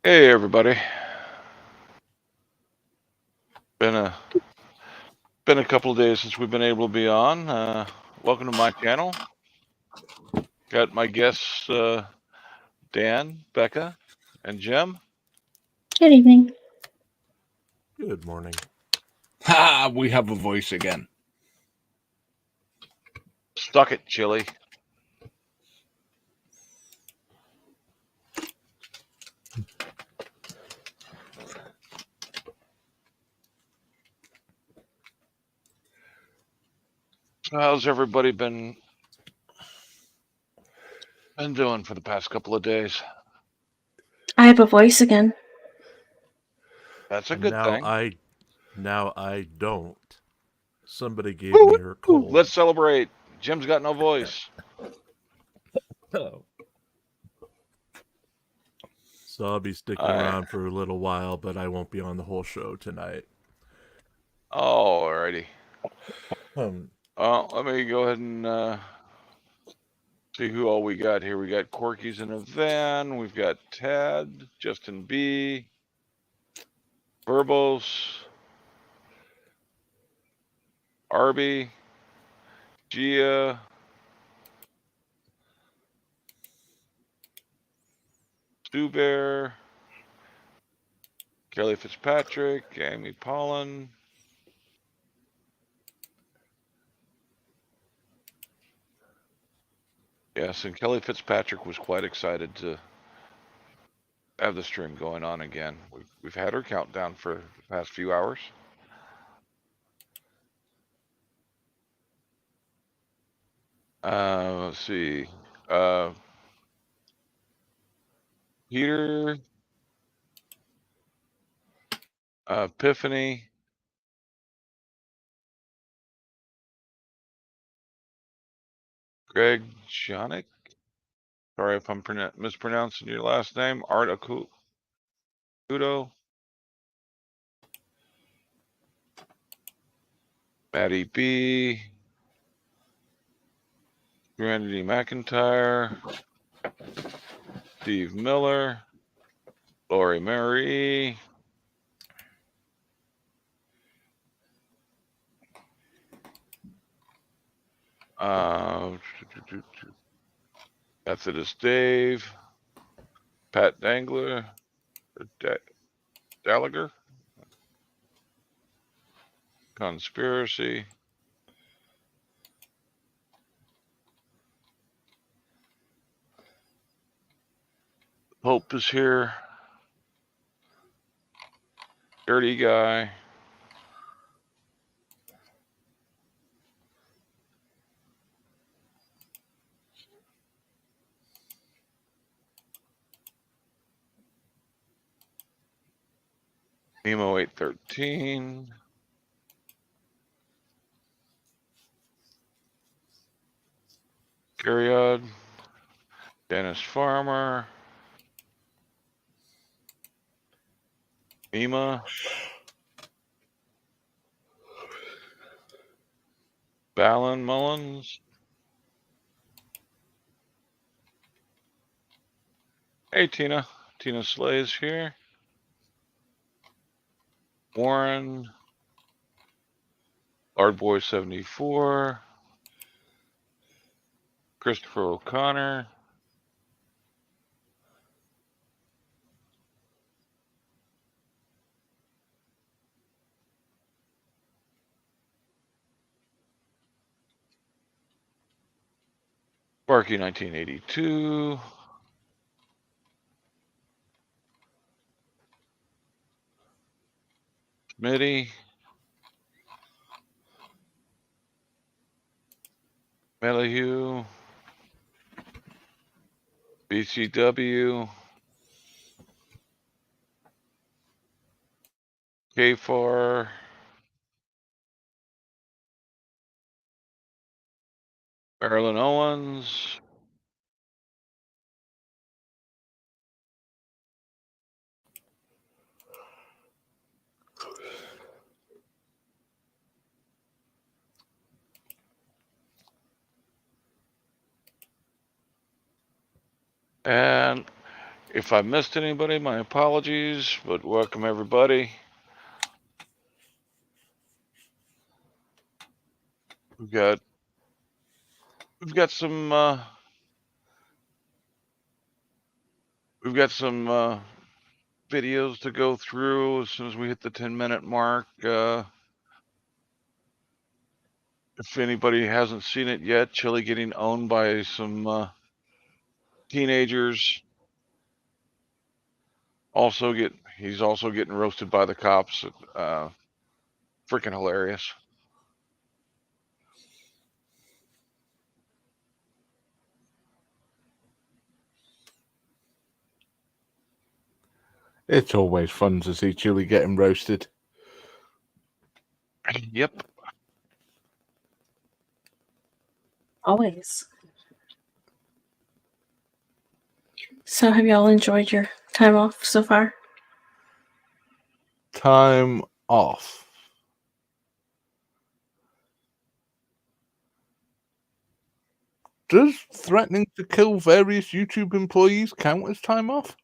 Hey everybody. Been a been a couple of days since we've been able to be on. Welcome to my channel. Got my guests Dan, Becca, and Jim. Good evening. Good morning. Ha! We have a voice again. Stuck it, Chili. So how's everybody been doing for the past couple of days? I have a voice again. That's a And good thing. now I don't. Somebody gave me her Woo-hoo! cold. Let's celebrate. Jim's got no voice. Oh. So I'll be sticking I around for a little while, but I won't be on the whole show tonight. Alrighty. Um, Let me go ahead and see who all we got here. We got Corky's in a van. We've got Tad, Justin B, Verbos, Arby, Gia, Stu Bear, Kelly Fitzpatrick, Amy Pollen. Yes, and Kelly Fitzpatrick was quite excited to have the stream going on again. We've had her countdown for the past few hours. Let's see. Uh, Peter, Epiphany, Greg Jonik. Sorry if I'm mispronouncing your last name. Art Akudo, Maddie B, Randy McIntyre, Steve Miller, Lori Marie, uh, Methodist Dave, Pat Dangler, Gallagher, Conspiracy, Pope is here, Dirty Guy, Nemo 813, Cariad, Dennis Farmer, Ema, Balin Mullins. Hey Tina, Tina Slay's here. Warren, Ardboy 74, Christopher O'Connor, Sparky 1982, Smitty, Melihue, BCW, K4, Marilyn Owens, and If I missed anybody, my apologies, but welcome everybody. We've got some videos to go through as soon as we hit the 10-minute mark. If anybody hasn't seen it yet, Chili getting owned by some teenagers. He's also getting roasted by the cops. Freaking hilarious. It's always fun to see Chili getting roasted. Yep. Always. So, have y'all enjoyed your time off so far? Time off. Does threatening to kill various YouTube employees count as time off?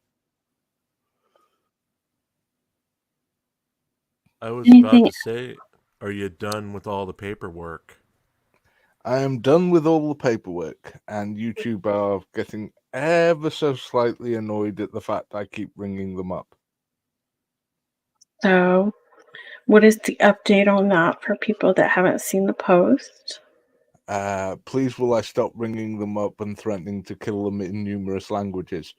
I was about Anything- to say, are you done with all the paperwork? I am done with all the paperwork, and YouTube are getting ever so slightly annoyed at the fact I keep ringing them up. So, what is the update on that for people that haven't seen the post? Please will I stop ringing them up and threatening to kill them in numerous languages?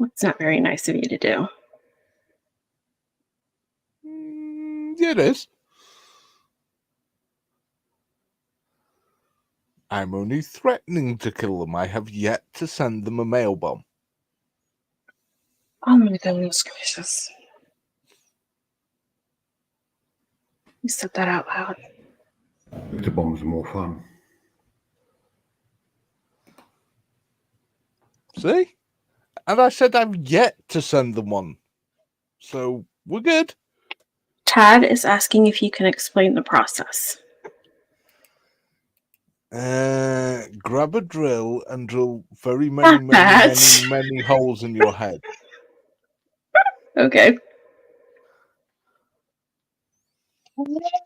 It's not very nice of you to do. Yeah, it is. I'm only threatening to kill them. I have yet to send them a mail bomb. Oh my goodness gracious. You said that out loud. The bombs are more fun. See? And I said I've yet to send them one. So we're good. Tad is asking if you can explain the process. Grab a drill and drill very many holes in your head. Okay.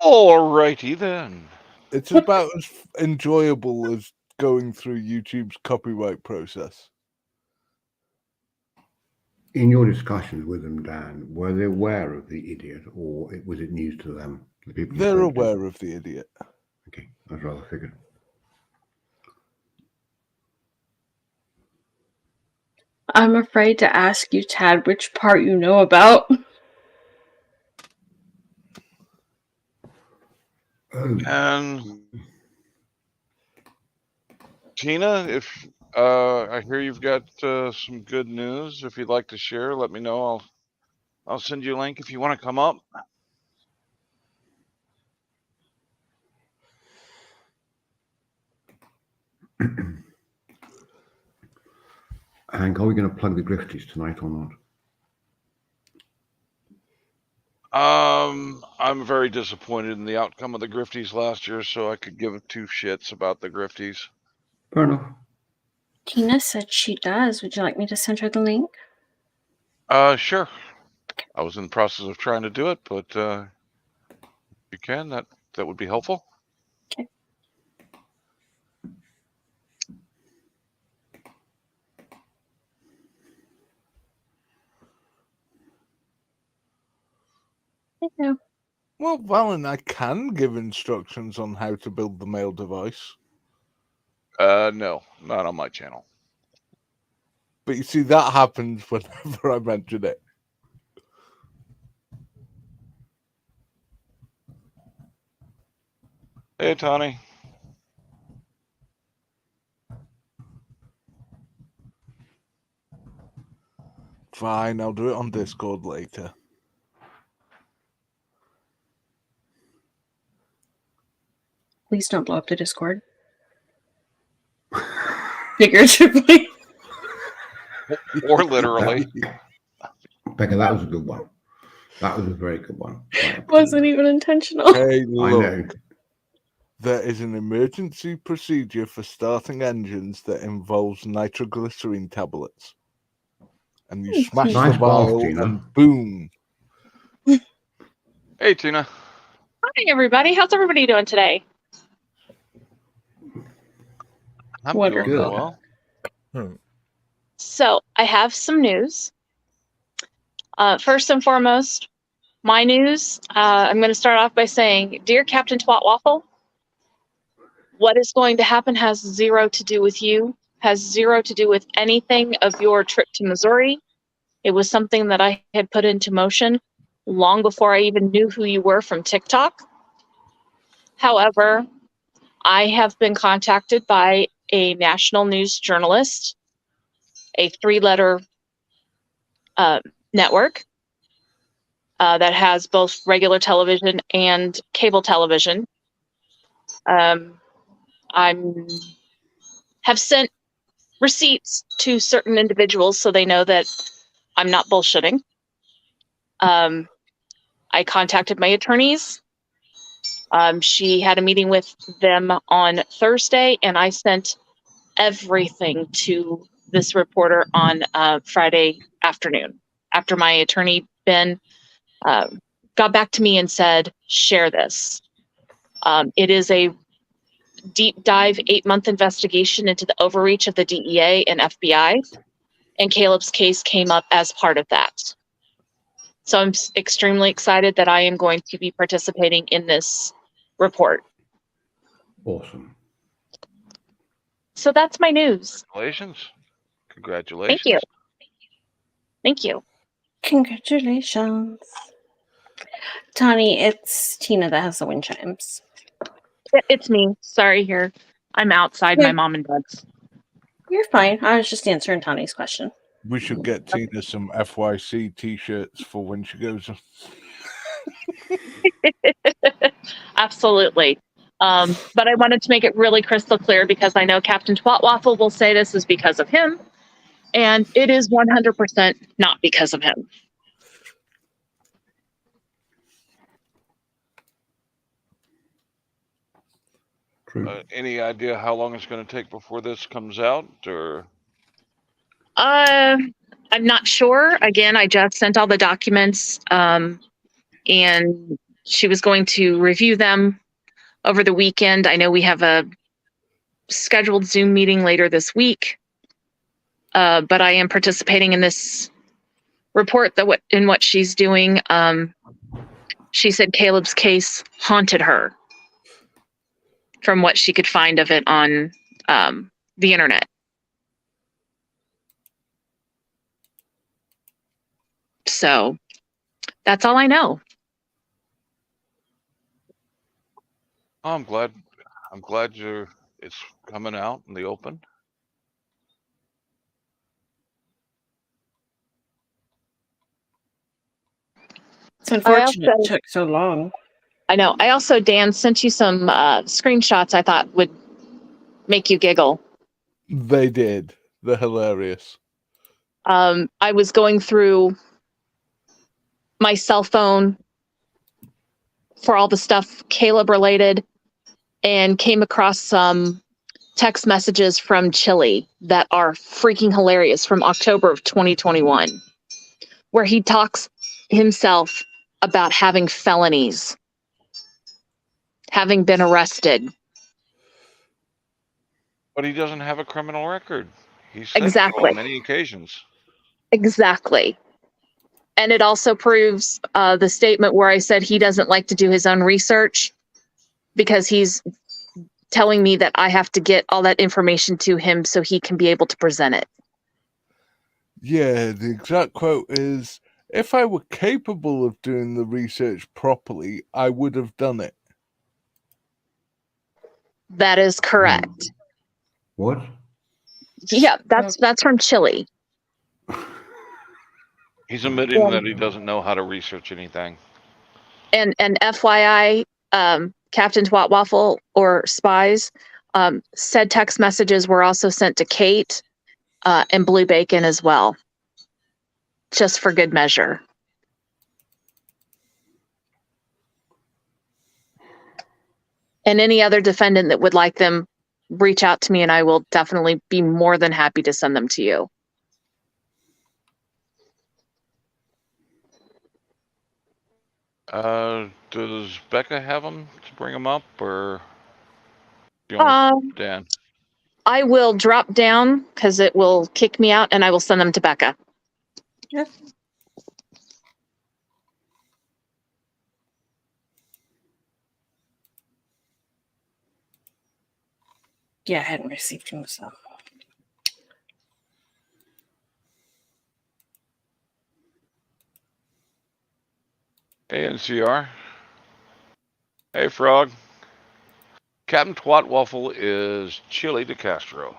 Alrighty then. It's about as enjoyable as going through YouTube's copyright process. In your discussions with them, Dan, were they aware of the idiot, or was it news to them? The people you They're spoke to? aware of the idiot. Okay, that's rather figured. I'm afraid to ask you, Tad, which part you know about. Oh, And Tina, if I hear you've got some good news, if you'd like to share, let me know. I'll send you a link if you want to come up. Hank, are we going to plug the grifties tonight or not? I'm very disappointed in the outcome of the Grifties last year, so I could give two shits about the Grifties. Fair enough. Tina said she does. Would you like me to send her the link? Sure. I was in the process of trying to do it, but if you can, that would be helpful. Okay. Thank you. Well, Valen, I can give instructions on how to build the mail device. No, not on my channel. But you see, that happens whenever I mention it. Hey, Tony. Fine, I'll do it on Discord later. Please don't blow up the Discord. Figuratively. Or literally. Becca, that was a good one. That was a very good one. Wasn't even intentional. Hey, I look. know. There is an emergency procedure for starting engines that involves nitroglycerine tablets. And you smash Nice the boss, vial Tina. and boom. Hey, Tina. Hi, everybody. How's everybody doing today? I'm Wonderful. doing Good. well. So, I have some news. First and foremost, my news. I'm going to start off by saying, Dear Captain Twat Waffle, what is going to happen has zero to do with you, has zero to do with anything of your trip to Missouri. It was something that I had put into motion long before I even knew who you were from TikTok. However, I have been contacted by a national news journalist, a 3-letter network that has both regular television and cable television. I have sent receipts to certain individuals so they know that I'm not bullshitting. I contacted my attorneys. She had a meeting with them on Thursday, and I sent everything to this reporter on Friday afternoon after my attorney, Ben, got back to me and said, share this. It is a deep dive 8-month investigation into the overreach of the DEA and FBI, and Caleb's case came up as part of that. So I'm extremely excited that I am going to be participating in this report. Awesome. So that's my news. Congratulations. Thank you. Thank you. Congratulations. Tani, it's Tina that has the wind chimes. It's me. Sorry, here. I'm outside my mom and dad's. You're fine. I was just answering Tani's question. We should get Tina some FYC t-shirts for when she goes. Absolutely. But I wanted to make it really crystal clear because I know Captain Twatwaffle will say this is because of him, and it is 100% not because of him. True. Any idea how long it's going to take before this comes out, or? I'm not sure. Again, I just sent all the documents, and she was going to review them over the weekend. I know we have a scheduled Zoom meeting later this week, but I am participating in this report in what she's doing. She said Caleb's case haunted her from what she could find of it on the internet. So that's all I know. Oh, I'm glad it's coming out in the open. It's unfortunate it took so long. I know. I also, Dan, sent you some screenshots I thought would make you giggle. They did. They're hilarious. I was going through my cell phone for all the stuff Caleb related and came across some text messages from Chili that are freaking hilarious from October of 2021, where he talks himself about having felonies, having been arrested. But he doesn't have a criminal record. He's said so Exactly. on many occasions. Exactly. And it also proves the statement where I said he doesn't like to do his own research because he's telling me that I have to get all that information to him so he can be able to present it. Yeah, the exact quote is, if I were capable of doing the research properly, I would have done it. That is correct. What? Yeah, that's from Chili. He's admitting that he doesn't know how to research anything. And FYI, Captain Twatwaffle or Spies, said text messages were also sent to Kate and Blue Bacon as well, just for good measure. And any other defendant that would like them, reach out to me and I will definitely be more than happy to send them to you. Does Becca have them to bring them up, or do you want Dan? I will drop down because it will kick me out and I will send them to Becca. Yep. Yeah, I hadn't received him, so. Hey, NCR. Hey, Frog. Captain Twat Waffle is Chili de Castro.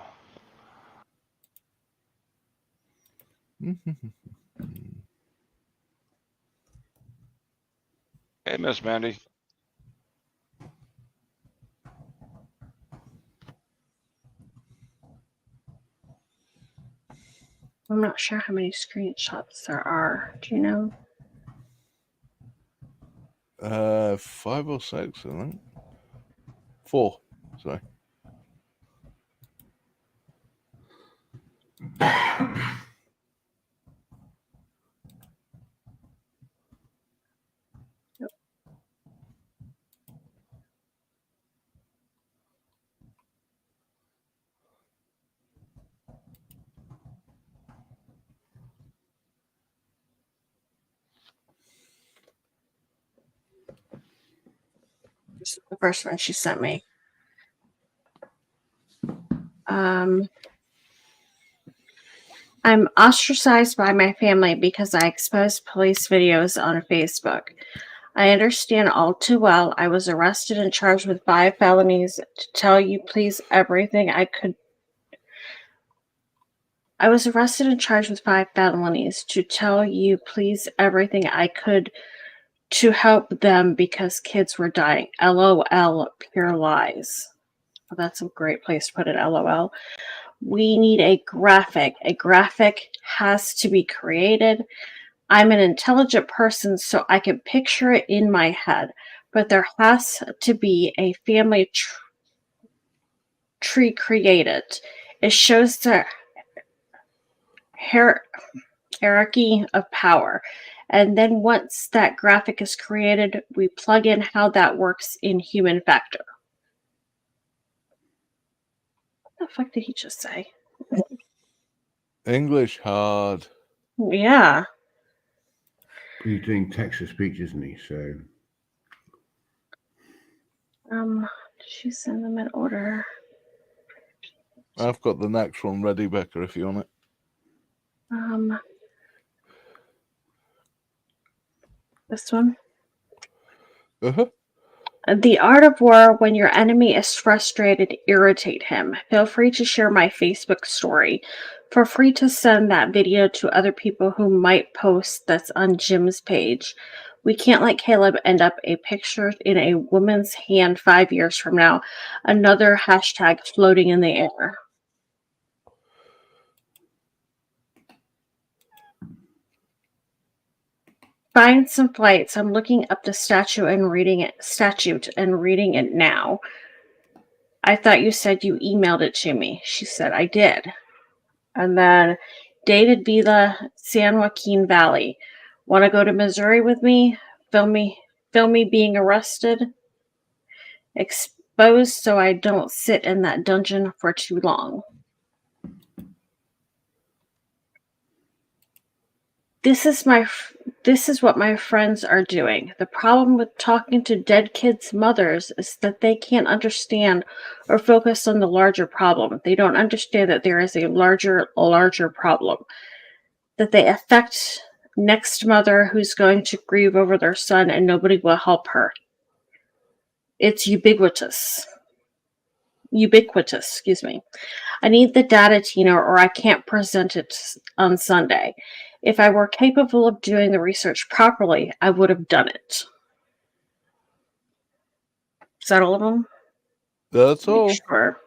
Hey, Miss Mandy. I'm not sure how many screenshots there are. Do you know? 5 or 6, I think. 4. Sorry. This is the first one she sent me. I'm ostracized by my family because I exposed police videos on Facebook. I understand all too well. I was arrested and charged with 5 felonies to tell you please everything I could. I was arrested and charged with 5 felonies to tell you please everything I could to help them because kids were dying. LOL, pure lies. Well, that's a great place to put it, LOL. We need a graphic. A graphic has to be created. I'm an intelligent person, so I can picture it in my head. But there has to be a family tree created. It shows the hierarchy of power. And then once that graphic is created, we plug in how that works in Human Factor. What the fuck did he just say? English hard. Yeah. He's doing text to speech, isn't he? So Did she send them in order? I've got the next one ready, Becca, if you want it. This one. Uh-huh. The art of war. When your enemy is frustrated, irritate him. Feel free to share my Facebook story. Feel free to send that video to other people who might post that's on Jim's page. We can't let Caleb end up a picture in a woman's hand 5 years from now. Another hashtag floating in the air. Find some flights. I'm looking up the statute and reading it now. I thought you said you emailed it to me. She said, I did. And then David Vila, San Joaquin Valley. Want to go to Missouri with me? Film me being arrested. Exposed so I don't sit in that dungeon for too long. This is what my friends are doing. The problem with talking to dead kids' mothers is that they can't understand or focus on the larger problem. They don't understand that there is a larger problem. That they affect next mother who's going to grieve over their son and nobody will help her. It's ubiquitous, excuse me. I need the data, Tina, or I can't present it on Sunday. If I were capable of doing the research properly, I would have done it. Is that all of them? That's all. Sure.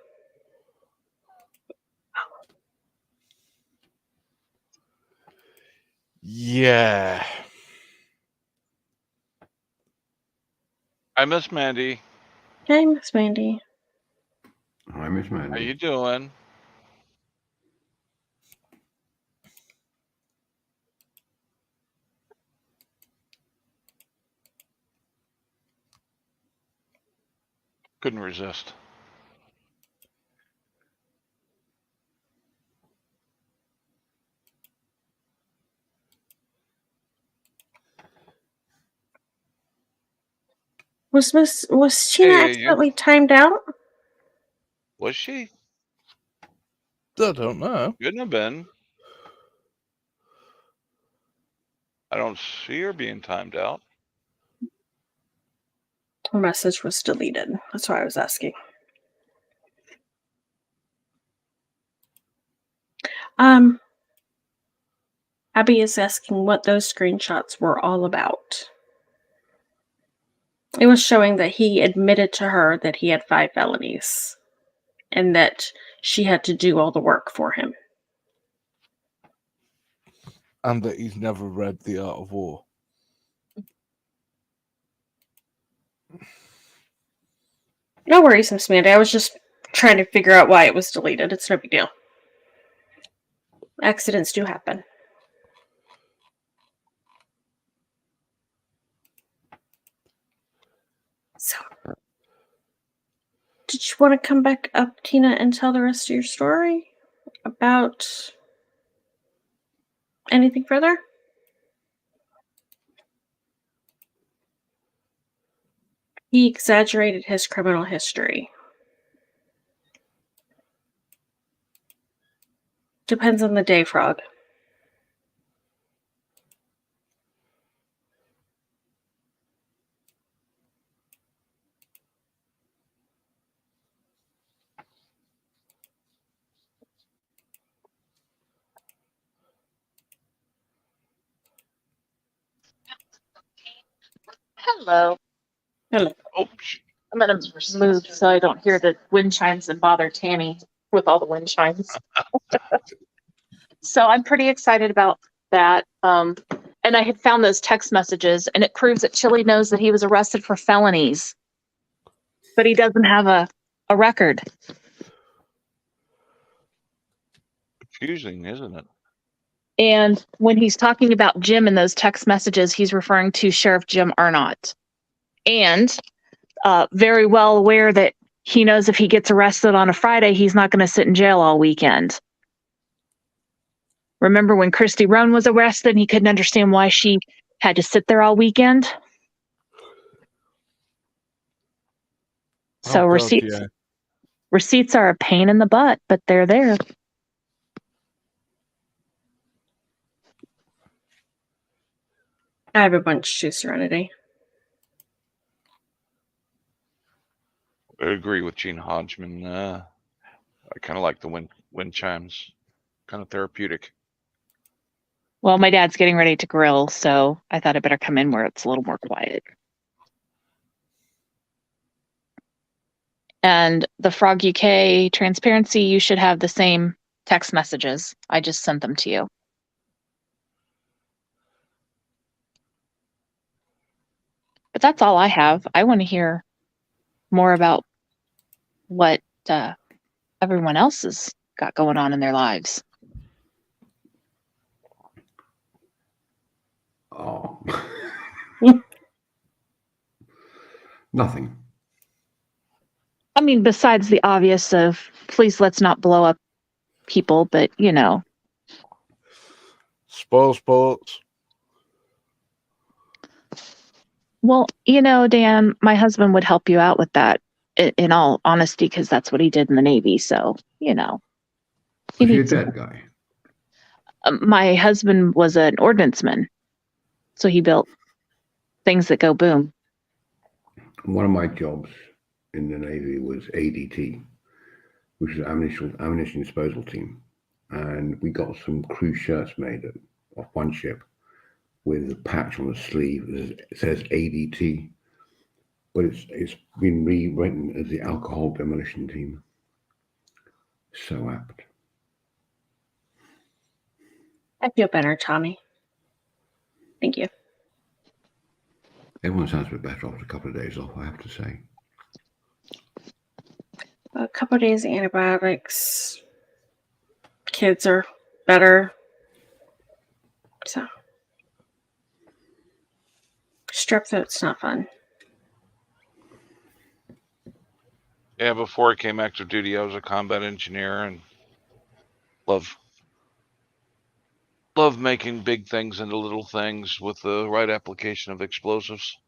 Yeah. Hi, Miss Mandy. Hey, Miss Mandy. Hi, Miss How Mandy. you doing? Couldn't resist. Was Sheena Hey, you. accidentally timed out? Was she? I don't know. Couldn't have been. I don't see her being timed out. Her message was deleted. That's why I was asking. Abby is asking what those screenshots were all about. It was showing that he admitted to her that he had 5 felonies and that she had to do all the work for him. And that he's never read The Art of War. No worries, Miss Mandy. I was just trying to figure out why it was deleted. It's no big deal. Accidents do happen. So, did you want to come back up, Tina, and tell the rest of your story about anything further? He exaggerated his criminal history. Depends on the day, Frog. Hello. Hello. Oh, I'm gonna move so I don't hear the wind chimes and bother Tammy with all the wind chimes. So I'm pretty excited about that. And I had found those text messages, and it proves that Chili knows that he was arrested for felonies, but he doesn't have a record. confusing, isn't it? And when he's talking about Jim in those text messages, he's referring to Sheriff Jim Arnott. And very well aware that he knows if he gets arrested on a Friday, he's not going to sit in jail all weekend. Remember when Christy Roan was arrested and he couldn't understand why she had to sit there all weekend? So Oh, God, receipts yeah. receipts are a pain in the butt, but they're there. I have a bunch too, Serenity. I agree with Gene Hodgman. I kind of like the wind chimes. Kind of therapeutic. Well, my dad's getting ready to grill, so I thought I'd better come in where it's a little more quiet. And the Frog UK transparency, you should have the same text messages. I just sent them to you. But that's all I have. I want to hear more about what everyone else has got going on in their lives. Oh. Nothing. I mean, besides the obvious of please let's not blow up people, but you know. Spoil sports. Well, you know, Dan, my husband would help you out with that in all honesty, because that's what he did in the Navy. So, you know. Was he a dead guy? My husband was an ordnanceman. So he built things that go boom. One of my jobs in the Navy was ADT, which is ammunition disposal team. And we got some crew shirts made off one ship with a patch on the sleeve that says ADT, but it's been rewritten as the Alcohol Demolition Team. So apt. I feel better, Tommy. Thank you. Everyone sounds a bit better after a couple of days off, I have to say. A couple days of antibiotics. Kids are better. So, strep throat's not fun. Yeah, before I came active duty, I was a combat engineer and love making big things into little things with the right application of explosives.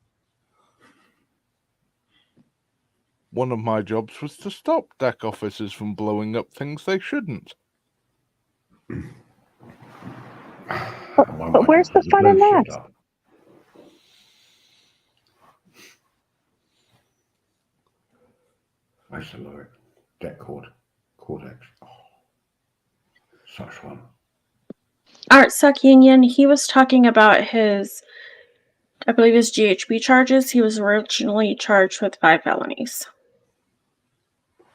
One of my jobs was to stop deck officers from blowing up things they shouldn't. But where's the fun in that? I used to love it. Deck Cortex. Oh, such fun. Art Suck Union, he was talking about his, I believe his GHB charges. He was originally charged with 5 felonies.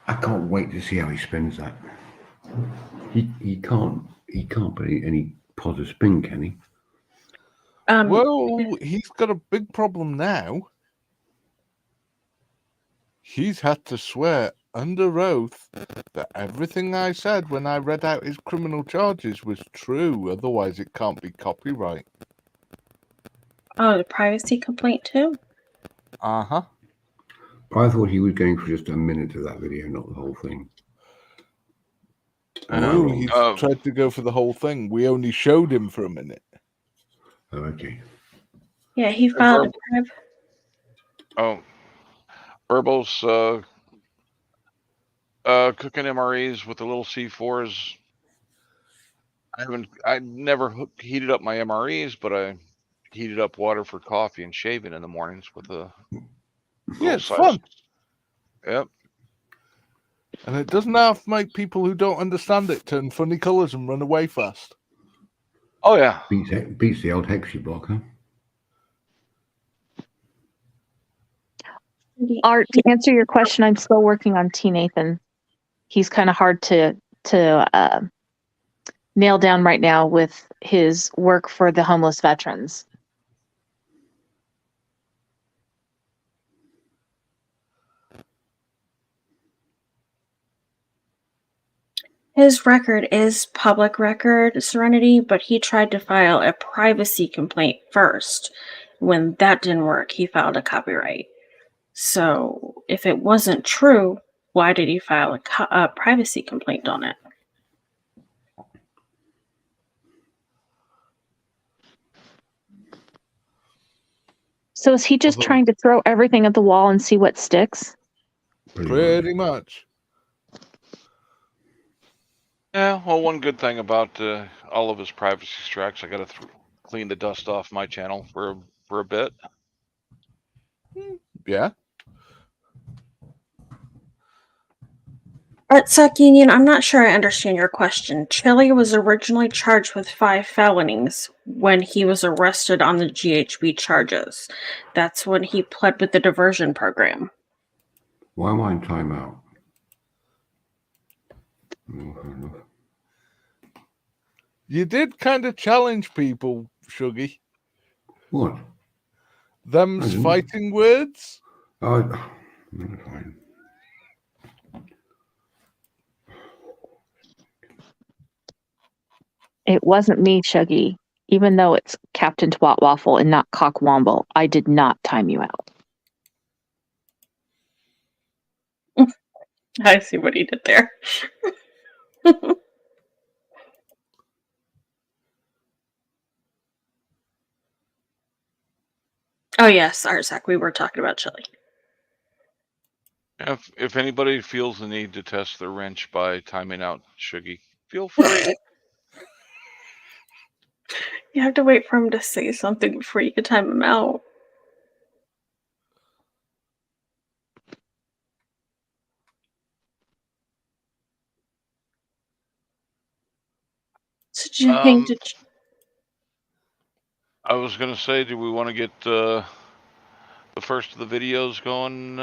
I can't wait to see how he spends that. He can't put any positive spin, can he? Well, he's got a big problem now. He's had to swear under oath that everything I said when I read out his criminal charges was true, otherwise it can't be copyright. Oh, the privacy complaint too? Uh-huh. I thought he was going for just a minute of that video, not the whole thing. No, he's tried to go for the whole thing. We only showed him for a minute. Oh, okay. Yeah, he filed Burbo's cooking MREs with the little C4s. I never heated up my MREs, but I heated up water for coffee and shaving in the mornings with a Yeah, it's fun. Yep. And it doesn't have to make people who don't understand it turn funny colours and run away fast. Oh, yeah. Beats the old Hexy block, huh? Art, to answer your question, I'm still working on T. Nathan. He's kind of hard to nail down right now with his work for the homeless veterans. His record is public record, Serenity, but he tried to file a privacy complaint first. When that didn't work, he filed a copyright. So, if it wasn't true, why did he file a privacy complaint on it? So is he just trying to throw everything at the wall and see what sticks? Pretty much. Yeah, well, one good thing about all of his privacy strikes, I got to clean the dust off my channel for a bit. Yeah. Art Suck Union, I'm not sure I understand your question. Chili was originally charged with 5 felonies when he was arrested on the GHB charges. That's when he pled with the diversion program. Why am I in timeout? You did kind of challenge people, Shuggy. What? Them's fighting words? Oh, fine. It wasn't me, Shuggy. Even though it's Captain Twat Waffle and not Cock Womble, I did not time you out. I see what he did there. Oh yes, Arzac, we were talking about chili. If anybody feels the need to test the wrench by timing out Shuggy, feel free. You have to wait for him to say something before you can time him out. So do you think I was going to say, do we want to get the first of the videos going?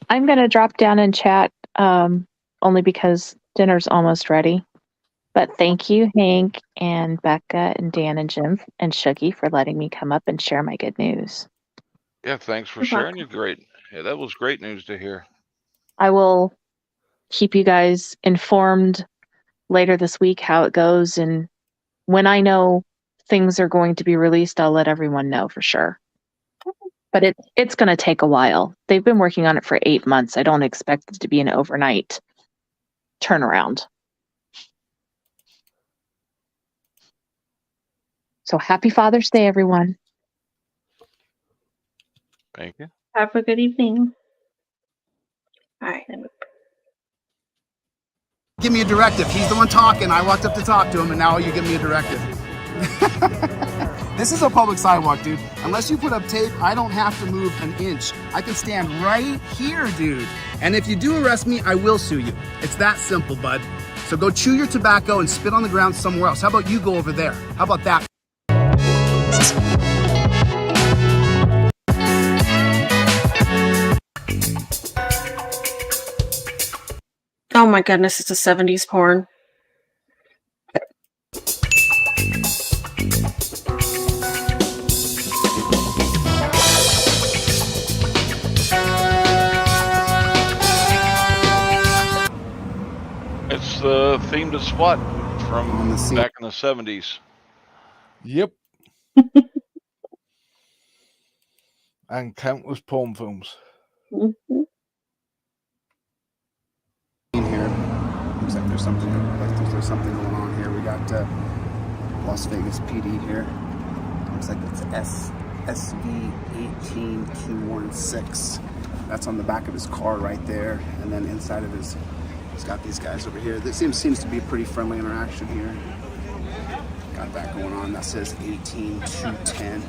I'm going to drop down and chat only because dinner's almost ready. But thank you, Hank and Becca and Dan and Jim and Shuggy for letting me come up and share my good news. Yeah, thanks for sharing your great Yeah, that was great news to hear. I will keep you guys informed later this week how it goes, and when I know things are going to be released, I'll let everyone know for sure. But it's going to take a while. They've been working on it for 8 months. I don't expect it to be an overnight turnaround. So happy Father's Day, everyone. Thank you. Have a good evening. All right. Let me Give me a directive. He's the one talking. I walked up to talk to him, and now you give me a directive. This is a public sidewalk, dude. Unless you put up tape, I don't have to move an inch. I can stand right here, dude. And if you do arrest me, I will sue you. It's that simple, bud. So go chew your tobacco and spit on the ground somewhere else. How about you go over there? How about that? Oh my goodness, it's a 70s porn. It's the theme to SWAT On from the scene. back in the 70s. Yep. And countless porn films. Mhm. In here, looks like there's something going on here. We got Las Vegas PD here. Looks like it's SV 18216. That's on the back of his car right there, and then inside of his, he's got these guys over here. This seems to be a pretty friendly interaction here. Got that going on. That says 18210.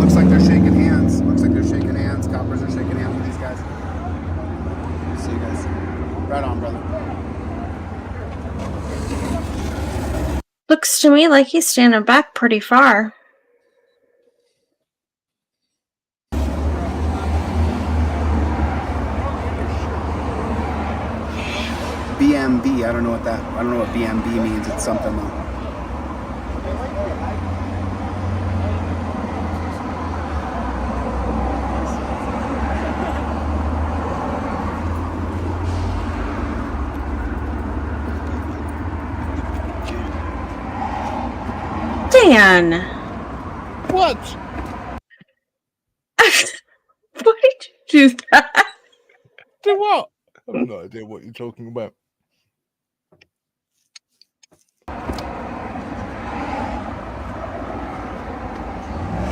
Looks like they're shaking hands. Coppers are shaking hands with these guys. See you guys. Right on, brother. Looks to me like he's standing back pretty far. BMB. I don't know what BMB means. It's something though. Dan! What? Why did you do that? Do what? I have no idea what you're talking about.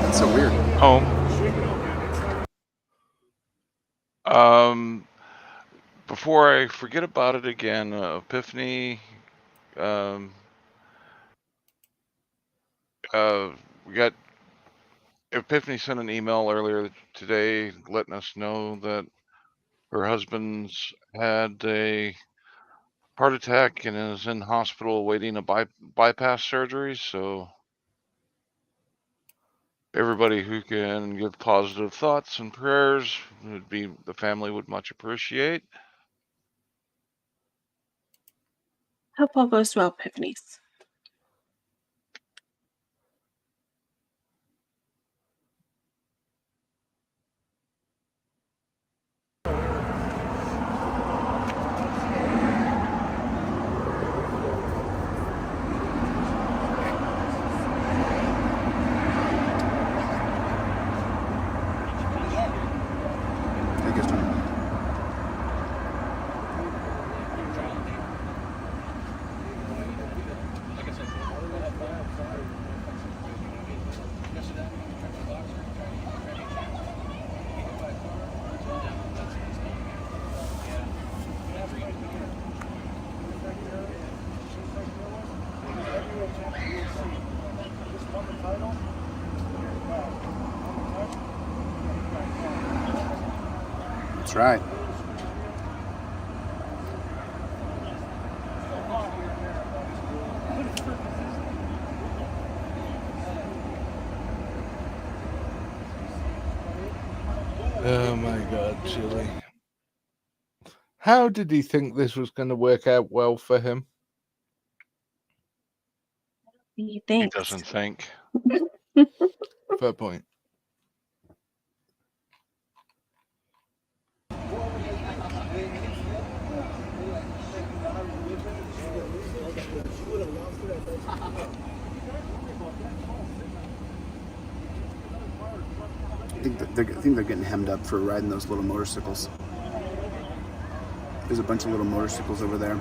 That's so weird. Home. Before I forget about it again, Epiphany, we got Epiphany sent an email earlier today letting us know that her husband's had a heart attack and is in hospital awaiting a bypass surgery. So everybody who can give positive thoughts and prayers the family would much appreciate. Hope all goes well, Epiphanies. Take his time. That's right. Oh my God, Chili. How did he think this was going to work out well for him? He He thinks. doesn't think. Fair point. I think they're getting hemmed up for riding those little motorcycles. There's a bunch of little motorcycles over there.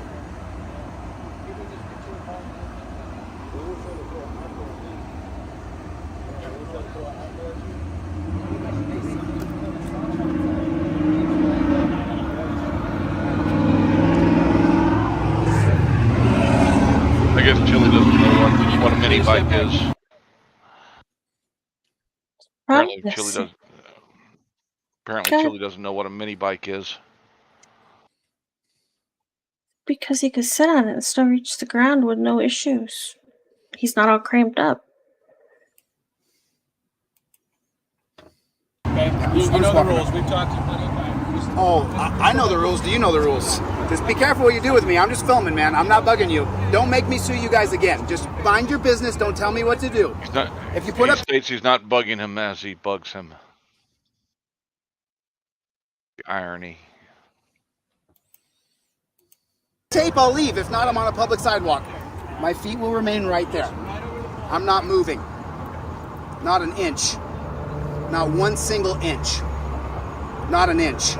I guess Chili doesn't know what a mini bike is. Apparently, Chili doesn't. Apparently, Okay. Chili doesn't know what a mini bike is. Because he could sit on it and still reach the ground with no issues. He's not all cramped up. You know the rules. We've talked to you plenty of times. Oh, I know the rules. Do you know the rules? Just be careful what you do with me. I'm just filming, man. I'm not bugging you. Don't make me sue you guys again. Just mind your business. Don't tell me what to do. If you put He up states he's not bugging him as he bugs him. The irony. tape, I'll leave. If not, I'm on a public sidewalk. My feet will remain right there. I'm not moving. Not an inch. Not one single inch. Not an inch.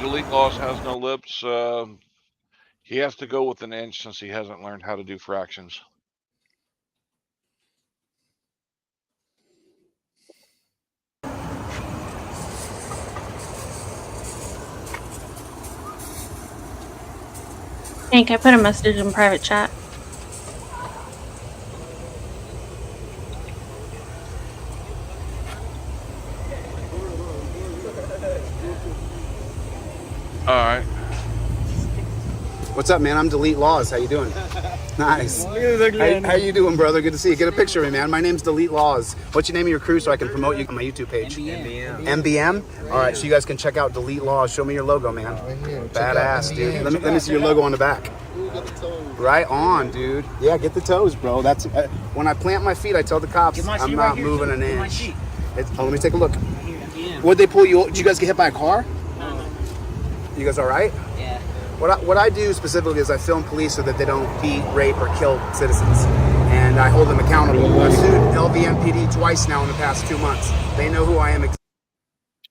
Delete Laws has no lips. He has to go with an inch since he hasn't learned how to do fractions. Hank, I put a message in private chat. All right. What's up, man? I'm Delete Laws. How you doing? Nice. How you doing, brother? Good to see you. Get a picture of me, man. My name's Delete Laws. What's your name of your crew so I can promote you on my YouTube page? MBM. MBM? All right, so you guys can check out Delete Laws. Show me your logo, man. Badass, dude. Let me see your logo on the back. Right on, dude. Yeah, get the toes, bro. That's when I plant my feet, I tell the cops I'm not moving an inch. Let me take a look. What'd they pull you? Did you guys get hit by a car? You guys all right? Yeah. What I do specifically is I film police so that they don't beat, rape, or kill citizens, and I hold them accountable. I've sued LVMPD twice now in the past 2 months. They know who I am.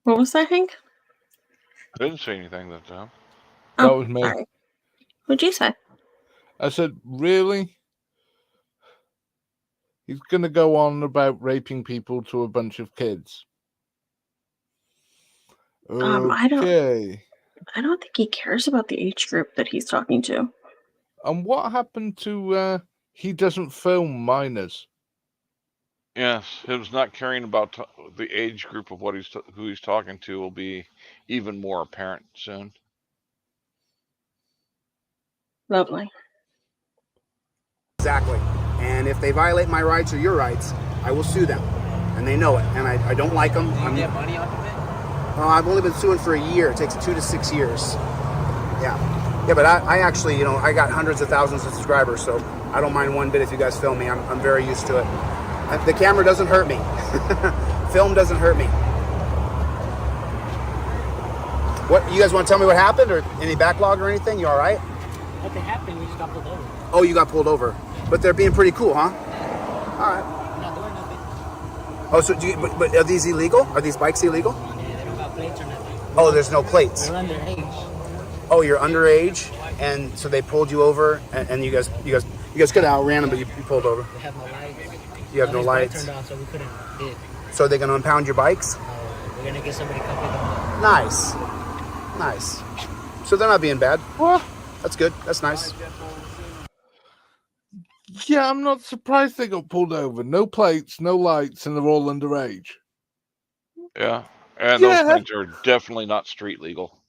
What was that, Hank? I didn't say anything that time. Oh, That was me. sorry. What'd you say? I said, really? He's going to go on about raping people to a bunch of kids. Okay. I don't think he cares about the age group that he's talking to. And what happened to he doesn't film minors? Yes, his not caring about the age group of what who he's talking to will be even more apparent soon. Lovely. Exactly. And if they violate my rights or your rights, I will sue them. And they know it. And I don't like them. Do you get money off of it? I've only been suing for a year. It takes 2 to 6 years. Yeah. Yeah, but I actually, I got hundreds of thousands of subscribers, so I don't mind one bit if you guys film me. I'm very used to it. The camera doesn't hurt me. Film doesn't hurt me. What you guys want to tell me what happened, or any backlog or anything? You all right? Nothing happened. We just got pulled over. Oh, you got pulled over, but they're being pretty cool, huh? All right. We're not doing nothing. Oh, so but are these illegal? Are these bikes illegal? Yeah, they don't got plates or nothing. Oh, there's no plates. They're underage. Oh, you're underage, and so they pulled you over, and you guys could have outran them, but you pulled over. They have no lights. You have All no these lights. Turned off, so we couldn't bid. So they're gonna impound your bikes? We're gonna get somebody to come pick them up. Nice. So they're not being bad. What? That's good. That's nice. Yeah, I'm not surprised they got pulled over. No plates, no lights, and they're all underage. Yeah. And Yeah. those things are definitely not street legal.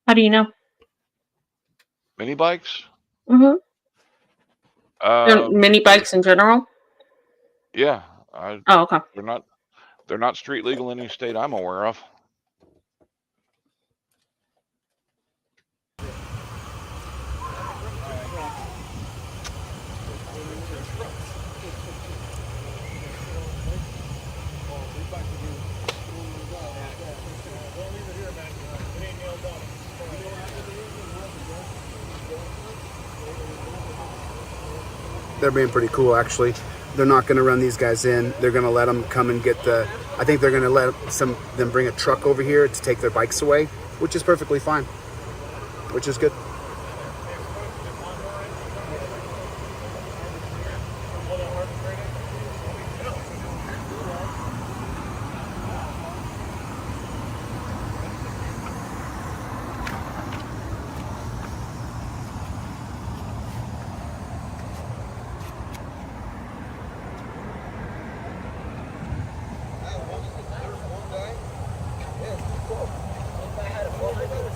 How do you know? Mini bikes? Mm-hmm. Mini bikes in general? Yeah. Oh, okay. They're not street legal in any state I'm aware of. They're being pretty cool, actually. They're not going to run these guys in. They're going to let them come and get I think they're going to let them bring a truck over here to take their bikes away, which is perfectly fine, which is good.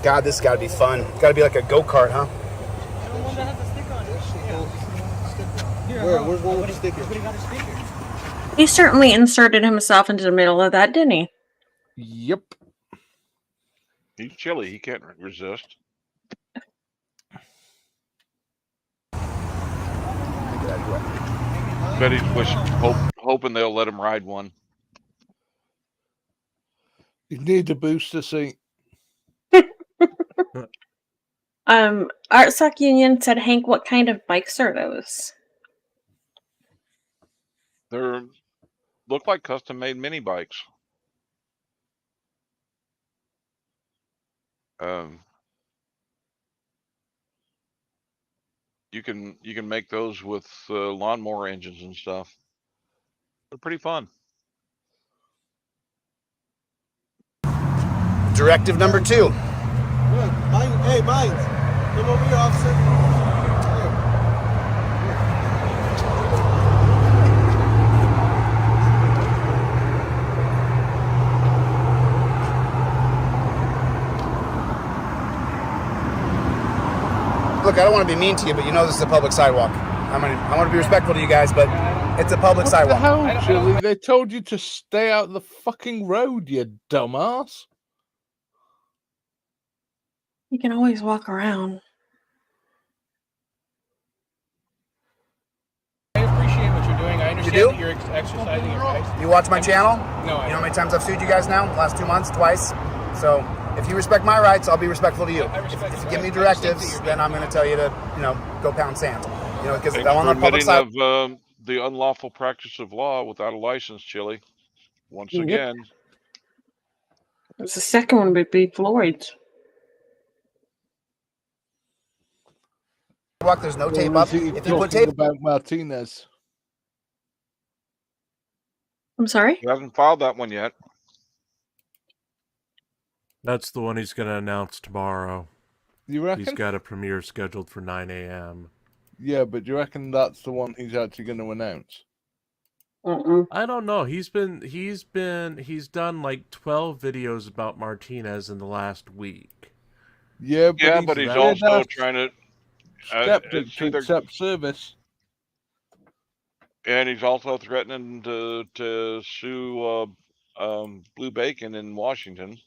God, this has got to be fun. It's got to be like a go-kart, huh? Where's one with the sticker? He certainly inserted himself into the middle of that, didn't he? Yep. He's chilly. He can't resist. Bet he's hoping they'll let him ride one. You need a booster seat. Artsock Union said, Hank, what kind of bikes are those? They're look like custom made mini bikes. You can make those with lawnmower engines and stuff. They're pretty fun. Directive number 2. Hey, Mike, come over here, officer. Look, I don't want to be mean to you, but you know this is a public sidewalk. I want to be respectful to you guys, but it's a public What sidewalk. the hell, Chili? They told you to stay out of the fucking road, you dumbass. You can always walk around. I appreciate what you're doing. I understand do? that you're exercising your rights. You watch my channel? No, You know how many times I've sued you guys now? Last 2 months, twice. So if you respect my rights, I'll be respectful to you. I respect If you your give me rights. I just think directives, that then I'm going to tell you to, go pound sand. Because Thanks I'm on for the public admitting side. of the unlawful practice of law without a license, Chili. Once Yep. again. The second one would be Floyd's. There's no tape Or up. is he If you put talking tape, about Martinez? I'm sorry? He hasn't filed that one yet. That's the one he's going to announce tomorrow. You reckon? He's got a premiere scheduled for 9 a.m. Yeah, but do you reckon that's the one he's actually going to announce? I don't know. He's done like 12 videos about Martinez in the last week. Yeah, But he's also trying to skeptic it's to either- accept service. and he's also threatening to sue Blue Bacon in Washington.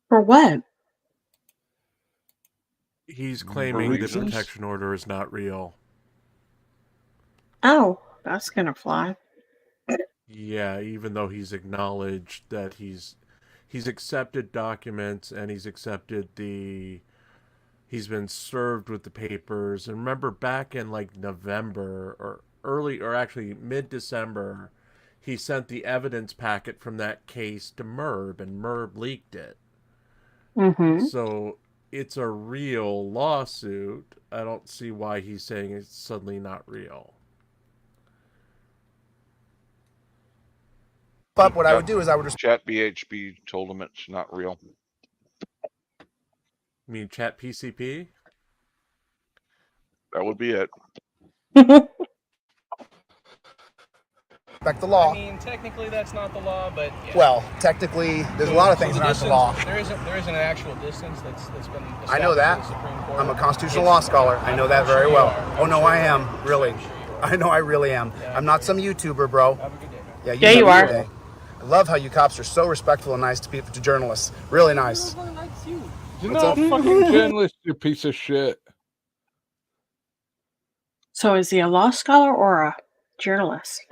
For what? He's claiming the reasons? protection order is not real. Oh. That's gonna fly. Yeah, even though he's acknowledged that he's accepted documents and he's been served with the papers. And remember back in like November or actually mid-December, he sent the evidence packet from that case to Merb and Merb leaked it. Mm-hmm. So it's a real lawsuit. I don't see why he's saying it's suddenly not real. But what I would do is I would Chat BHB told him it's not real. You mean Chat PCP? That would be it. respect the law. I mean, technically that's not the law, but yeah. Well, technically, there's a lot of things that aren't the law. There isn't an actual distance that's been established I know that. by the Supreme Court. I'm a constitutional law scholar. I know that very well. Oh no, I am really. I know I really am. I'm not some YouTuber, bro. Have a good day, man. Yeah, you have a are. good day. I love how you cops are so respectful and nice to people, to journalists. Really nice. You're What's not a up? fucking journalist, you piece of shit. So is he a law scholar or a journalist?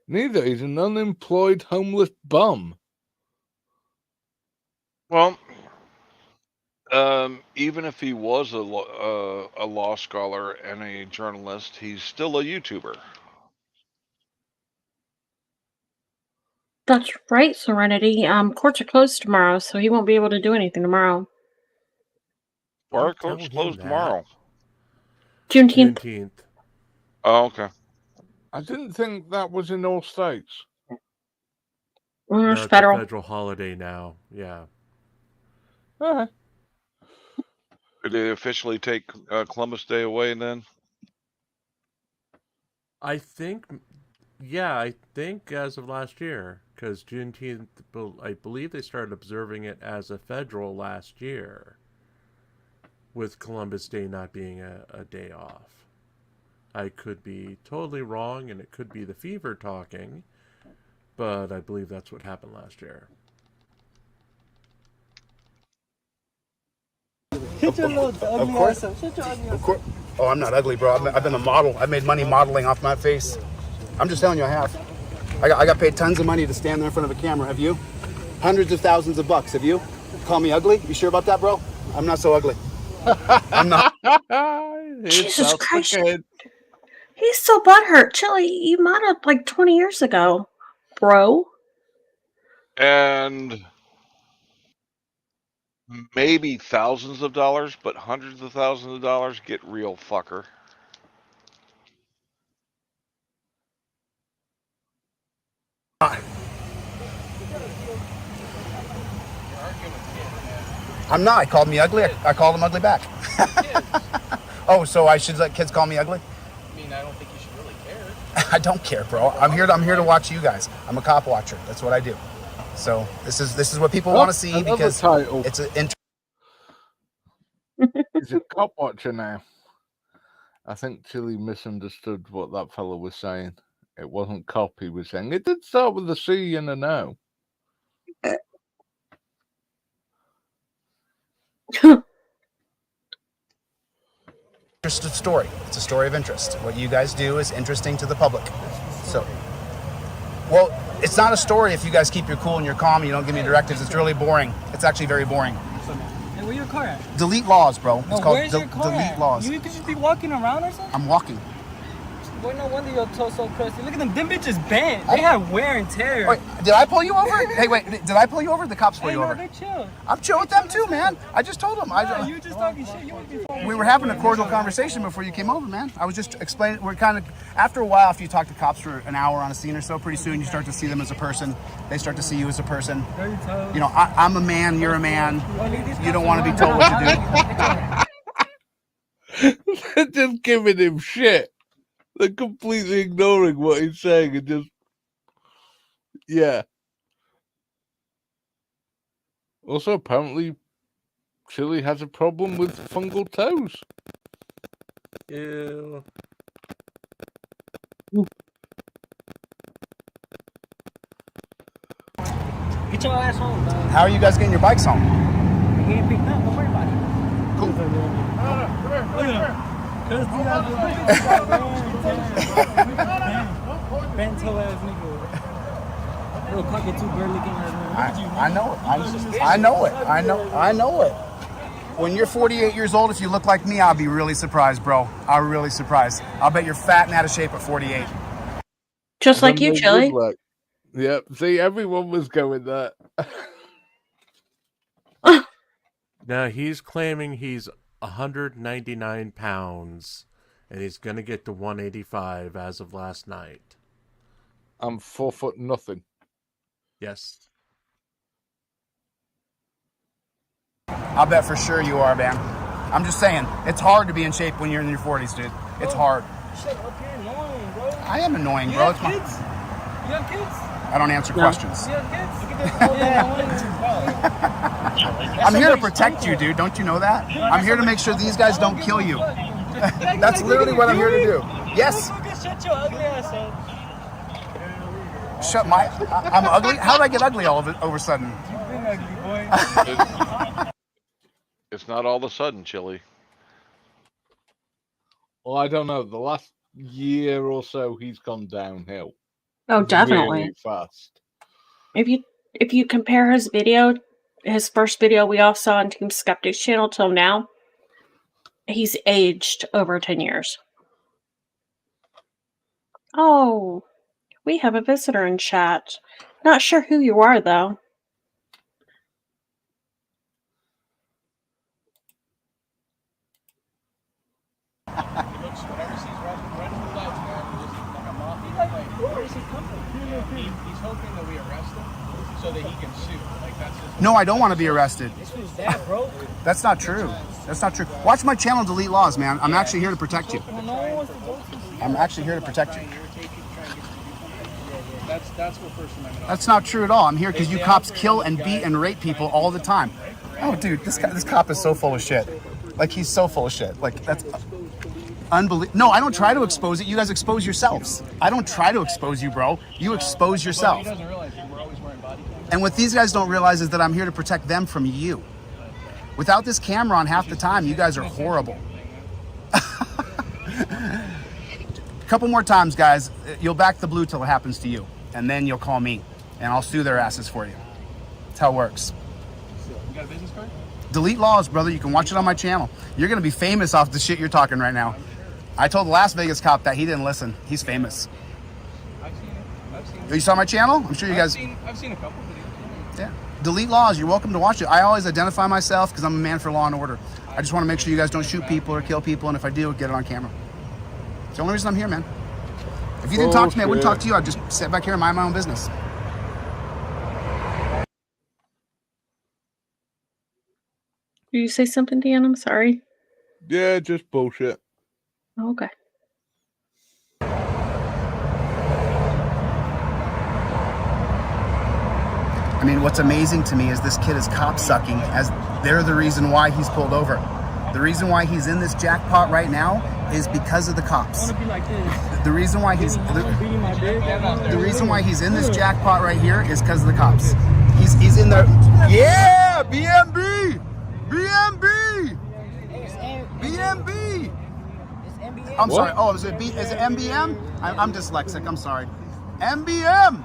Neither. He's an unemployed homeless bum. Well, even if he was a law scholar and a journalist, he's still a YouTuber. That's right, Serenity. Courts are closed tomorrow, so he won't be able to do anything tomorrow. Bar Don't tell court's him closed that. tomorrow. Juneteenth. Juneteenth. Oh, okay. I didn't think that was in all states. No, It's it's federal. a federal holiday now. Yeah. Uh-huh. Did they officially take Columbus Day away then? I think as of last year, because Juneteenth, I believe they started observing it as a federal last year, with Columbus Day not being a day off. I could be totally wrong, and it could be the fever talking, but I believe that's what happened last year. Shut your little ugly ass up. Shut your ugly ass Of course. Oh, I'm not ugly, bro. I've been a model. I've made money modeling off my face. I'm just telling you, I have. I got paid tons of money to stand there in front of a camera. Have you? Hundreds of thousands of bucks. Have you? Call me ugly? You sure about that, bro? I'm not so ugly. I'm not. Jesus Christ. He's so butthurt. Chili, you modeled like 20 years ago, bro. And maybe thousands of dollars, but hundreds of thousands of dollars, get real, fucker. I'm not. I called me ugly. I called him ugly back. Oh, so I should let kids call me ugly? I mean, I don't think you should really care. I don't care, bro. I'm here to watch you guys. I'm a cop watcher. That's what I do. So this is what people want to see because title. it's an He's a cop watcher now. I think Chili misunderstood what that fellow was saying. It wasn't cop he was saying. It did start with a C and an O. interested story. It's a story of interest. What you guys do is interesting to the public. So, well, it's not a story if you guys keep your cool and your calm and you don't give me directives. It's really boring. It's actually very boring. Hey, where your car at? Delete laws, bro. It's No, called where's your car delete at? laws. You could just be walking around or something? I'm walking. Boy, no wonder your toe so crusty. Look at them. Them bitches bent. They have wear and tear. Wait, did I pull you over? Hey, wait, did I pull you over? The cops pull Hey, you no, over. they chill. I'm chill with them too, man. I just told them. Nah, you were just talking shit. You would be fine. We were having a cordial conversation before you came over, man. I was just explaining. We're kind of, after a while, after you talk to cops for an hour on a scene or so, pretty soon you start to see them as a person. They start to see you as a person. You know, I'm a man, you're a man. You don't want to be told what to do. They're just giving him shit. They're completely ignoring what he's saying and just, yeah. Also, apparently, Chili has a problem with fungal toes. Ew. Get your ass home, dog. How are you guys getting your bikes home? You ain't picked up. Don't worry about it. Cool. Look at him. Cause hoe ass nigga. Little cockatoo bird looking ass nigga. I know it. I know it. I know it. When you're 48 years old, if you look like me, I'll be really surprised, bro. I'm really surprised. I'll bet you're fat and out of shape at 48. Just like you, Then they Chili. would like- Yep. See, everyone was going there. Now he's claiming he's 199 pounds, and he's going to get to 185 as of last night. I'm 4 foot nothing. Yes. I'll bet for sure you are, man. I'm just saying, it's hard to be in shape when you're in your 40s, dude. It's hard. Shut up, you're annoying, bro. I am annoying, You bro. have kids? You have kids? I don't answer questions. You have kids? Look at this old man. I'm here to protect you, dude. Don't you know that? I'm here to make sure these guys don't kill you. That's literally what I'm here to do. Yes. Shut your ugly ass up. I'm ugly? How did I get ugly all of it over a sudden? You've been ugly, boy. It's not all of a sudden, Chili. Well, I don't know. The last year or so, he's gone downhill. Oh, definitely. Really fast. If you compare his video, his first video we all saw on Team Skeptic's channel till now, he's aged over 10 years. Oh, we have a visitor in chat. Not sure who you are, though. Whenever he's running through lights, man, he's just like a moth. He's hoping that we arrest him so that he can sue. Like that's just. No, I don't want to be arrested. This was that broke. That's not true. That's not true. Watch my channel, Delete Laws, man. I'm actually here to protect you. Well, no one wants to go to. I'm actually here to protect you. That's what First Amendment. That's not true at all. I'm here because you cops kill and beat and rape people all the time. Oh, dude, this cop is so full of shit. Like, he's so full of shit. Like, that's unbelievable. No, I don't try to expose it. You guys expose yourselves. I don't try to expose you, bro. You expose yourself. He doesn't realize that we're always wearing body cams. And what these guys don't realize is that I'm here to protect them from you. Without this camera on half the time, you guys are horrible. A couple more times, guys. You'll back the blue till it happens to you. And then you'll call me. And I'll sue their asses for you. That's how it works. You got a business card? Delete Laws, brother. You can watch it on my channel. You're going to be famous off the shit you're talking right now. I told the Las Vegas cop that. He didn't listen. He's famous. I've seen it. You saw my channel? I'm sure you guys... I've seen a couple videos. Yeah. Delete Laws. You're welcome to watch it. I always identify myself because I'm a man for law and order. I just want to make sure you guys don't shoot people or kill people, and if I do, get it on camera. It's the only reason I'm here, man. If you didn't talk to me, I wouldn't talk to you. I'd just sit back here and mind my own business. Did you say something, Dan? I'm sorry. Yeah, just bullshit. Oh, okay. I mean, what's amazing to me is this kid is cop sucking as they're the reason why he's pulled over. The reason why he's in this jackpot right now is because of the cops. I want to be like this. The reason why he's Beating my dick. the reason why he's in this jackpot right here is because of the cops. He's in there. Yeah, BMB, BMB, BMB. I'm sorry. Oh, is it MBM? I'm dyslexic. I'm sorry. MBM.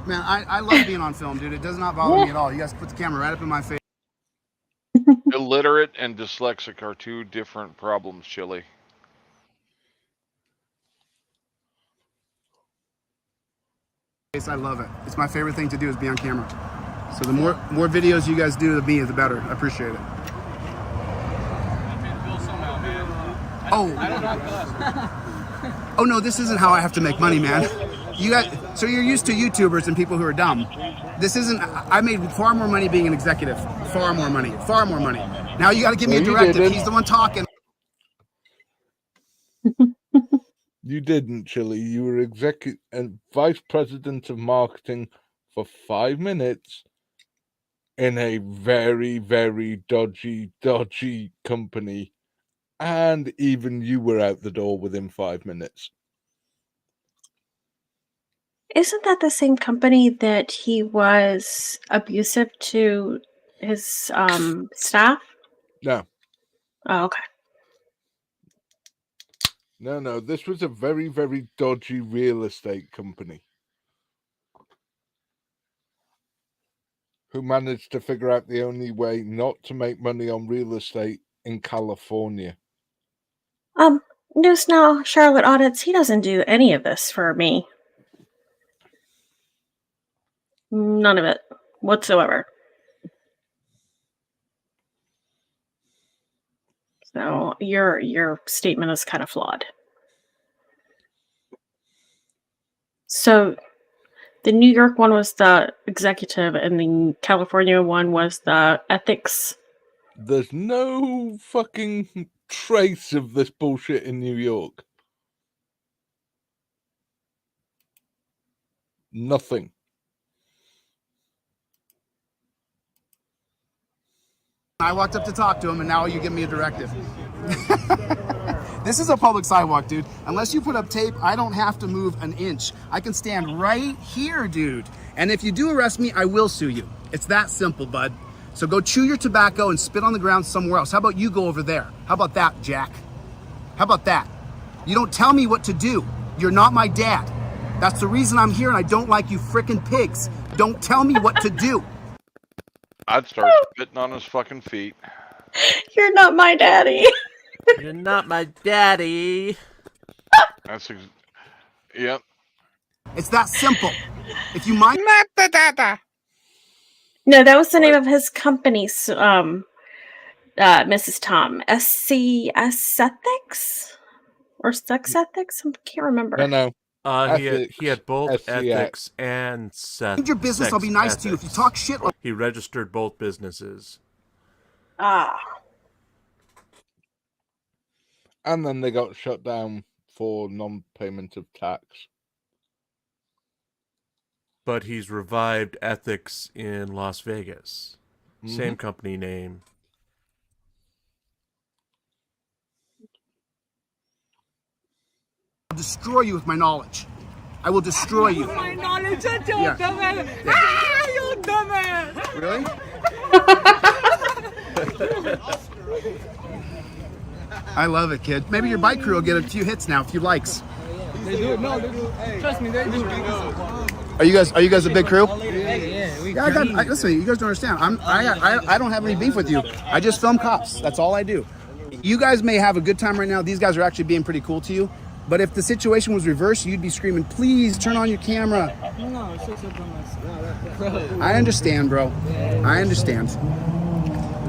Man, I love being on film, dude. It does not bother me at all. You guys put the camera right up in my face. Illiterate and dyslexic are two different problems, Chili. I love it. It's my favorite thing to do is be on camera. So the more videos you guys do of me, the better. I appreciate it. Oh no, this isn't how I have to make money, man. You guys, so you're used to YouTubers and people who are dumb. This isn't. I made far more money being an executive. Far more money. Far more money. Now you got to give me a directive. He's the one talking. You didn't, Chili. You were executive and vice president of marketing for 5 minutes in a very, very dodgy company. And even you were out the door within 5 minutes. Isn't that the same company that he was abusive to his staff? No. Oh, okay. No, this was a very, very dodgy real estate company who managed to figure out the only way not to make money on real estate in California. News Now, Charlotte audits, he doesn't do any of this for me. None of it whatsoever. So your statement is kind of flawed. So the New York one was the executive and the California one was the ethics. There's no fucking trace of this bullshit in New York. Nothing. I walked up to talk to him, and now you give me a directive. This is a public sidewalk, dude. Unless you put up tape, I don't have to move an inch. I can stand right here, dude. And if you do arrest me, I will sue you. It's that simple, bud. So go chew your tobacco and spit on the ground somewhere else. How about you go over there? How about that, Jack? How about that? You don't tell me what to do. You're not my dad. That's the reason I'm here, and I don't like you frickin' pigs. Don't tell me what to do. I'd start spitting on his fucking feet. You're not my daddy. You're not my daddy. That's yep. It's that simple. If you mind, Not the dada. No, that was the name of his company, Mrs. Tom. SCS Ethics? Or Sex Ethics? I can't remember. No. He had both SCX. ethics and mind your business, I'll be nice to you. If you talk shit, he registered both businesses. And then they got shut down for non-payment of tax. But he's revived ethics in Las Vegas. Same company name. I'll destroy you with my knowledge. I will destroy you. My knowledge, shut your Yeah. dumbass. Ah, you dumbass. Really? I love it, kid. Maybe your bike crew will get a few hits now, a few likes. They do it. No, they do. Hey, trust me, they do it. Are you guys a big crew? Yeah, Listen, you guys don't understand. I don't have any beef with you. I just film cops. That's all I do. You guys may have a good time right now. These guys are actually being pretty cool to you. But if the situation was reversed, you'd be screaming, "Please turn on your camera." No, shut your dumbass. I understand, bro. I understand.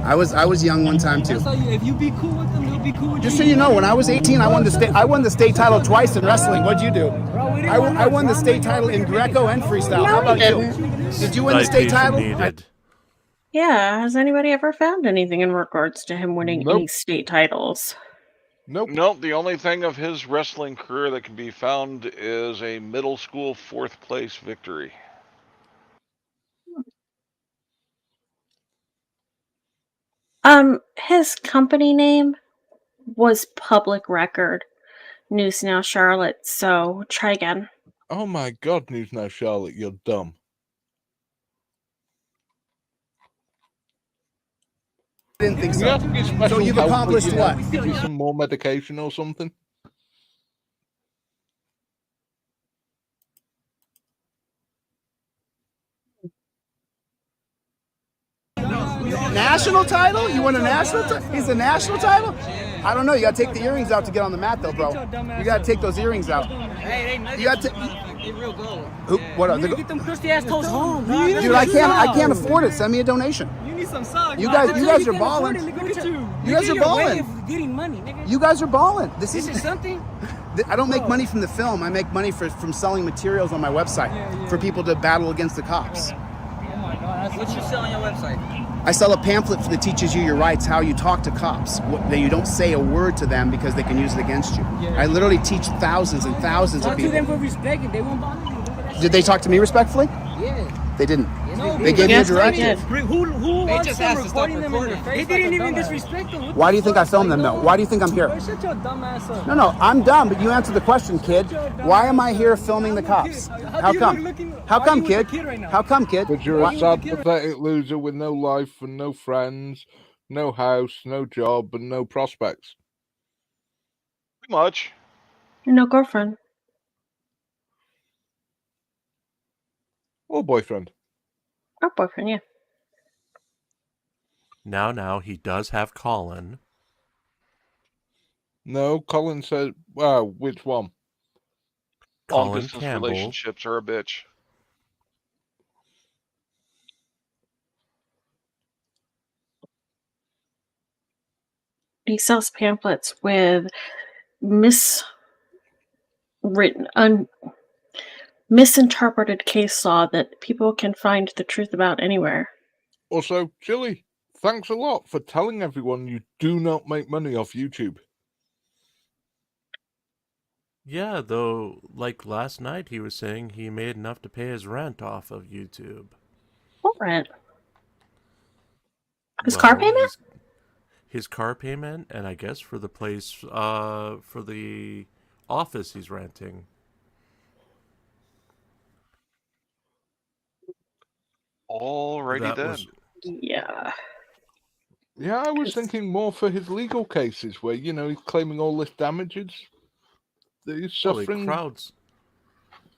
I was young one time too. That's how you, if you be cool with them, they'll be cool with Just so you know, when I was 18, I won the state title twice in wrestling. What'd you do? I won the state title in Greco and freestyle. How about you? Did you win the state title? Yeah, has anybody ever found anything in regards to him winning any state titles? Nope. The only thing of his wrestling career that can be found is a middle school 4th place victory. His company name was Public Record. News Now Charlotte, so try again. Oh my God, News Now Charlotte, you're dumb. Didn't think so. You have to get special So you've help, accomplished you know, what? Give you some more medication or something? National title? You won a national title? He's a national title? I don't know. You gotta take the earrings out to get on the mat, though, bro. You gotta take those earrings out. Hey, they You gotta they real gold. Who? What are You they? need to get them crusty ass toes home, Dude, I can't afford it. Send me a donation. You need some socks. You guys are balling. Look at you. You guys are balling. Getting money, nigga. You guys are balling. This This is is something. I don't make money from the film. I make money from selling materials on my website for people to battle against the cops. Oh my God, what you sell on your website? I sell a pamphlet that teaches you your rights, how you talk to cops, that you don't say a word to them because they can use it against you. I literally teach thousands and thousands of Talk to them people. for respect, and they won't bother you. Did they talk to me respectfully? Yeah. They didn't. No, They gave me a directive. Who wants them recording them in their face? They didn't even disrespect them. Why do you think I filmed them, though? Why do you think I'm here? Boy, shut your dumb ass up. No, I'm dumb, but you answer the question, kid. Why am I here filming the cops? How come? How come, kid? How come, kid? But you're a sad, pathetic loser with no life and no friends, no house, no job, and no prospects. Pretty much. No girlfriend. Or boyfriend. Or boyfriend, yeah. Now, he does have Colin. No, Colin said, wow, which one? Long Colin distance Campbell. relationships are a bitch. He sells pamphlets with misinterpreted case law that people can find the truth about anywhere. Also, Chili, thanks a lot for telling everyone you do not make money off YouTube. Yeah, though, like last night he was saying he made enough to pay his rent off of YouTube. What rent? His car payment? His car payment, and I guess for the place, for the office he's renting. Alrighty then. Yeah. Yeah, I was thinking more for his legal cases where, you know, he's claiming all this damages that he's suffering.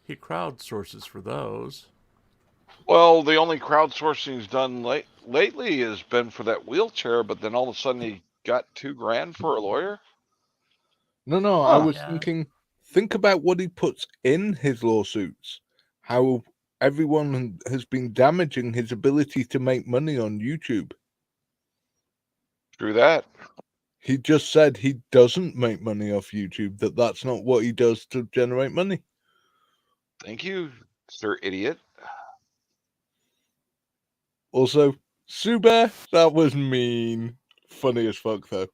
He crowdsources for those. Well, the only crowdsourcing he's done lately has been for that wheelchair, but then all of a sudden he got $2,000 for a lawyer. No, I was thinking, think about what he puts in his lawsuits. How everyone has been damaging his ability to make money on YouTube. True that. He just said he doesn't make money off YouTube, that's not what he does to generate money. Thank you, sir idiot. Also, Sue Bear, that was mean. Funny as fuck, though.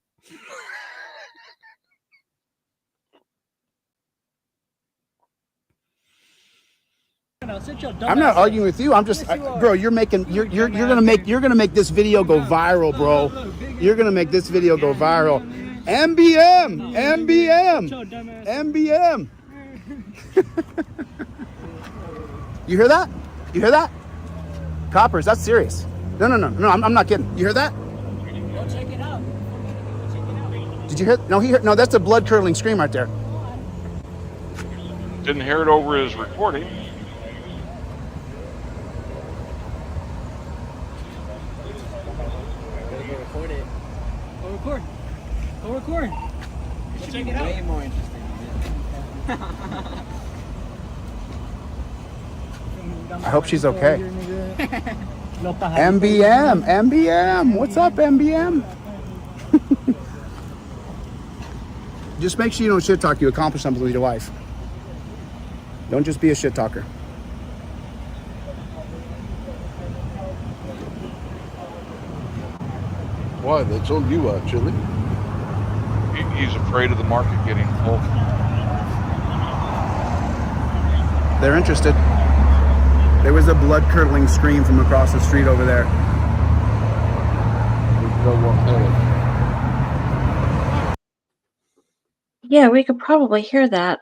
I'm not arguing with you. I'm just, bro. You're gonna make this video go viral, bro. You're gonna make this video go viral. MBM. You hear that? You hear that? Coppers, that's serious. No. I'm not kidding. You hear that? Go check it out. Did you hear? No, that's a blood curdling scream right there. Didn't hear it over his recording. Go record it. Go record. Go check it out. Way more interesting. I hope she's okay. MBM. What's up, MBM? Just make sure you don't shit talk. You accomplish something with your life. Don't just be a shit talker. Why? That's all you are, Chili. He's afraid of the market getting full. They're interested. There was a blood-curdling scream from across the street over there. Yeah, we could probably hear that.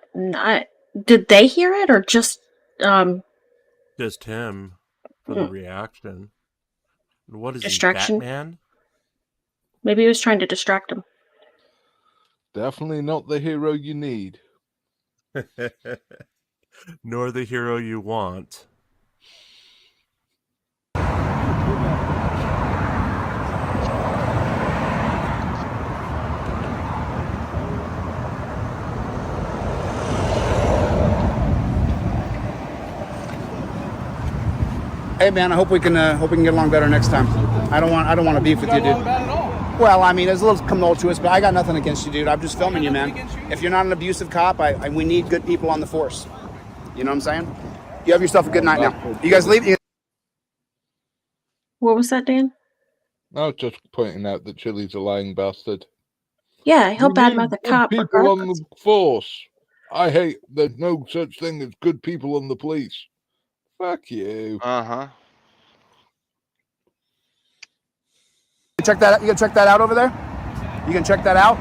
Did they hear it or just Just him for the reaction. What is distraction? he, Batman? Maybe he was trying to distract him. Definitely not the hero you need. Nor the hero you want. Hey man, I hope we can get along better next time. I don't want to beef with you, dude. Well, I mean, it's a little tumultuous, but I got nothing against you, dude. I'm just filming you, man. If you're not an abusive cop, we need good people on the force. You know what I'm saying? You have yourself a good night now. You guys leave. What was that, Dan? I was just pointing out that Chili's a lying bastard. Yeah, he'll badmouth the cop. People on the force. I hate. There's no such thing as good people on the police. Fuck you. Uh-huh. Check that out. You can check that out over there? You can check that out?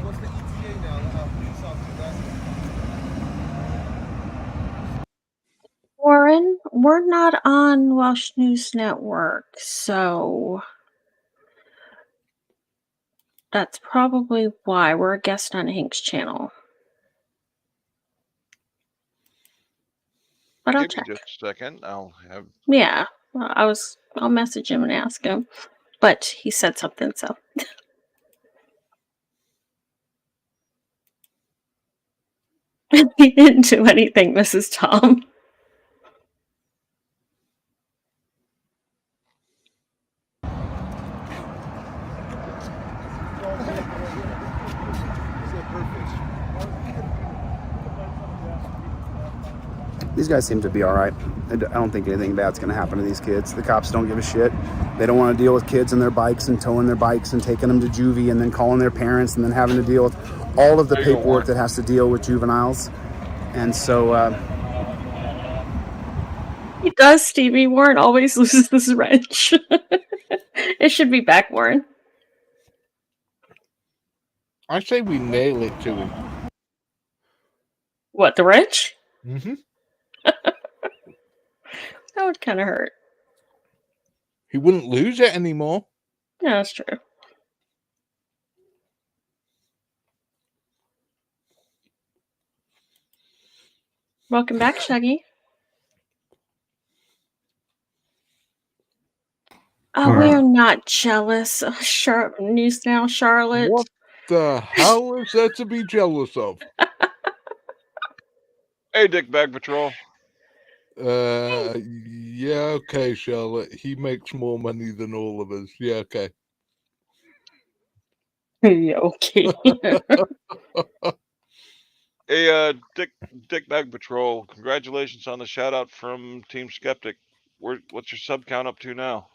What's the ETA now? Police officer, We're not on Welsh News Network, so that's probably why. We're a guest on Hank's channel. But I'll Give me check. just a second. I'll have. Yeah, well, I'll message him and ask him. But he said something, so. He didn't do anything, Mrs. Tom. These guys seem to be all right. I don't think anything bad's going to happen to these kids. The cops don't give a shit. They don't want to deal with kids and their bikes and towing their bikes and taking them to juvie and then calling their parents and then having to deal with all of the paperwork that has to deal with juveniles. And so He does, Stevie. Warren always loses this wrench. It should be back, Warren. I say we nail it to him. What, the wrench? Mm-hmm. That would kind of hurt. He wouldn't lose it anymore. Yeah, that's true. Welcome back, Shaggy. Oh, we're not jealous. News now, Charlotte. What the hell is there to be jealous of? Hey, Dick Bag Patrol. Yeah, okay, Charlotte. He makes more money than all of us. Yeah, okay. Yeah, okay. Hey, Dick Bag Patrol. Congratulations on the shout out from Team Skeptic. What's your sub count up to now?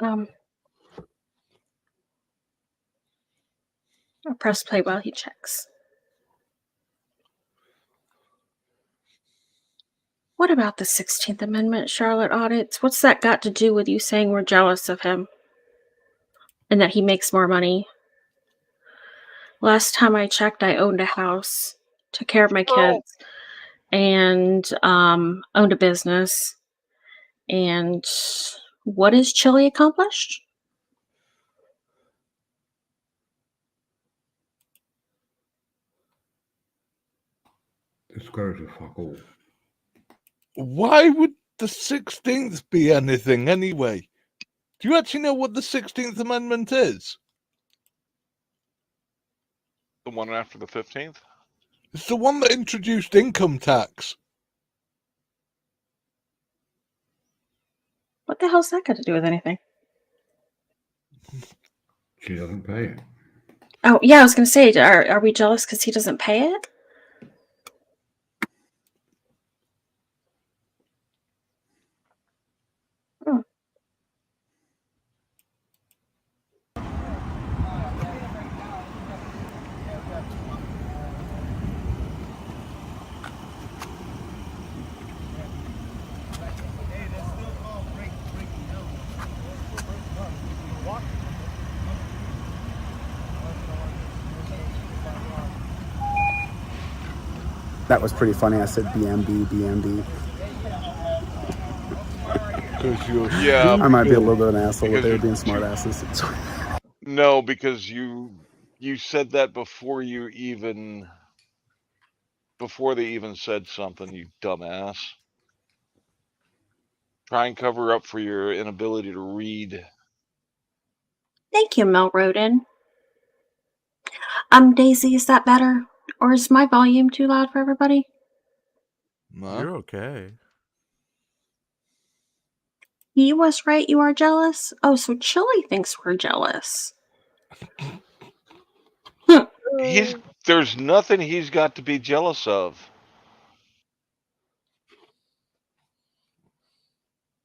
I'll press play while he checks. What about the 16th Amendment, Charlotte audits? What's that got to do with you saying we're jealous of him? And that he makes more money? Last time I checked, I owned a house, took care of my kids, and owned a business. And what has Chile accomplished? The squares are fuck all. Why would the 16th be anything anyway? Do you actually know what the 16th Amendment is? The one after the 15th? It's the one that introduced income tax. What the hell's that got to do with anything? She doesn't pay it. Oh, yeah, I was going to say, are we jealous because he doesn't pay it? that was pretty funny. I said BMB, BMB. Yeah, I might be a little bit of an asshole, but because they were being smart asses. No, because you said that before they even said something, you dumbass. Try and cover up for your inability to read. Thank you, Mel Roden. Daisy, is that better? Or is my volume too loud for everybody? No. You're okay. He was right, you are jealous? Oh, so Chili thinks we're jealous. There's nothing he's got to be jealous of.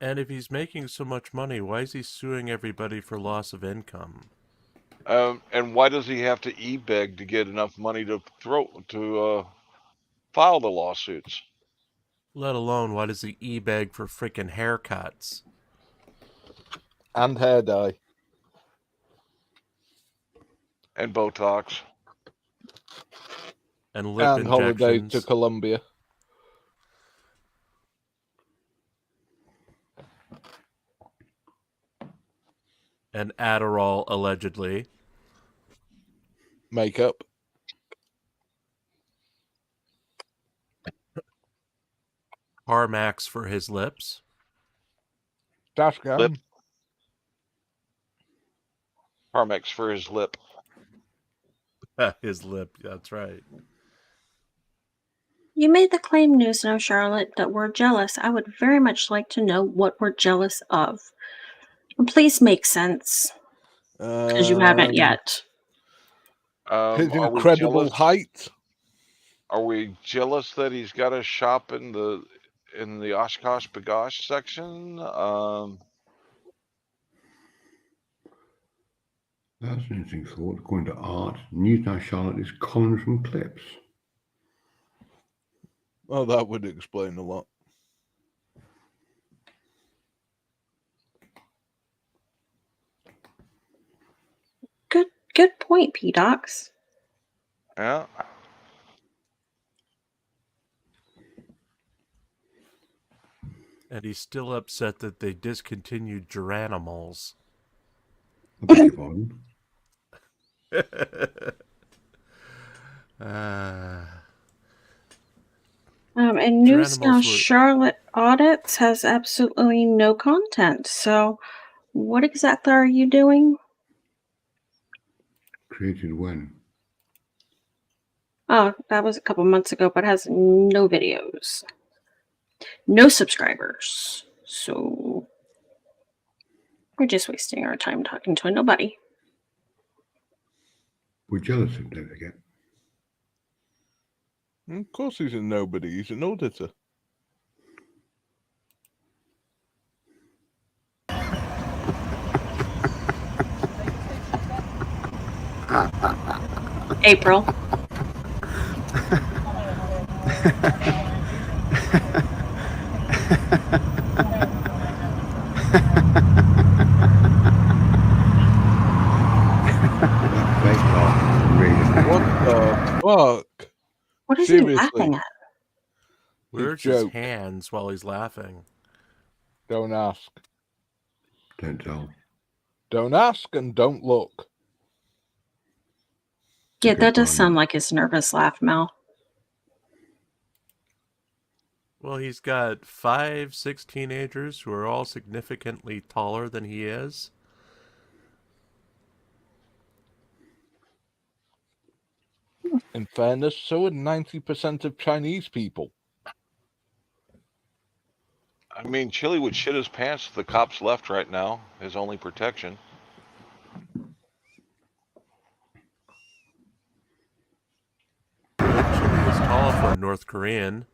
And if he's making so much money, why is he suing everybody for loss of income? And why does he have to e-beg to get enough money to file the lawsuits? Let alone, why does he e-beg for freaking haircuts? And hair dye. And Botox. And lip And holidays injections. to Colombia. And Adderall, allegedly. Makeup. Carmax for his lips. Dash cam. Lip. Carmex for his lip. His lip, that's right. You made the claim, News Now Charlotte, that we're jealous. I would very much like to know what we're jealous of. And please make sense, because you haven't yet. His Are we incredible jealous? height. Are we jealous that he's got a shop in the Oshkosh Bagosh section? That's an interesting thought. According to Art, News Now Charlotte is columns from clips. Oh, that would explain a lot. Good point, P-Docs. Yeah. And he's still upset that they discontinued Geranimals. I beg your pardon. And News Now Geranimals were- Charlotte Audits has absolutely no content. So, what exactly are you doing? Created when? Oh, that was a couple months ago, but has no videos. No subscribers. So, we're just wasting our time talking to a nobody. We're jealous of him, don't forget. Of course he's a nobody. He's an auditor. April. What the fuck? What is Seriously. he laughing at? Where's His his joke. hands while he's laughing? Don't ask. Don't tell. Don't ask and don't look. Yeah, that does sound like his nervous laugh, Mel. Well, he's got 6 teenagers who are all significantly taller than he is. In fairness, so are 90% of Chinese people. I mean, Chili would shit his pants if the cops left right now. His only protection. Chili is tall for a North Korean.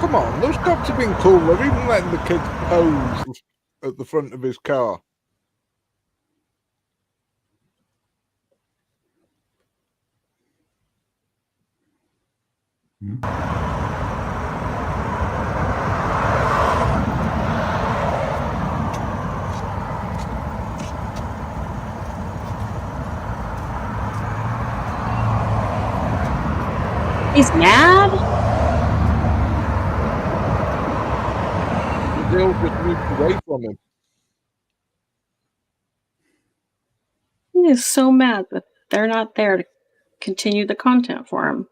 Come on, those cops have been cool. They're even letting the kids pose at the front of his car. He's mad? They all just moved away from him. He is so mad that they're not there to continue the content for him.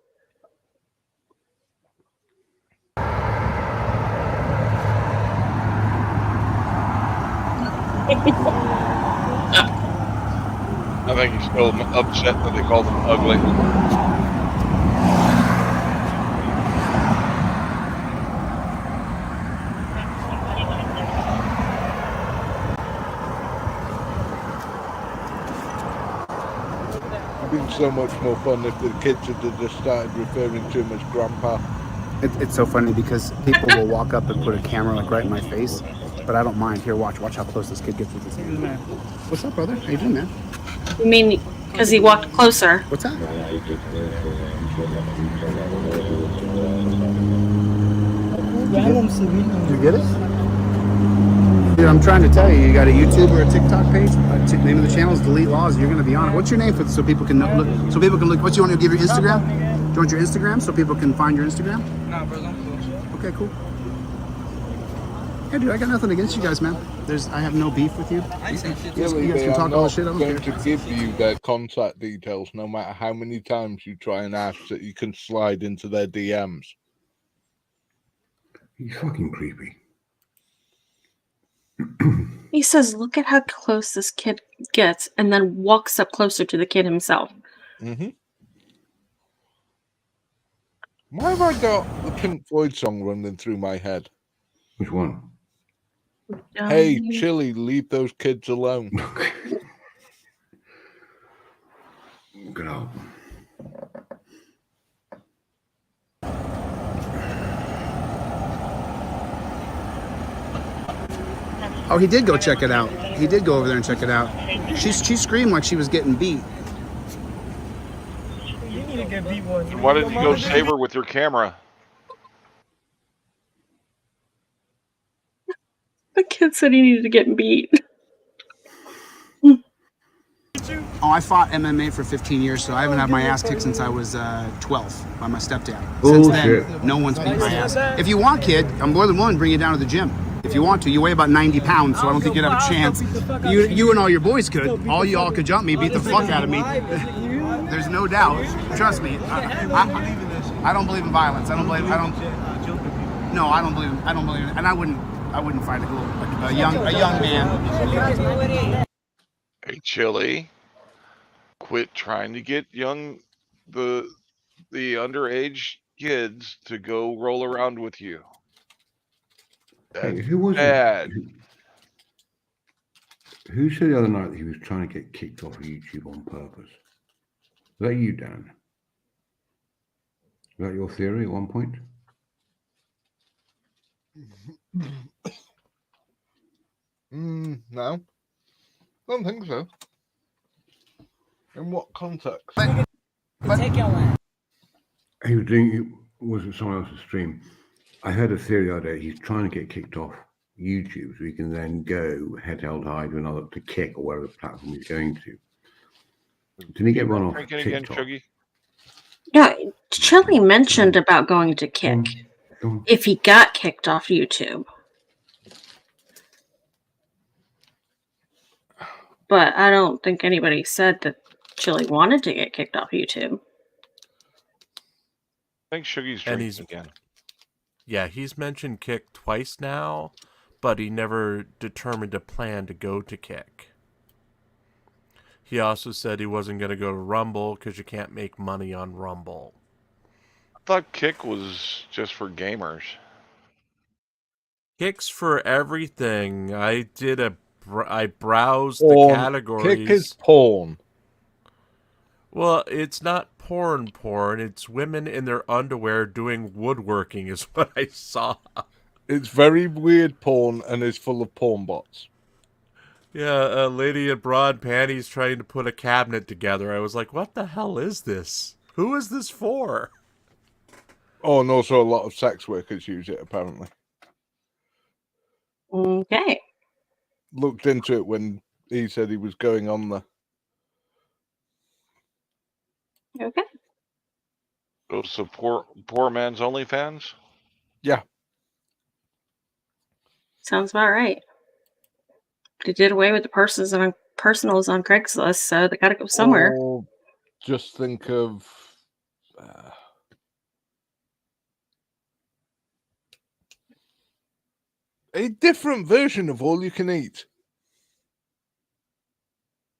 I think he's still upset that they called him ugly. It'd been so much more fun if the kids had just started referring to him as Grandpa. It's so funny because people will walk up and put a camera like right in my face, but I don't mind. Here, watch how close this kid gets with his hand. What's up, brother? How you doing, man? You mean because he walked closer? What's that? You get it? Dude, I'm trying to tell you, you got a YouTube or a TikTok page. Name of the channel is Delete Laws. You're going to be on it. What's your name so people can look? So people can look. What you want to give your Instagram? Do you want your Instagram so people can find your Instagram? Nah, bro, I'm cool. Okay, cool. Yeah, dude, I got nothing against you guys, man. I have no beef with you. You guys can talk all the shit. I don't going care. to give you their contact details, no matter how many times you try and ask that you can slide into their DMs. He's fucking creepy. He says, look at how close this kid gets, and then walks up closer to the kid himself. Mm-hmm. Why have I got the Pink Floyd song running through my head? Which one? Hey, Chili, leave those kids alone. Good album. Oh, he did go check it out. He did go over there and check it out. She screamed like she was getting beat. You need to get beat one. Why didn't you go save her with your camera? The kid said he needed to get beat. Oh, I fought MMA for 15 years, so I haven't had my ass kicked since I was 12 by my stepdad. Since then, no one's beat my ass. If you want, kid, I'm more than willing to bring you down to the gym. If you want to, you weigh about 90 pounds, so I don't think you'd have a chance. You and all your boys could. All y'all could jump me, beat the fuck out of me. There's no doubt. Trust me. I don't believe in violence. I don't believe. No, I don't believe. I don't believe. And I wouldn't fight a young man. Hey, Chili, quit trying to get the underage kids to go roll around with you. Hey, who was bad. it? Who said the other night that he was trying to get kicked off YouTube on purpose? Was that you, Dan? Was that your theory at one point? No. Don't think so. In what context? Take your land. He was doing it, was it someone else's stream? I heard a theory the other day, he's trying to get kicked off YouTube so he can then go head held high to another, to Kick or whatever platform he's going to. Didn't he get run off TikTok? Again, Yeah, Chili mentioned about going to Kick if he got kicked off YouTube. But I don't think anybody said that Chili wanted to get kicked off YouTube. I think Shuggy's drinking again. Yeah, he's mentioned Kick twice now, but he never determined a plan to go to Kick. He also said he wasn't going to go to Rumble because you can't make money on Rumble. I thought Kick was just for gamers. Kick's for everything. I browsed Porn. the categories. Kick is porn. Well, it's not porn. It's women in their underwear doing woodworking is what I saw. It's very weird porn and is full of porn bots. Yeah, a lady in broad panties trying to put a cabinet together. I was like, what the hell is this? Who is this for? Oh, and also a lot of sex workers use it, apparently. Okay. Looked into it when he said he was going on the... Okay. Go support poor man's OnlyFans? Yeah. Sounds about right. They did away with the personals on Craigslist, so they gotta go somewhere. Or just think of... a different version of all you can eat.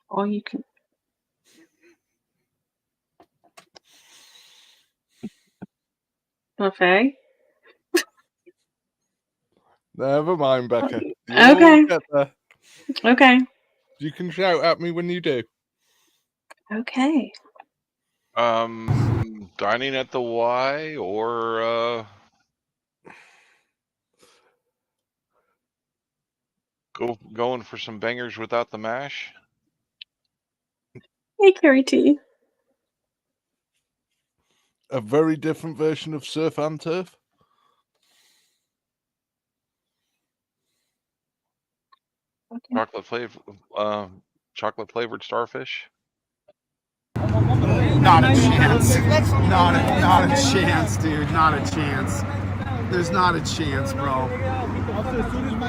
All you can... Buffet? Never mind, Becca. Okay. Get there. Okay. You can shout at me when you do. Okay. Dining at the Y or Going for some bangers without the mash. Hey, Carrie T. A very different version of surf and turf. Chocolate flavored starfish. Not a chance. Not a chance, dude. Not a chance. There's not a chance, bro.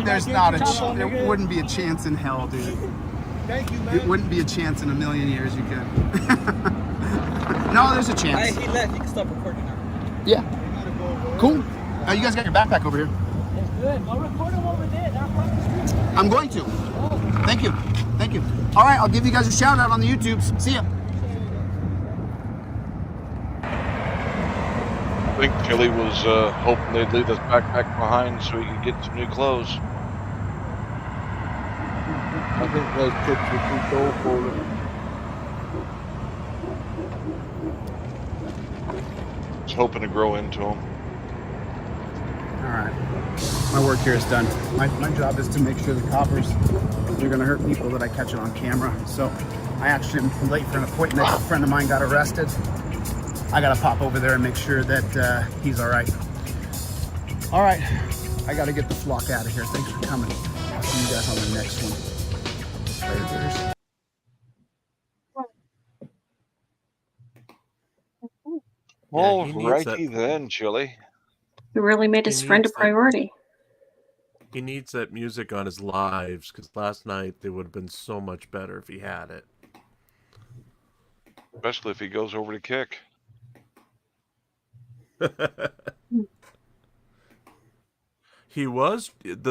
There's not a there wouldn't be a chance in hell, dude. Thank you, man. It wouldn't be a chance in a million years you could. No, there's a chance. He left. You can stop recording now. Yeah. Cool. You guys got your backpack over here. It's good. I'll record him over there. I'm going to. Thank you. Thank you. All right, I'll give you guys a shout out on the YouTubes. See ya. I think Chili was hoping they'd leave this backpack behind so he could get some new clothes. I think those kids were too tall for it. Was hoping to grow into them. All right. My work here is done. My job is to make sure the coppers are going to hurt people that I catch it on camera. So I actually am late for an appointment. A friend of mine got arrested. I got to pop over there and make sure that he's all right. All right. I got to get the flock out of here. Thanks for coming. I'll see you guys on the next one. Later, bears. Well, he needs righty that. then, Chili. He really made his friend a priority. He needs that music on his lives, because last night they would have been so much better if he had it. Especially if he goes over to kick. The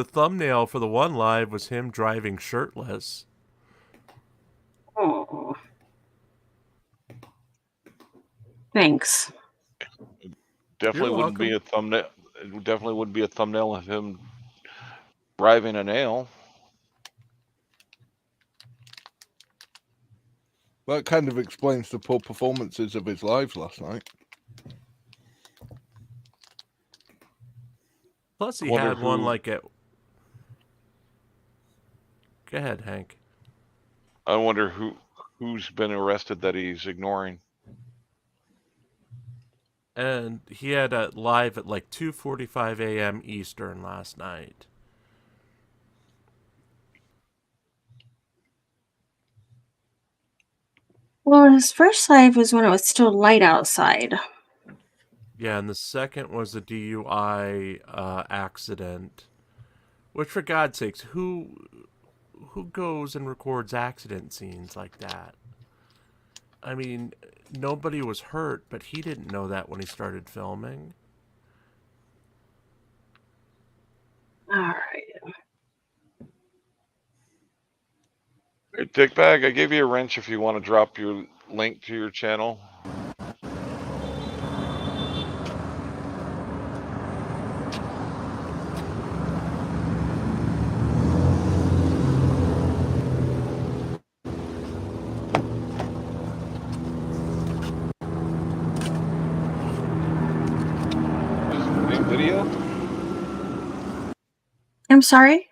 thumbnail for the one live was him driving shirtless. Oh. Thanks. Definitely You're wouldn't be a welcome. thumbnail. It definitely wouldn't be a thumbnail of him driving a nail. That kind of explains the poor performances of his lives last night. Plus, he Wonder had one who- like it. Go ahead, Hank. I wonder who's been arrested that he's ignoring. And he had a live at like 2:45 a.m. Eastern last night. Well, his first live was when it was still light outside. Yeah, and the second was a DUI accident. Which, for God's sakes, who goes and records accident scenes like that? I mean, nobody was hurt, but he didn't know that when he started filming. All right. Hey, Dickbag, I gave you a wrench if you want to drop your link to your channel. Same video? I'm sorry.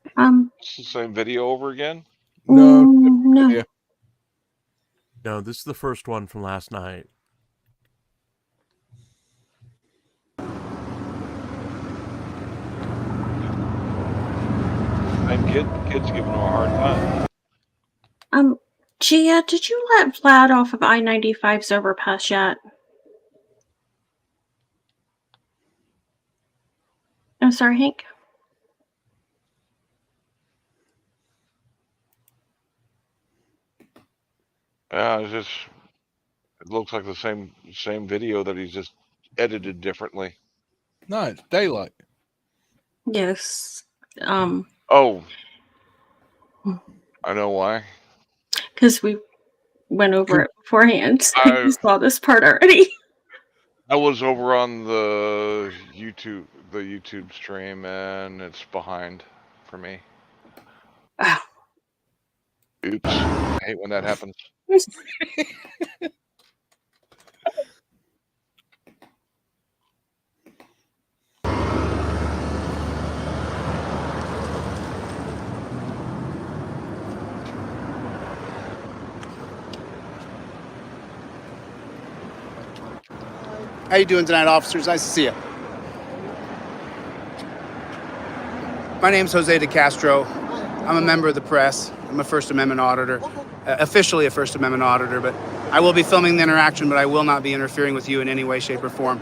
It's the same video over again? No, no. video. No, this is the first one from last night. And kid's giving him a hard time. Gia, did you let Vlad off of I-95's overpass yet? I'm sorry, Hank. Yeah, it looks like the same video that he's just edited differently. No, it's daylight. Yes. Oh. I know why. Because we went over it beforehand. I- You saw this part already. I was over on the YouTube stream, and it's behind for me. Oh. Oops. I hate when that happens. How you doing tonight, officers? Nice to see you. My name's Jose De Castro. I'm a member of the press. I'm a First Amendment auditor, officially a First Amendment auditor, but I will be filming the interaction, but I will not be interfering with you in any way, shape, or form.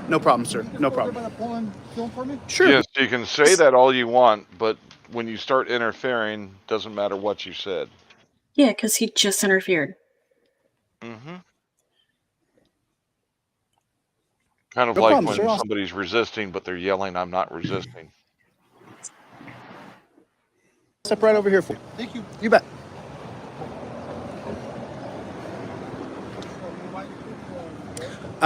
No problem, sir. No problem. Sure. Yes, you can say that all you want, but when you start interfering, doesn't matter what you said. Yeah, because he just interfered. Mm-hmm. Kind of No like problem, when sir. somebody's resisting, but they're yelling, "I'm not resisting." Step right over here for you. Thank you. You bet.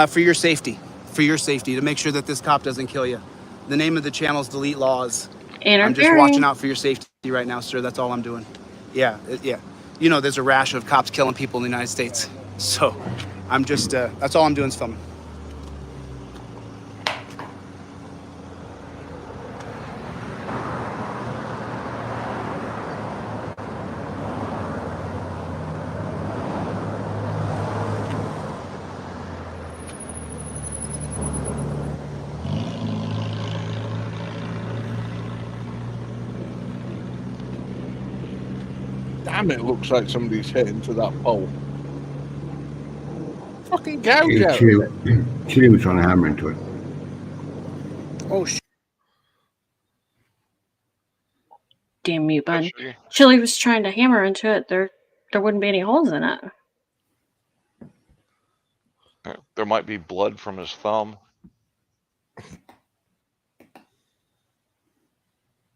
For your safety, to make sure that this cop doesn't kill you. The name of the channel is Delete Laws. I'm just watching out for your safety right now, sir. That's all I'm doing. Yeah, yeah. You know, there's a rash of cops killing people in the United States. So I'm just, that's all I'm doing is filming. Damn, it looks like somebody's hit into that pole. Fucking gouge out. Chile was trying to hammer into it. Oh, shit. Damn mute button. Chili was trying to hammer into it. There wouldn't be any holes in it. There might be blood from his thumb.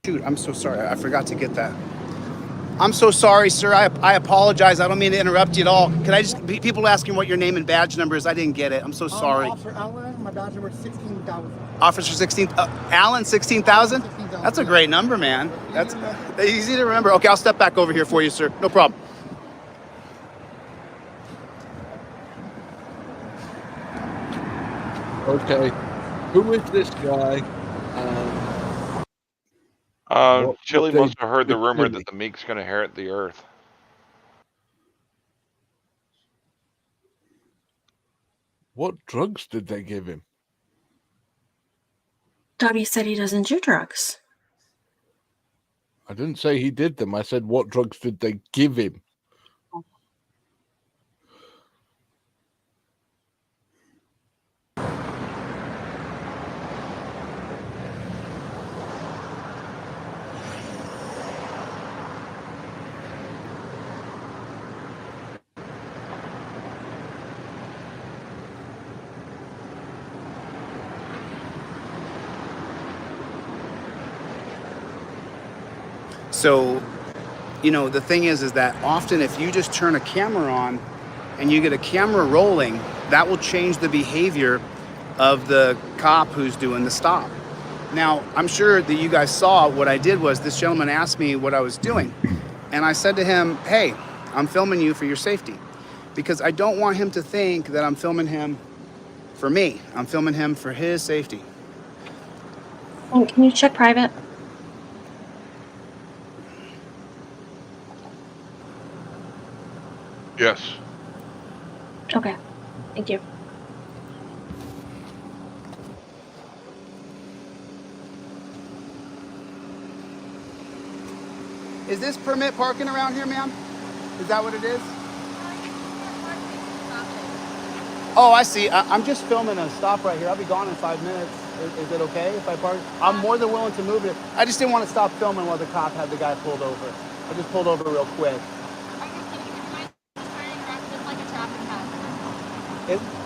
Shoot, I'm so sorry. I forgot to get that. I'm so sorry, sir. I apologize. I don't mean to interrupt you at all. Can I just, people asking what your name and badge number is? I didn't get it. I'm so sorry. Officer Allen, my badge number is 16,000. Officer 16, Allen 16,000? That's a great number, man. That's easy to remember. Okay, I'll step back over here for you, sir. No problem. Okay, who is this guy? Chile must have heard the rumor that the meek's going to inherit the earth. What drugs did they give him? Dobby said he doesn't do drugs. I didn't say he did them. I said, what drugs did they give him? So, you know, the thing is that often if you just turn a camera on and you get a camera rolling, that will change the behavior of the cop who's doing the stop. Now, I'm sure that you guys saw what I did was this gentleman asked me what I was doing. And I said to him, hey, I'm filming you for your safety because I don't want him to think that I'm filming him for me. I'm filming him for his safety. Oh, can you check private? Yes. Okay. Thank you. Is this permit parking around here, ma'am? Is that what it is? Oh, I see. I'm just filming a stop right here. I'll be gone in 5 minutes. Is it okay if I park? I'm more than willing to move it. I just didn't want to stop filming while the cop had the guy pulled over. I just pulled over real quick.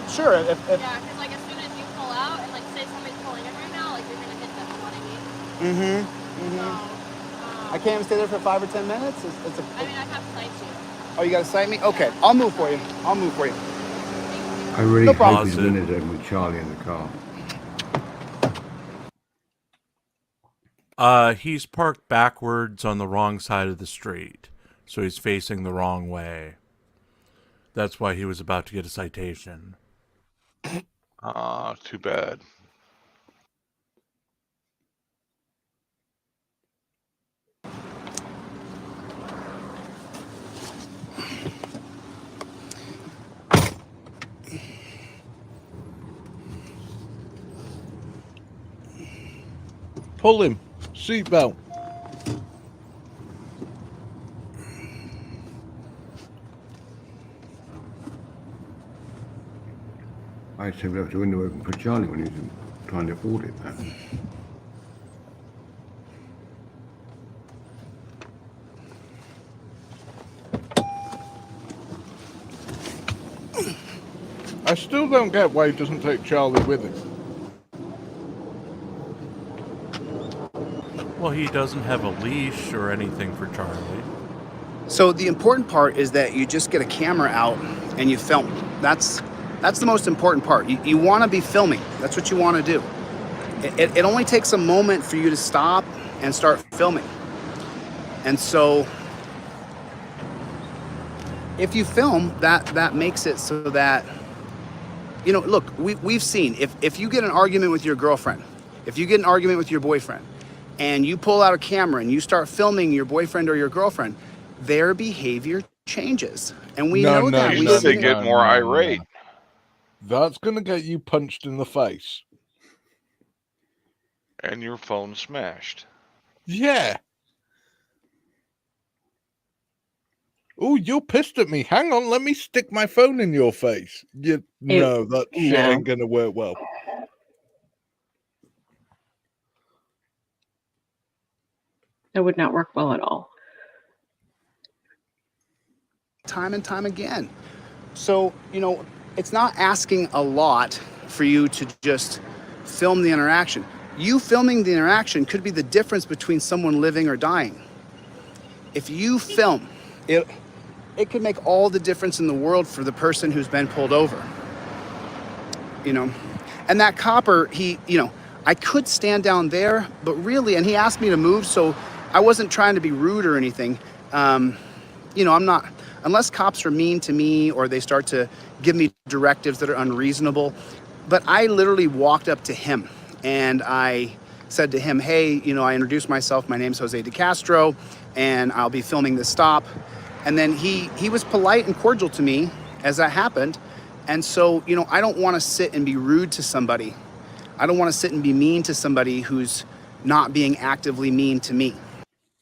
Sure. Yeah, because like as soon as you pull out and like say somebody's pulling in right now, like you're gonna hit them. You know what I mean? So, I can't even stay there for 5 or 10 minutes. I mean, I have to cite you. Oh, you gotta cite me? Okay, I'll move for you. I really hope his winner's over with Charlie in the car. He's parked backwards on the wrong side of the street, so he's facing the wrong way. That's why he was about to get a citation. Too bad. Pull him. Seatbelt. I said we left the window open for Charlie when he was trying to afford it. I still don't get why he doesn't take Charlie with him. Well, he doesn't have a leash or anything for Charlie. So the important part is that you just get a camera out and you film. That's the most important part. You want to be filming. That's what you want to do. It only takes a moment for you to stop and start filming. And so if you film, that makes it so that, you know, look, we've seen, if you get an argument with your girlfriend, if you get an argument with your boyfriend, and you pull out a camera and you start filming your boyfriend or your girlfriend, their behavior changes. And we know that. They get more irate. That's going to get you punched in the face. And your phone smashed. Yeah. Oh, you're pissed at me. Hang on, let me stick my phone in your face. No, that shit ain't going to work well. That would not work well at all. Time and time again. So, you know, it's not asking a lot for you to just film the interaction. You filming the interaction could be the difference between someone living or dying. If you film, it could make all the difference in the world for the person who's been pulled over. You know, and that copper, I could stand down there, but really, and he asked me to move, so I wasn't trying to be rude or anything. I'm not, unless cops are mean to me or they start to give me directives that are unreasonable. But I literally walked up to him and I said to him, hey, I introduced myself. My name's Jose DeCastro and I'll be filming this stop. And then he was polite and cordial to me as that happened. And so, I don't want to sit and be rude to somebody. I don't want to sit and be mean to somebody who's not being actively mean to me.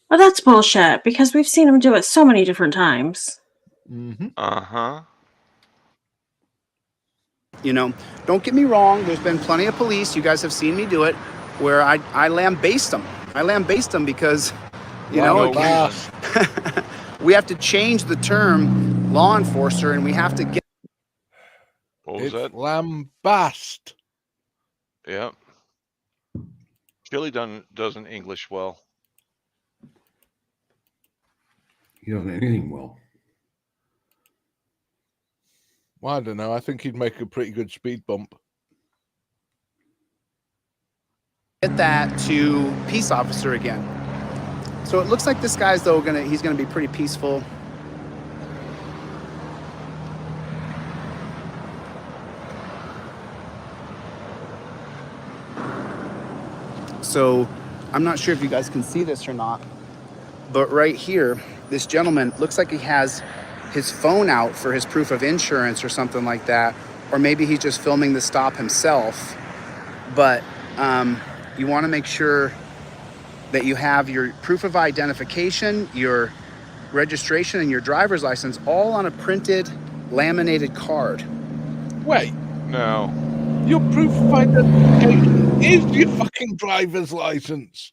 Well, that's bullshit, because we've seen him do it so many different times. Mm-hmm. Uh-huh. Don't get me wrong. There's been plenty of police, you guys have seen me do it, where I lambaste them. I lambaste them because, we have to change the term law enforcer and we have to get... What was that? Lambast. Yep. Chili doesn't English well. He doesn't anything well. Well, I don't know. I think he'd make a pretty good speed bump. Get that to peace officer again. So it looks like this guy's he's gonna be pretty peaceful. So I'm not sure if you guys can see this or not, but right here, this gentleman looks like he has his phone out for his proof of insurance or something like that, or maybe he's just filming the stop himself. But you want to make sure that you have your proof of identification, your registration, and your driver's license all on a printed, laminated card. Wait. No. Your proof of identification is your fucking driver's license.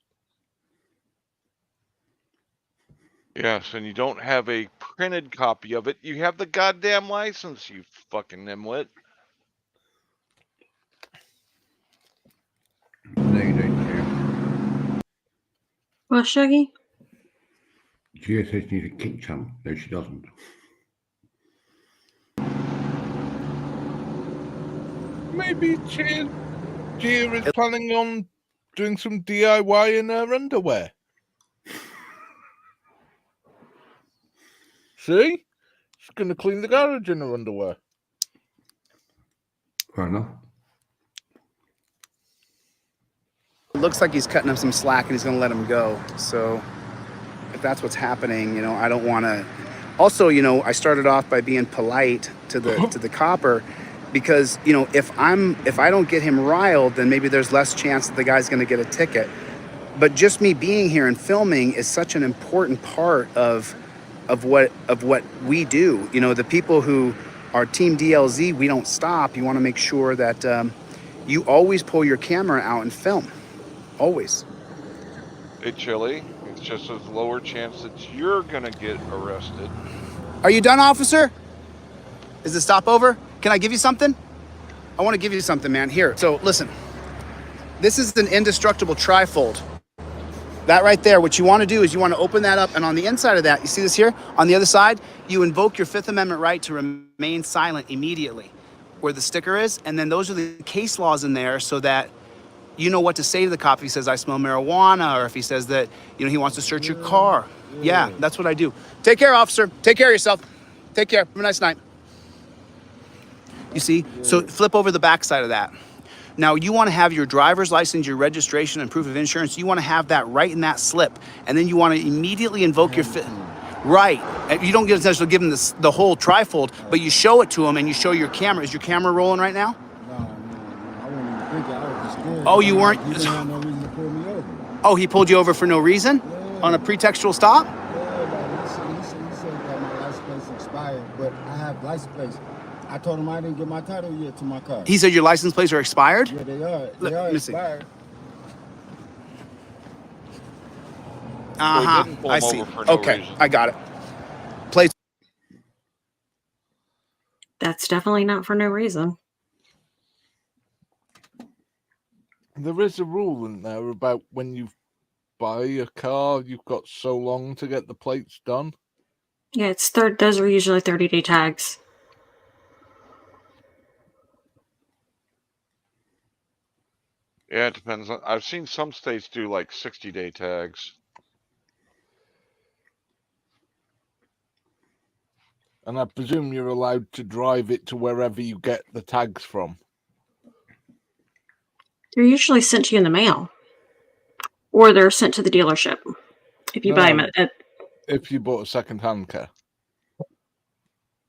Yes, and you don't have a printed copy of it. You have the goddamn license, you fucking nimwit. No, you don't, Well, Shaggy? Gia says she needs a kick chum. No, she doesn't. Maybe Gia is planning on doing some DIY in her underwear. See? She's going to clean the garage in her underwear. Fair enough. It looks like he's cutting him some slack and he's going to let him go. So if that's what's happening, I don't want to... Also, I started off by being polite to the copper because, if I don't get him riled, then maybe there's less chance that the guy's going to get a ticket. but just me being here and filming is such an important part of what we do. You know, the people who are Team DLZ, we don't stop. You want to make sure that you always pull your camera out and film, always. Hey, Chili, it's just a lower chance that you're gonna get arrested. Are you done, officer? Is the stop over? Can I give you something? I want to give you something, man. Here. So listen, this is an indestructible trifold. That right there, what you want to do is you want to open that up, and on the inside of that, you see this here? On the other side, you invoke your Fifth Amendment right to remain silent immediately, where the sticker is, and then those are the case laws in there so that you know what to say to the cop if he says, I smell marijuana, or if he says that, you know, he wants to search your car. Yeah, that's what I do. Take care, officer. Take care of yourself. Take care. Have a nice night. You see? So flip over the back side of that. Now, you want to have your driver's license, your registration, and proof of insurance. You want to have that right in that slip. And then you want to immediately invoke your right. You don't get essentially give them the whole trifold, but you show it to them and you show your camera. Is your camera rolling right now? No, I wasn't even thinking. I was just scared. Oh, you weren't? He didn't have no reason to pull me over. Oh, he pulled you over for no reason? Yeah. On a pretextual stop? Yeah, he said that my license plate expired, but I have license plates. I told him I didn't get my title yet to my car. He said your license plates are expired? Yeah, they are. They are Let me see. expired. Uh-huh. didn't pull I him see. over for no Okay, reason. I got it. Plates. That's definitely not for no reason. There is a rule in there about when you buy a car, you've got so long to get the plates done. Yeah, those are usually 30-day tags. Yeah, it depends on. I've seen some states do like 60-day tags. And I presume you're allowed to drive it to wherever you get the tags from. They're usually sent to you in the mail. Or they're sent to the dealership. If you buy them at... If you bought a second-hand car.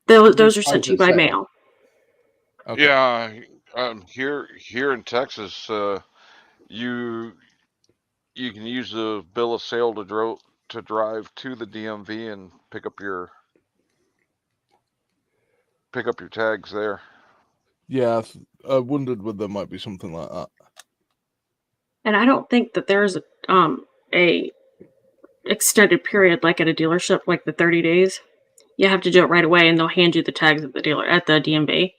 Those are sent to you by mail. Okay. Yeah, here in Texas, you can use the bill of sale to drive to the DMV and pick up your tags there. Yeah, I wondered whether there might be something like that. And I don't think that there's a extended period like at a dealership, like the 30 days. You have to do it right away, and they'll hand you the tags at the DMV.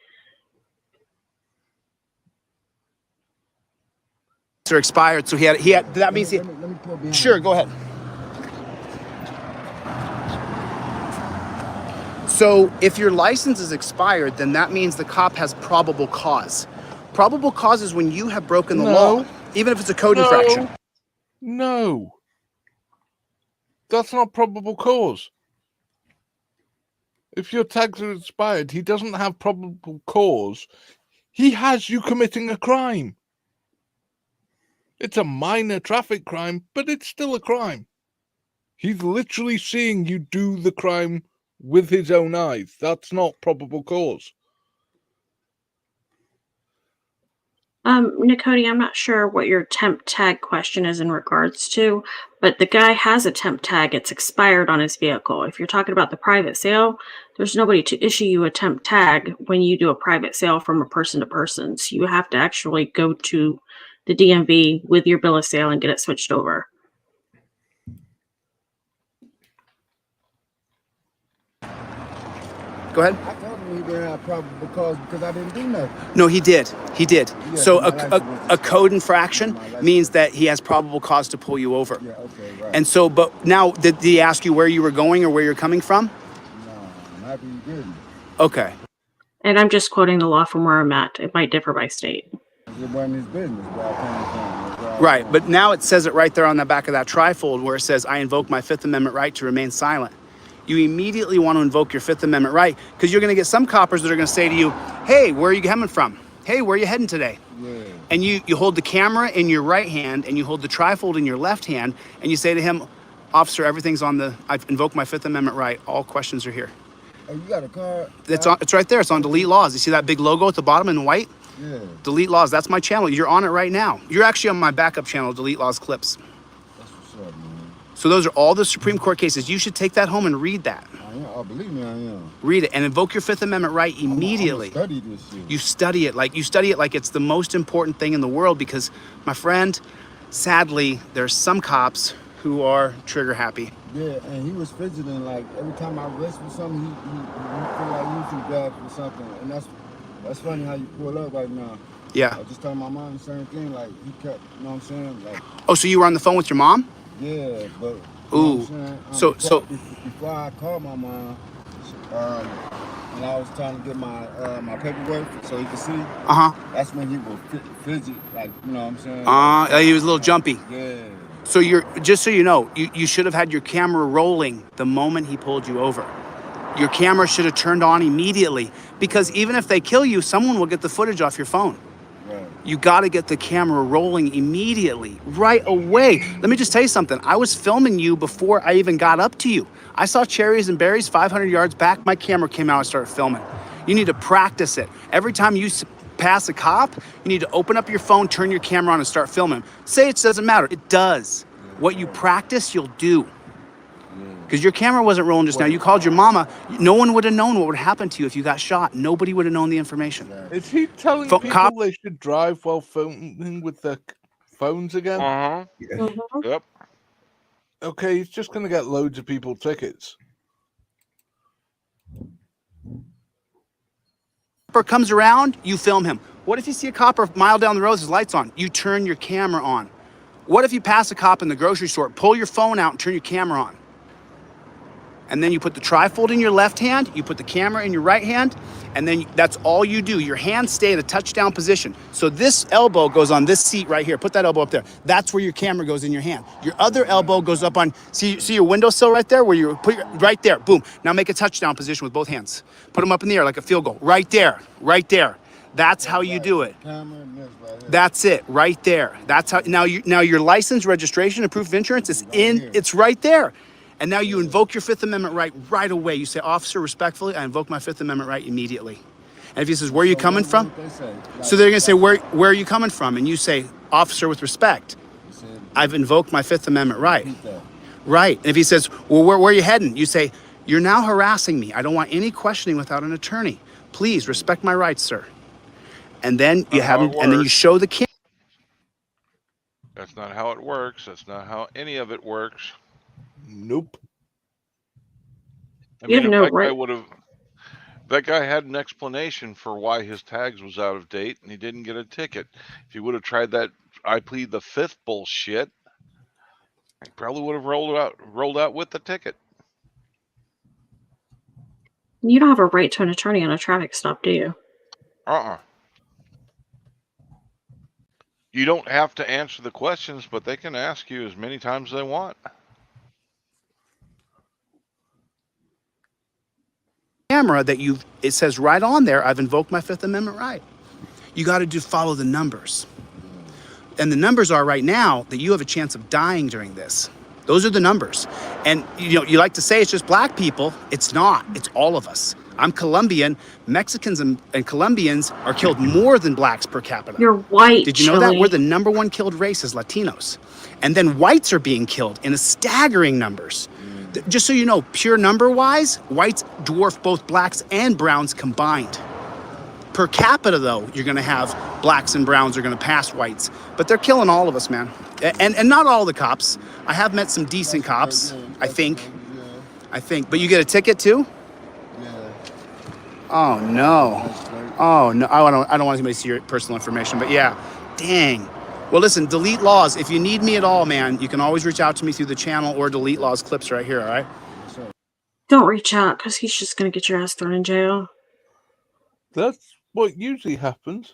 Are expired, so he had. That means he. Let me pull behind. Sure, go ahead. So if your license is expired, then that means the cop has probable cause. Probable cause is when you have broken the law, even if it's a code infraction. No. That's not probable cause. If your tags are expired, he doesn't have probable cause. He has you committing a crime. It's a minor traffic crime, but it's still a crime. He's literally seeing you do the crime with his own eyes. That's not probable cause. Nicody, I'm not sure what your temp tag question is in regards to, but the guy has a temp tag. It's expired on his vehicle. If you're talking about the private sale, there's nobody to issue you a temp tag when you do a private sale from a person to person. So you have to actually go to the DMV with your bill of sale and get it switched over. Go ahead. I told him he didn't have probable cause because I didn't do nothing. No, he did. He did. Yeah, So my license was a code infraction means that he has probable cause to pull you over. Yeah, okay, right. And so, but now, did he ask you where you were going or where you're coming from? No, I'm happy you didn't. Okay. And I'm just quoting the law from where I'm at. It might differ by state. It wasn't his business where I came from. Right, but now it says it right there on the back of that trifold where it says, I invoke my Fifth Amendment right to remain silent. You immediately want to invoke your Fifth Amendment right because you're going to get some coppers that are going to say to you, hey, where are you coming from? Hey, where are you heading today? Yeah. And you hold the camera in your right hand and you hold the trifold in your left hand and you say to him, officer, everything's on I've invoked my Fifth Amendment right. All questions are here. Oh, you got a car? It's right there. It's on delete laws. You see that big logo at the bottom in white? Yeah. Delete laws. That's my channel. You're on it right now. You're actually on my backup channel, delete laws clips. So those are all the Supreme Court cases. You should take that home and read that. I am. Oh, believe me, I am. Read it and invoke your Fifth Amendment right immediately. I'm study this shit. You study it like it's the most important thing in the world because, my friend, sadly, there's some cops who are trigger happy. Yeah, and he was fidgeting like every time I rest with something, he feel like he was in grab for something, and that's funny how you pull up right now. Yeah. I just told my mom the same thing. Like he kept, you know what I'm saying? Like. Oh, so you were on the phone with your mom? Yeah, but. Ooh. Before I called my mom, and I was trying to get my my paperwork so he could see. That's when he would fidget, like, you know what I'm saying? He was a little jumpy. Yeah. So just so you know, you should have had your camera rolling the moment he pulled you over. Your camera should have turned on immediately because even if they kill you, someone will get the footage off your phone. Right. You got to get the camera rolling immediately, right away. Let me just tell you something. I was filming you before I even got up to you. I saw cherries and berries 500 yards back. My camera came out and started filming. You need to practice it. Every time you pass a cop, you need to open up your phone, turn your camera on, and start filming. Say it doesn't matter. It does. What you practice, you'll do. Because your camera wasn't rolling just now. You called your mama. No one would have known what would happen to you if you got shot. Nobody would have known the information. Is he telling people they should drive while filming with their phones again? Yes. Yep. Okay, he's just going to get loads of people tickets. Copper comes around, you film him. What if you see a copper a mile down the road, his lights on? You turn your camera on. What if you pass a cop in the grocery store, pull your phone out and turn your camera on? And then you put the trifold in your left hand, you put the camera in your right hand, and then that's all you do. Your hands stay at a touchdown position. So this elbow goes on this seat right here. Put that elbow up there. That's where your camera goes in your hand. Your other elbow goes up on, see your windowsill right there? Where you put your, right there, boom. Now make a touchdown position with both hands. Put them up in the air like a field goal. Right there, right there. That's how you do it. That's it, right there. That's how, now your license, registration, and proof of insurance is in, it's right there. And now you invoke your Fifth Amendment right away. You say, officer, respectfully, I invoke my Fifth Amendment right immediately. And if he says, where are you coming from? So they're gonna say, where are you coming from? And you say, officer, with respect, I've invoked my Fifth Amendment right. Right, and if he says, well, where are you heading? You say, you're now harassing me. I don't want any questioning without an attorney. Please respect my rights, sir. And then you have him, and then you show the camera. That's not how it works. That's not how any of it works. Nope. I mean, if that guy had an explanation for why his tags was out of date and he didn't get a ticket. If he would have tried that I plead the fifth bullshit, he probably would have rolled out with the ticket. You don't have a right to an attorney on a traffic stop, do you? You don't have to answer the questions, but they can ask you as many times as they want. Camera that it says right on there, I've invoked my Fifth Amendment right. You got to follow the numbers. And the numbers are right now that you have a chance of dying during this. Those are the numbers. And you like to say it's just black people. It's not. It's all of us. I'm Colombian. Mexicans and Colombians are killed more than blacks per capita. You're white. Did you know that? We're the number one killed race as Latinos. And then whites are being killed in staggering numbers. Just so you know, pure number-wise, whites dwarf both blacks and browns combined. Per capita, though, you're going to have blacks and browns are going to pass whites. But they're killing all of us, man. And not all the cops. I have met some decent cops, I think. But you get a ticket, too? Yeah. Oh, no. Oh, no. I don't want anybody to see your personal information. But, yeah. Dang. Well, listen, Delete Laws, if you need me at all, man, you can always reach out to me through the channel or Delete Laws clips right here, all right? Don't reach out, because he's just going to get your ass thrown in jail. That's what usually happens.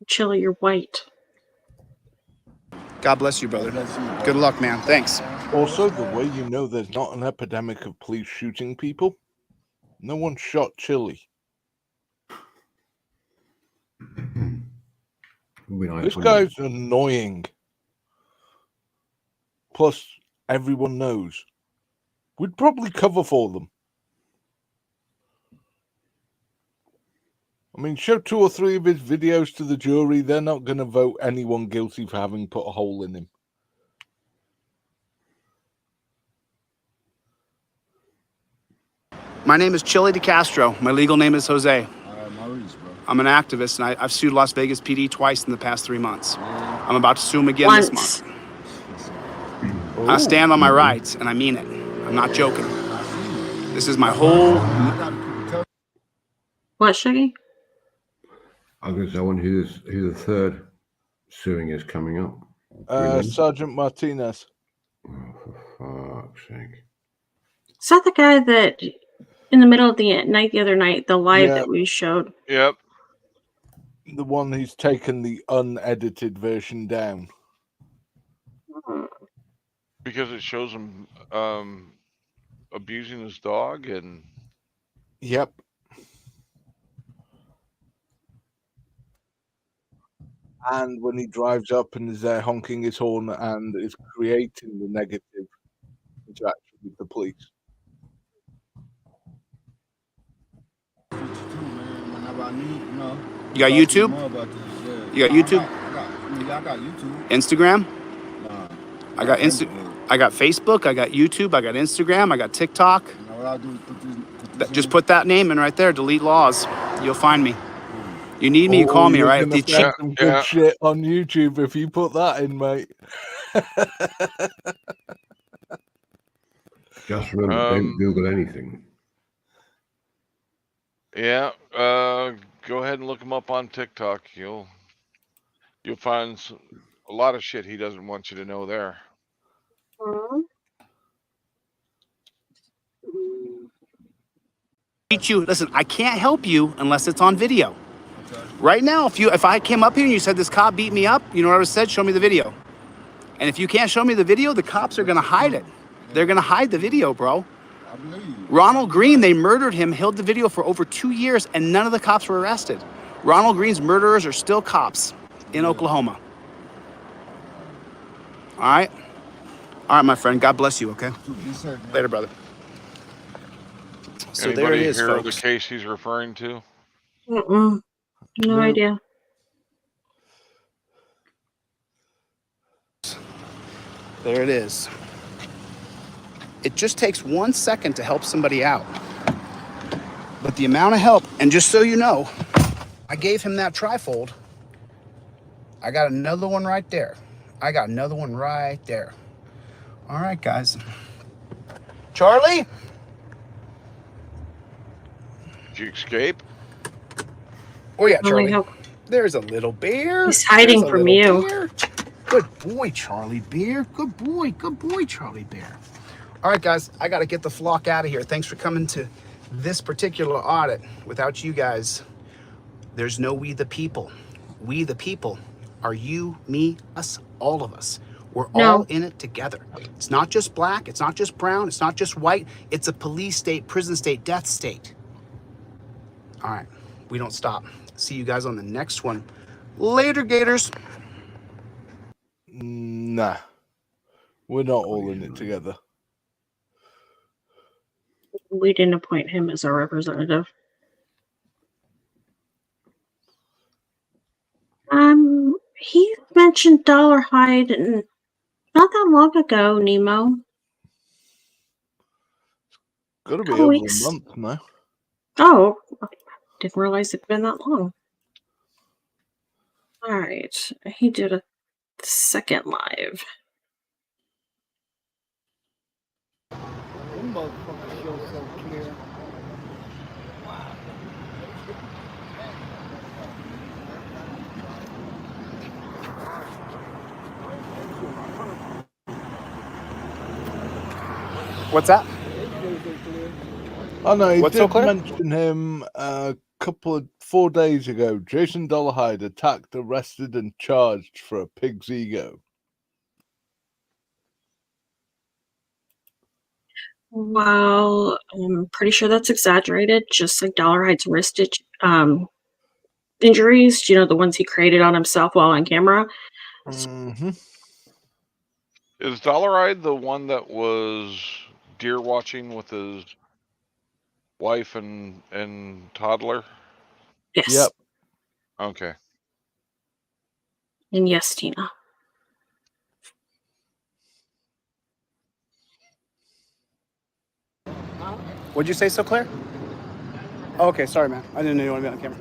Chili, you're white. God bless you, brother. Good luck, man. Thanks. Also, the way you know there's not an epidemic of police shooting people, no one shot Chili. This guy's annoying. Plus, everyone knows. We'd probably cover for them. I mean, show 2 or 3 of his videos to the jury. They're not going to vote anyone guilty for having put a hole in him. My name is Chili DeCastro. My legal name is Jose. Maurice, bro. I'm an activist, and I've sued Las Vegas PD twice in the past 3 months. I'm about to sue them again this month. I stand on my rights, and I mean it. I'm not joking. This is my whole... What, Shaggy? I was going to say, I wonder who the third suing is coming up. Sergeant Martinez. Oh, for fuck's sake. Is that the guy that in the middle of the night the other night, the live Yeah. that we showed? Yep. The one who's taken the unedited version down. Because it shows him abusing his dog and... Yep. And when he drives up and is there honking his horn and is creating the negative interaction with the police. You got YouTube? You got YouTube? I got YouTube. Instagram? Nah. I got Facebook, I got YouTube, I got Instagram, I got TikTok. What I'll do is put this Just put that name in right there, delete laws. You'll find me. You need me, you call me, all right? You're gonna find some good shit on YouTube if you put that in, mate. Just remember, don't Google anything. Yeah, go ahead and look him up on TikTok. You'll find a lot of shit he doesn't want you to know there. Listen, I can't help you unless it's on video. Right now, if I came up here and you said this cop beat me up, you know what I would have said? Show me the video. And if you can't show me the video, the cops are gonna hide it. They're gonna hide the video, bro. Ronald Green, they murdered him, held the video for over 2 years, and none of the cops were arrested. Ronald Green's murderers are still cops in Oklahoma. All right? All right, my friend. God bless you, okay? Later, brother. So Anybody there it is, hear folks. of the case he's referring to? No idea. There it is. It just takes 1 second to help somebody out. But the amount of help, and just so you know, I gave him that trifold. I got another one right there. I got another one right there. All right, guys. Charlie? Did you escape? Oh, yeah, Charlie. There's a little bear. He's hiding from you. Bear. Good boy, Charlie Bear. Good boy, Charlie Bear. All right, guys, I got to get the flock out of here. Thanks for coming to this particular audit. Without you guys, there's no we the people. We the people are you, me, us, all of us. We're all in it together. It's not just black. It's not just brown. It's not just white. It's a police state, prison state, death state. All right, we don't stop. See you guys on the next one. Later, Gators. Nah. We're not all in it together. We didn't appoint him as our representative. He mentioned Dollar Hyde and not that long ago, Nemo. Gotta be over a month now. Oh, didn't realize it'd been that long. All right, he did a second live. What's that? Oh no, he What's so did clear? mention him 4 days ago. Jason Dollarhide attacked, arrested, and charged for a pig's ego. Well, I'm pretty sure that's exaggerated, just like Dollar Hyde's wrist injuries, you know, the ones he created on himself while on camera. Mm-hmm. Is Dollaride the one that was deer watching with his wife and toddler? Yes. Yep. Okay. And yes, Tina. What'd you say, so Claire? Oh, okay, sorry, man. I didn't know you wanted to be on camera.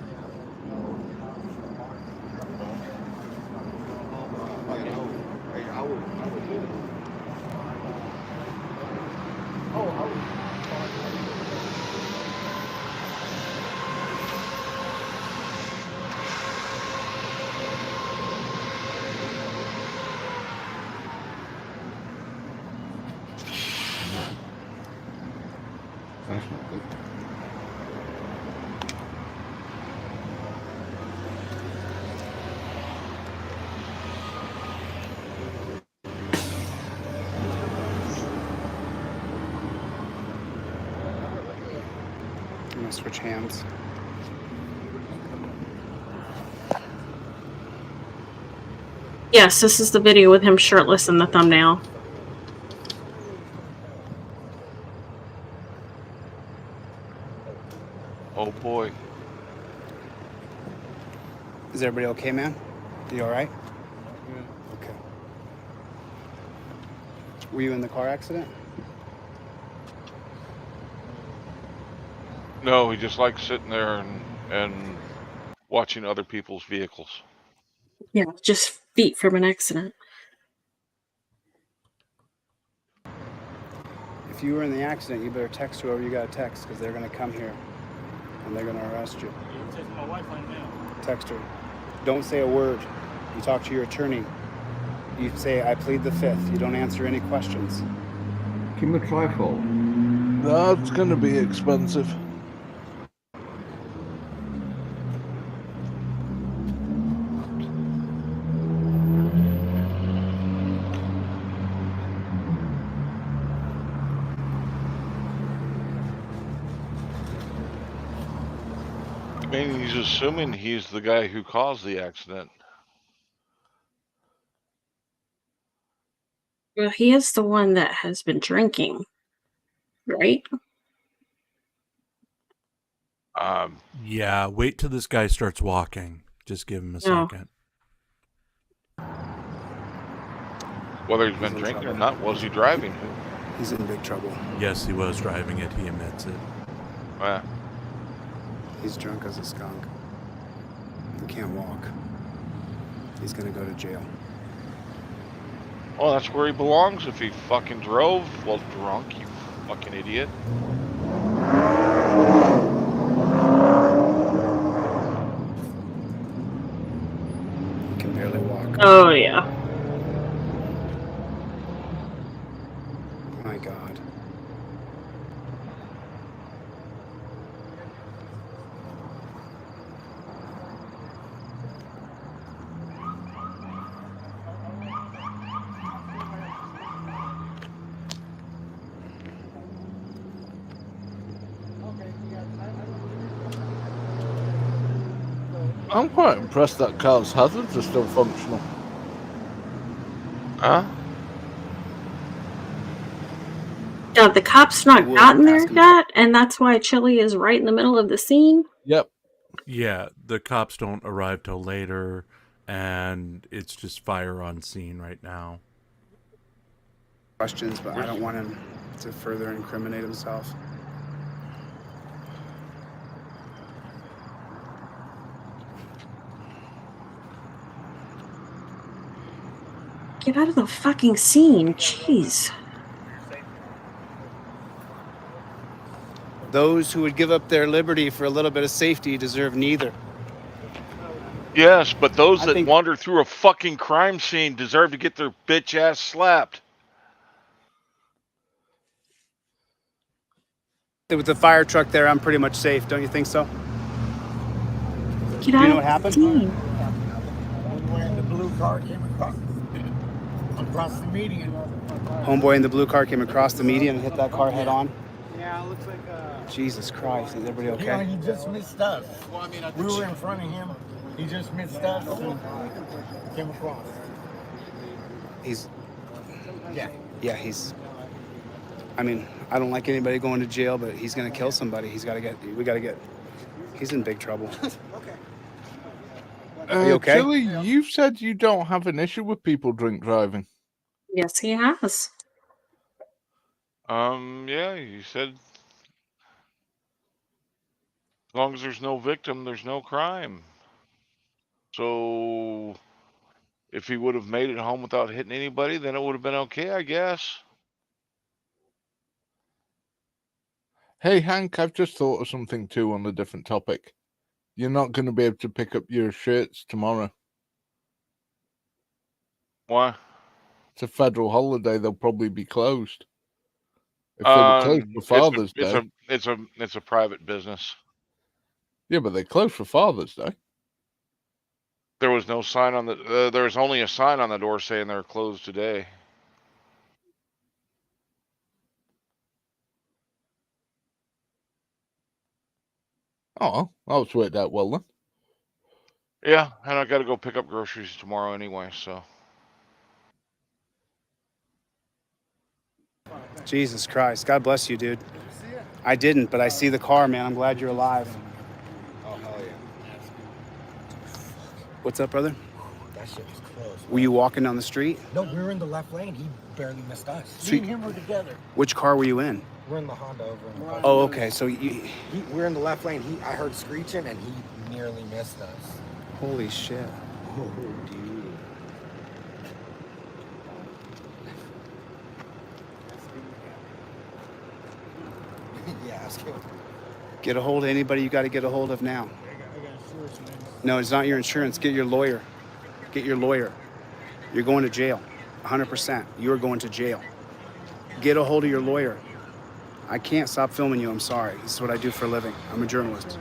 That's not good. I'm gonna switch hands. Yes, this is the video with him shirtless in the thumbnail. Oh boy. Is everybody okay, man? You all right? Yeah. Okay. Were you in the car accident? No, he just likes sitting there and watching other people's vehicles. Yeah, just feet from an accident. If you were in the accident, you better text whoever you got to text, because they're gonna come here and they're gonna arrest you. My wife right now. Text her. Don't say a word. You talk to your attorney. You say, I plead the fifth. You don't answer any questions. Give him a trifold. That's going to be expensive. I mean, he's assuming he's the guy who caused the accident. Well, he is the one that has been drinking, right? Yeah, wait till this guy starts walking. Just give him a second. Whether he's been drinking or not, was he driving? He's in big trouble. Yes, he was driving it. He admits it. Yeah. He's drunk as a skunk. He can't walk. He's gonna go to jail. Well, that's where he belongs if he fucking drove while drunk, you fucking idiot. He can barely walk. Oh, yeah. My God. I'm quite impressed that car's hazards are still functional. Huh? Yeah, the cops not gotten there yet, and that's why Chili is right in the middle of the scene. Yep. Yeah, the cops don't arrive till later, and it's just fire on scene right now. Questions, but I don't want him to further incriminate himself. Get out of the fucking scene, jeez. Those who would give up their liberty for a little bit of safety deserve neither. Yes, but those that wander through a fucking crime scene deserve to get their bitch ass slapped. With the fire truck there, I'm pretty much safe. Don't you think so? Get Do you know what happened? Homeboy in the blue car came across the median. Homeboy in the blue car came across the median and hit that car head on. Yeah, it looks like Jesus Christ, is everybody okay? Yeah, he just missed us. We were in front of him. He just missed us and came across. He's... Yeah, he's... I mean, I don't like anybody going to jail, but he's gonna kill somebody. We gotta get... He's in big trouble. Are you okay? Chili, you've said you don't have an issue with people drink driving. Yes, he has. Yeah, you said As long as there's no victim, there's no crime. So if he would have made it home without hitting anybody, then it would have been okay, I guess. Hey, Hank, I've just thought of something too on a different topic. You're not going to be able to pick up your shirts tomorrow. Why? It's a federal holiday. They'll probably be closed. If they were closed for Father's Day. It's a private business. Yeah, but they closed for Father's Day. There was no sign on the. There was only a sign on the door saying they're closed today. Oh, that was worked out well then. Yeah, and I got to go pick up groceries tomorrow anyway, so. Jesus Christ. God bless you, dude. I didn't, but I see the car, man. I'm glad you're alive. Oh, hell yeah. What's up, brother? That shit was close. Were you walking down the street? No, we were in the left lane. He barely missed us. So Me and him were together. Which car were you in? We're in the Honda over in the Oh, okay. So we're in the left lane. I heard screeching and he nearly missed us. Holy shit. Oh, dude. Yeah, ask him. Get a hold of anybody you got to get a hold of now. No, it's not your insurance. Get your lawyer. Get your lawyer. You're going to jail. 100%. You're going to jail. Get a hold of your lawyer. I can't stop filming you. I'm sorry. This is what I do for a living. I'm a journalist.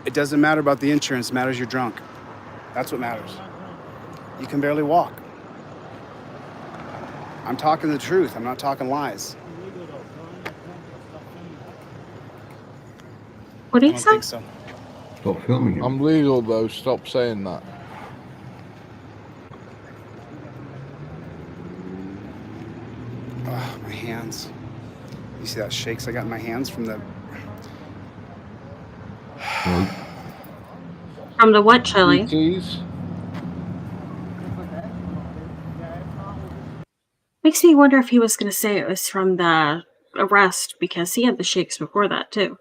It doesn't matter about the insurance. It matters you're drunk. That's what matters. You can barely walk. I'm talking the truth. I'm not talking lies. What do I you don't say? think so. Stop filming him. I'm legal though. Stop saying that. Oh, my hands. You see that shakes I got in my hands from the... From the what, Chili? Cheese. Makes me wonder if he was going to say it was from the arrest because he had the shakes before that too.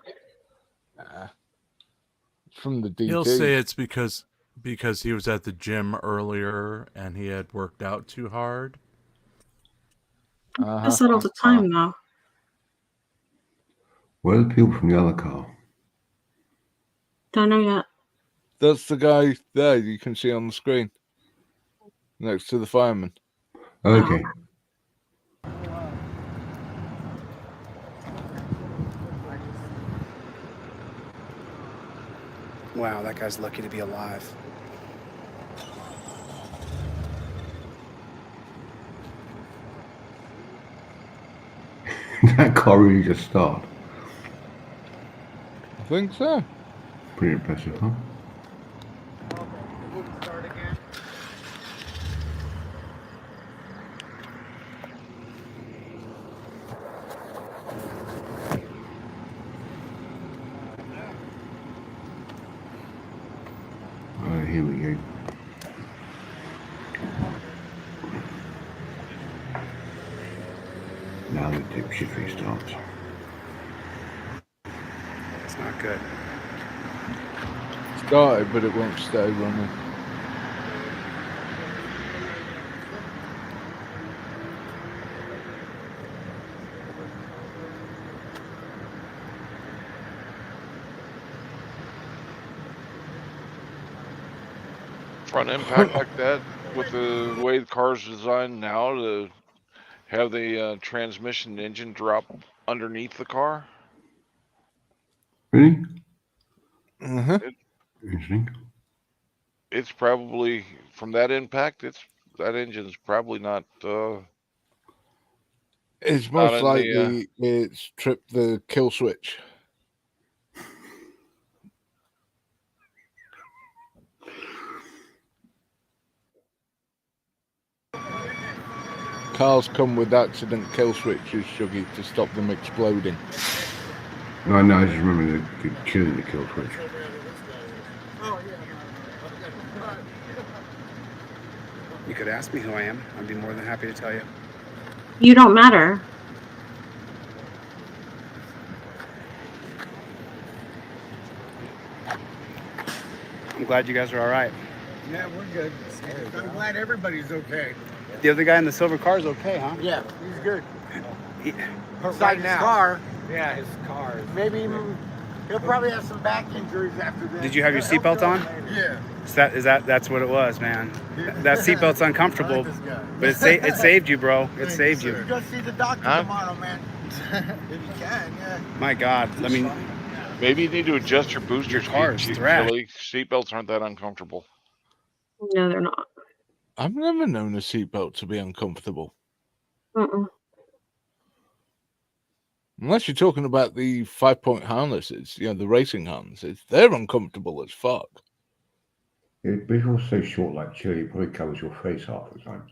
From the DT. He'll say it's because he was at the gym earlier and he had worked out too hard. Does that all the time though. Where are the people from the other car? Don't know yet. That's the guy there you can see on the screen. Next to the fireman. Okay. Wow, that guy's lucky to be alive. That car really just started. I think so. Pretty impressive, huh? Alright, here we go. Now the tip shift restarts. It's not good. Started, but it won't stay running. Front impact like that, with the way the car's designed now, to have the transmission engine drop underneath the car. Really? Uh-huh. Interesting. It's probably, from that impact, that engine's probably not. It's not most in likely it's tripped the kill switch. Cars come with accident kill switches, Shuggy, to stop them exploding. No, I just remember the killing the kill switch. You could ask me who I am. I'd be more than happy to tell you. You don't matter. glad you guys are all right. Yeah, we're good. I'm glad everybody's okay. The other guy in the silver car is okay, huh? Yeah, he's good. Right now. His car. Yeah, his car. Maybe even he'll probably have some back injuries after this. Did you have your seatbelt on? Yeah. That's what it was, man. That seatbelt's uncomfortable, but it saved you, bro. It saved you. You go see the doctor tomorrow, man. If you can, yeah. My God, I mean, maybe you need to adjust your booster your car is speed, thrashed. Chili. Seatbelts aren't that uncomfortable. No, they're not. I've never known a seatbelt to be uncomfortable. Unless you're talking about the 5-point harnesses, the racing harnesses. They're uncomfortable as fuck. But if you're so short like Chili, it probably covers your face half the time.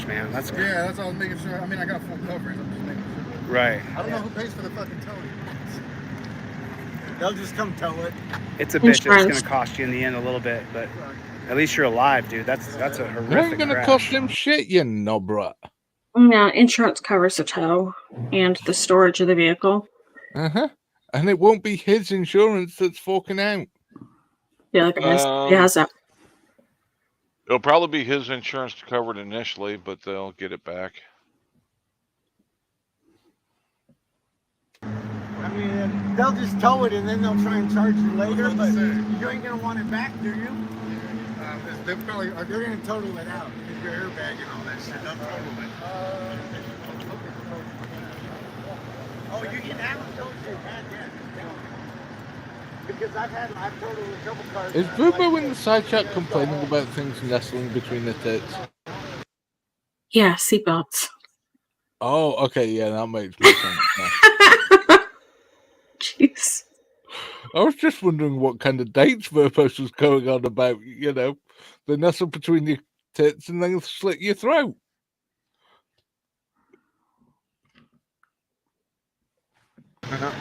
Man, that's good. Yeah, that's all I was making sure. I mean, I got full coverage. I'm just making sure. Right. I don't know who pays for the fucking towing. They'll just come tow it. It's a bitch. It's going to cost you in the end a little bit, but at least you're alive, dude. That's a horrific It ain't gonna crash. cost him shit, you knobrat. No, insurance covers the tow and the storage of the vehicle. And it won't be his insurance that's forking out. Yeah, like it has that. It'll probably be his insurance covered initially, but they'll get it back. I mean, they'll just tow it and then they'll try and charge you later, but you ain't gonna want it back, do you? They're gonna total it out. Your airbag and all that shit. They'll total it. Oh, you can have them total your bag, yeah. Because I've totaled a couple cars. Is Boobo in the side chat complaining about things nestling between the tits? Yeah, seatbelts. Oh, okay, yeah, that makes more sense now. Jeez. I was just wondering what kind of dates Verpos was going on about, the nestle between your tits and then slit your throat. Gotta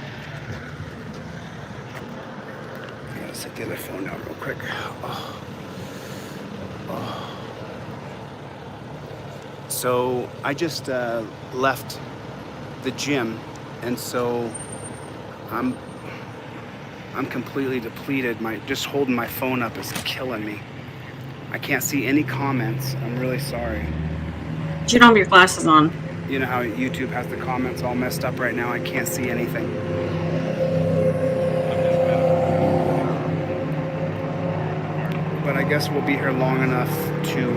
set the other phone down real quick. So I just left the gym, and so I'm completely depleted. Just holding my phone up is killing me. I can't see any comments. I'm really sorry. You don't have your glasses on. You know how YouTube has the comments all messed up right now? I can't see anything. But I guess we'll be here long enough to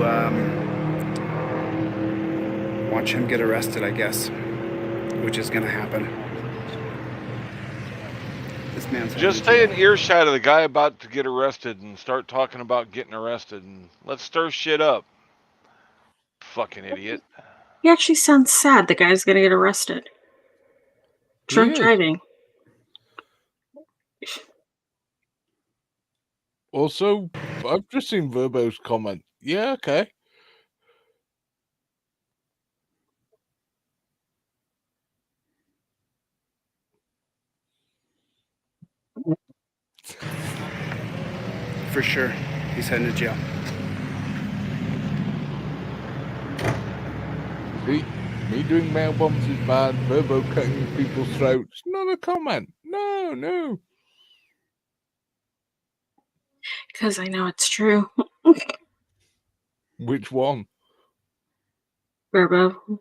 watch him get arrested, I guess, which is going to happen. This man's just stay in earshot of the guy about to get arrested and start talking about getting arrested, and let's stir shit up. Fucking idiot. He actually sounds sad. The guy's gonna get arrested. Drunk driving. Also, I've just seen Verbo's comment. Yeah, okay. For sure. He's heading to jail. See, me doing mail bombs is bad. Verbo cutting people's throats. Not a comment. No. Because I know it's true. Which one? Verbo.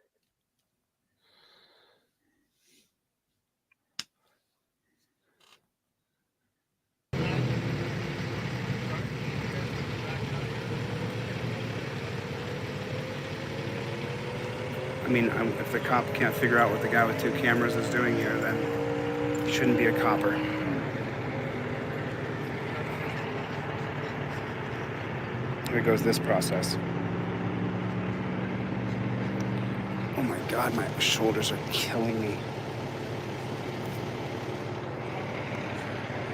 I mean, if the cop can't figure out what the guy with 2 cameras is doing here, then he shouldn't be a copper. Here goes this process. Oh my God, my shoulders are killing me.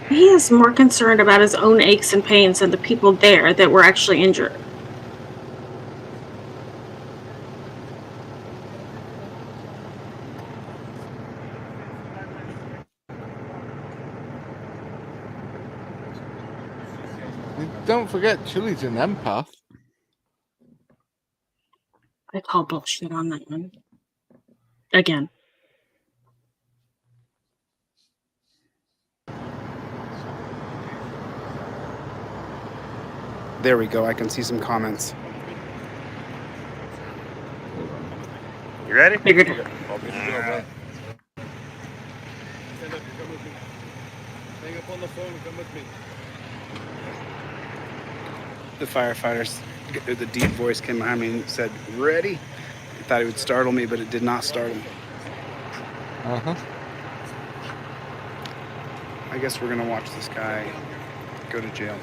He is more concerned about his own aches and pains than the people there that were actually injured. Don't forget, Chili's an empath. I call bullshit on that one. Again. There we go. I can see some comments. You ready? Figured I'll be the girl, bro. Stand up, come with me. Hang up on the phone and come with me. The firefighters, the deep voice came behind me and said, "Ready?" I thought he would startle me, but it did not startle me. I guess we're gonna watch this guy go to jail.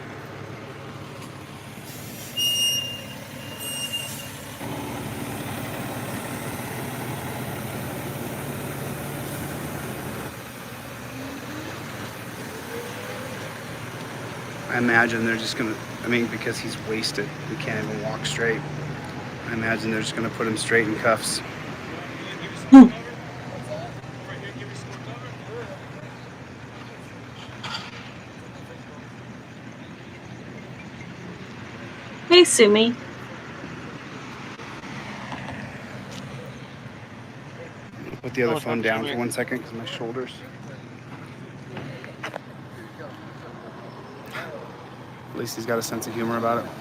I imagine they're just gonna, because he's wasted, he can't even walk straight. I imagine they're just gonna put him straight in cuffs. Hey, Sumi. Put the other phone down for 1 second because my shoulders. At least he's got a sense of humor about it.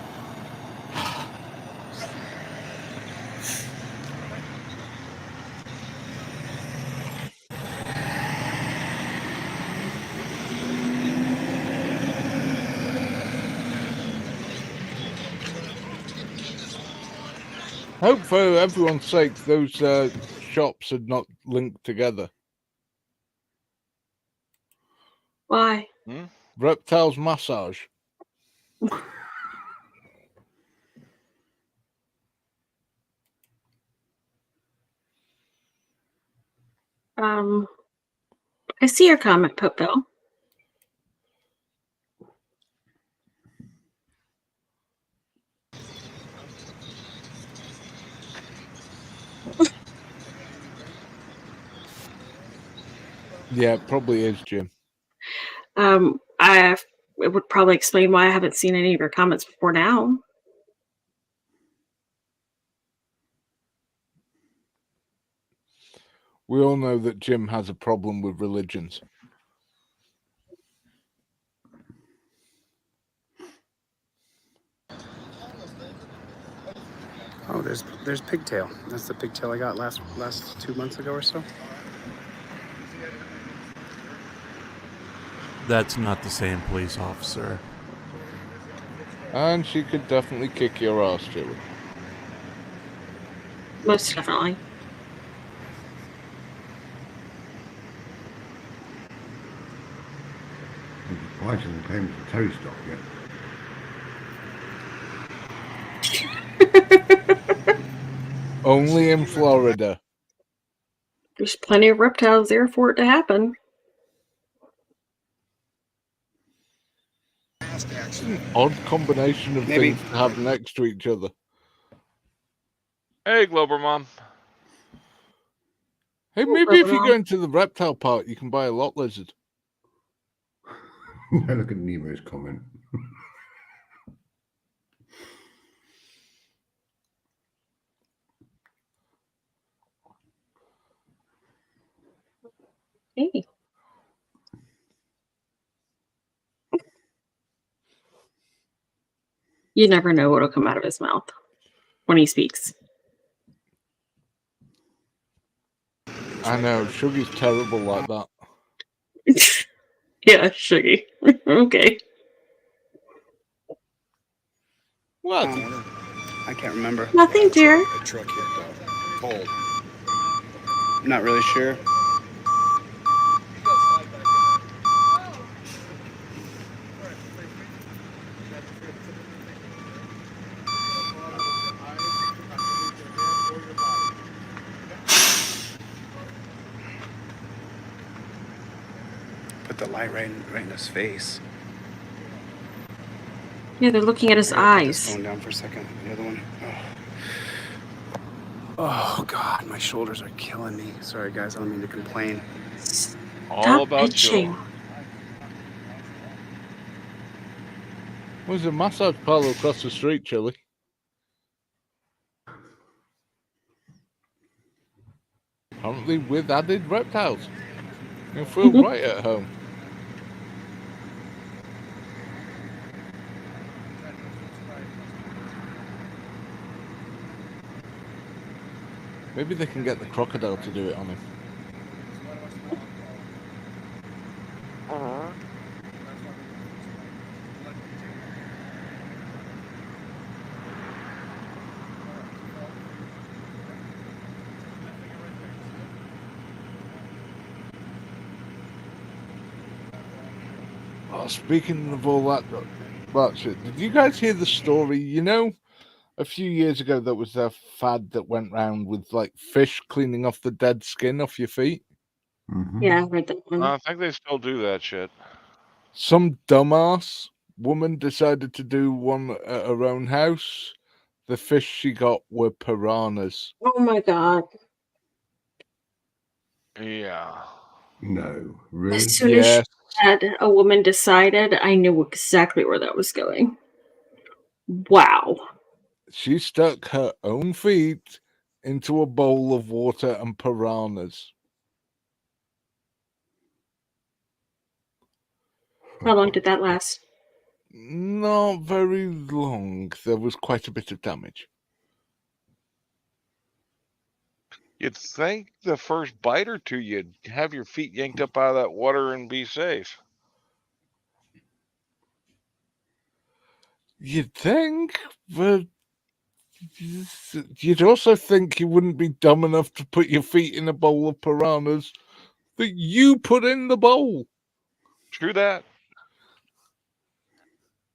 Hope for everyone's sake those shops had not linked together. Why? Reptiles massage. I see your comment, Popo. Yeah, it probably is, Jim. It would probably explain why I haven't seen any of your comments before now. We all know that Jim has a problem with religions. Oh, there's pigtail. That's the pigtail I got last 2 months ago or so. That's not the same police officer. And she could definitely kick your ass, Chili. Most definitely. Why hasn't claimed the tow stop yet? Only in Florida. There's plenty of reptiles there for it to happen. It's an odd combination of things to have next to each other. Hey, Glober Mom. Hey, maybe if you go into the reptile park, you can buy a lot lizard. Look at Nemo's comment. Hey. You never know what'll come out of his mouth when he speaks. I know, Sugar's terrible like that. Yeah, Shuggy. Okay. What? I can't remember. Nothing, dear. A truck hit though. Cold. I'm not really sure. Put the light right in his face. Yeah, they're looking at his eyes. Put this phone down for a second. The other one. Oh God, my shoulders are killing me. Sorry guys, I don't mean to complain. All about you. There's a massage parlor across the street, Chili. Apparently with added reptiles. You'll feel right at home. Maybe they can get the crocodile to do it on him. Oh, speaking of all that shit, did you guys hear the story? You know, a few years ago, there was a fad that went round with like fish cleaning off the dead skin off your feet. Yeah, I read that one. I think they still do that shit. Some dumbass woman decided to do one at her own house. The fish she got were piranhas. Oh my god. Yeah. No, As really? soon as she said a woman decided, I knew exactly where that was going. Wow. She stuck her own feet into a bowl of water and piranhas. How long did that last? Not very long. There was quite a bit of damage. You'd think the first bite or two, you'd have your feet yanked up out of that water and be safe. You'd think, but you'd also think you wouldn't be dumb enough to put your feet in a bowl of piranhas that you put in the bowl. True that.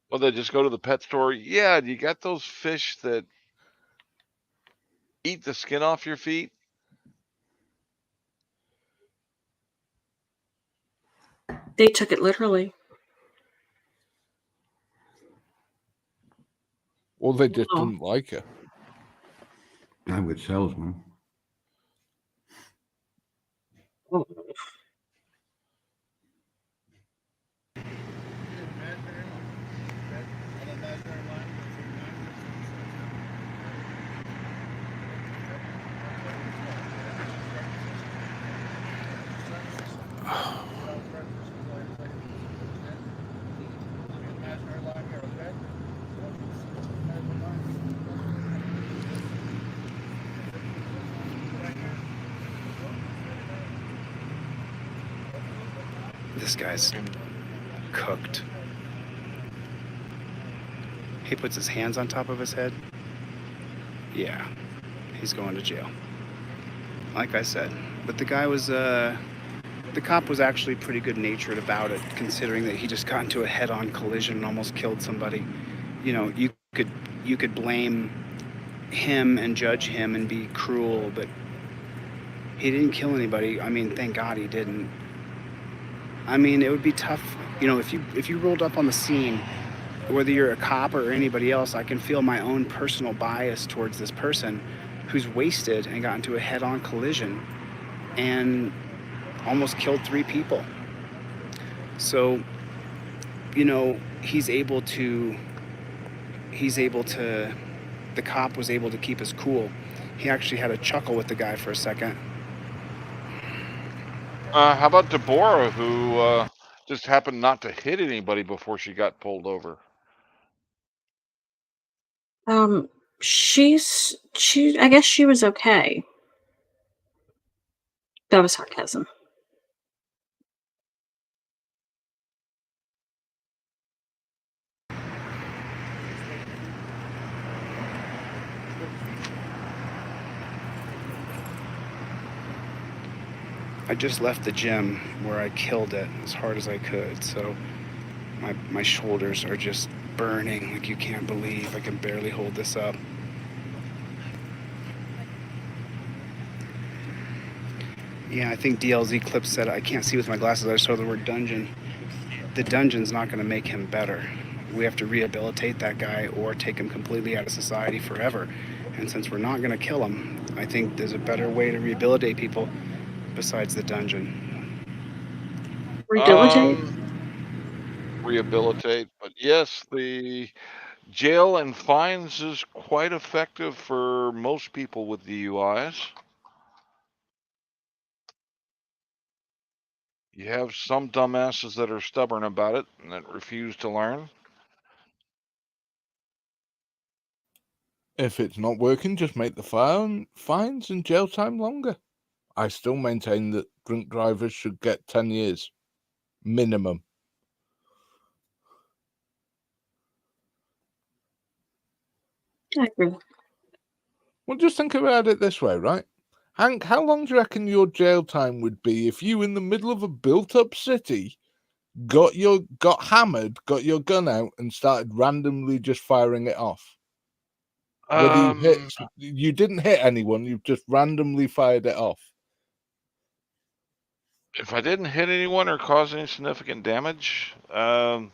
Well, they just go to the pet store. Yeah, you got those fish that eat the skin off your feet. They took it literally. Or they just didn't like her. I'm a good salesman. Oh. This guy's cooked. He puts his hands on top of his head. Yeah, he's going to jail. Like I said, but the guy was, the cop was actually pretty good natured about it, considering that he just got into a head-on collision and almost killed somebody. You know, you could blame him and judge him and be cruel, but he didn't kill anybody. I mean, thank God he didn't. I mean, it would be tough, you know, if you rolled up on the scene, whether you're a cop or anybody else, I can feel my own personal bias towards this person who's wasted and got into a head-on collision and almost killed 3 people. So, you know, the cop was able to keep his cool. He actually had a chuckle with the guy for a second. How about Deborah, who just happened not to hit anybody before she got pulled over? I guess she was okay. That was sarcasm. I just left the gym where I killed it as hard as I could, so my shoulders are just burning like you can't believe. I can barely hold this up. Yeah, I think DLZ Clip said, I can't see with my glasses, I saw the word dungeon. The dungeon's not going to make him better. We have to rehabilitate that guy or take him completely out of society forever. And since we're not going to kill him, I think there's a better way to rehabilitate people besides the dungeon. Rehabilitate. But yes, the jail and fines is quite effective for most people with DUIs. You have some dumbasses that are stubborn about it and that refuse to learn. If it's not working, just make the fines and jail time longer. I still maintain that drink drivers should get 10 years. Minimum. I agree. Well, just think about it this way, right? Hank, how long do you reckon your jail time would be if you, in the middle of a built-up city, got hammered, got your gun out, and started randomly just firing it off? Whether you didn't hit anyone, you just randomly fired it off. If I didn't hit anyone or cause any significant damage, a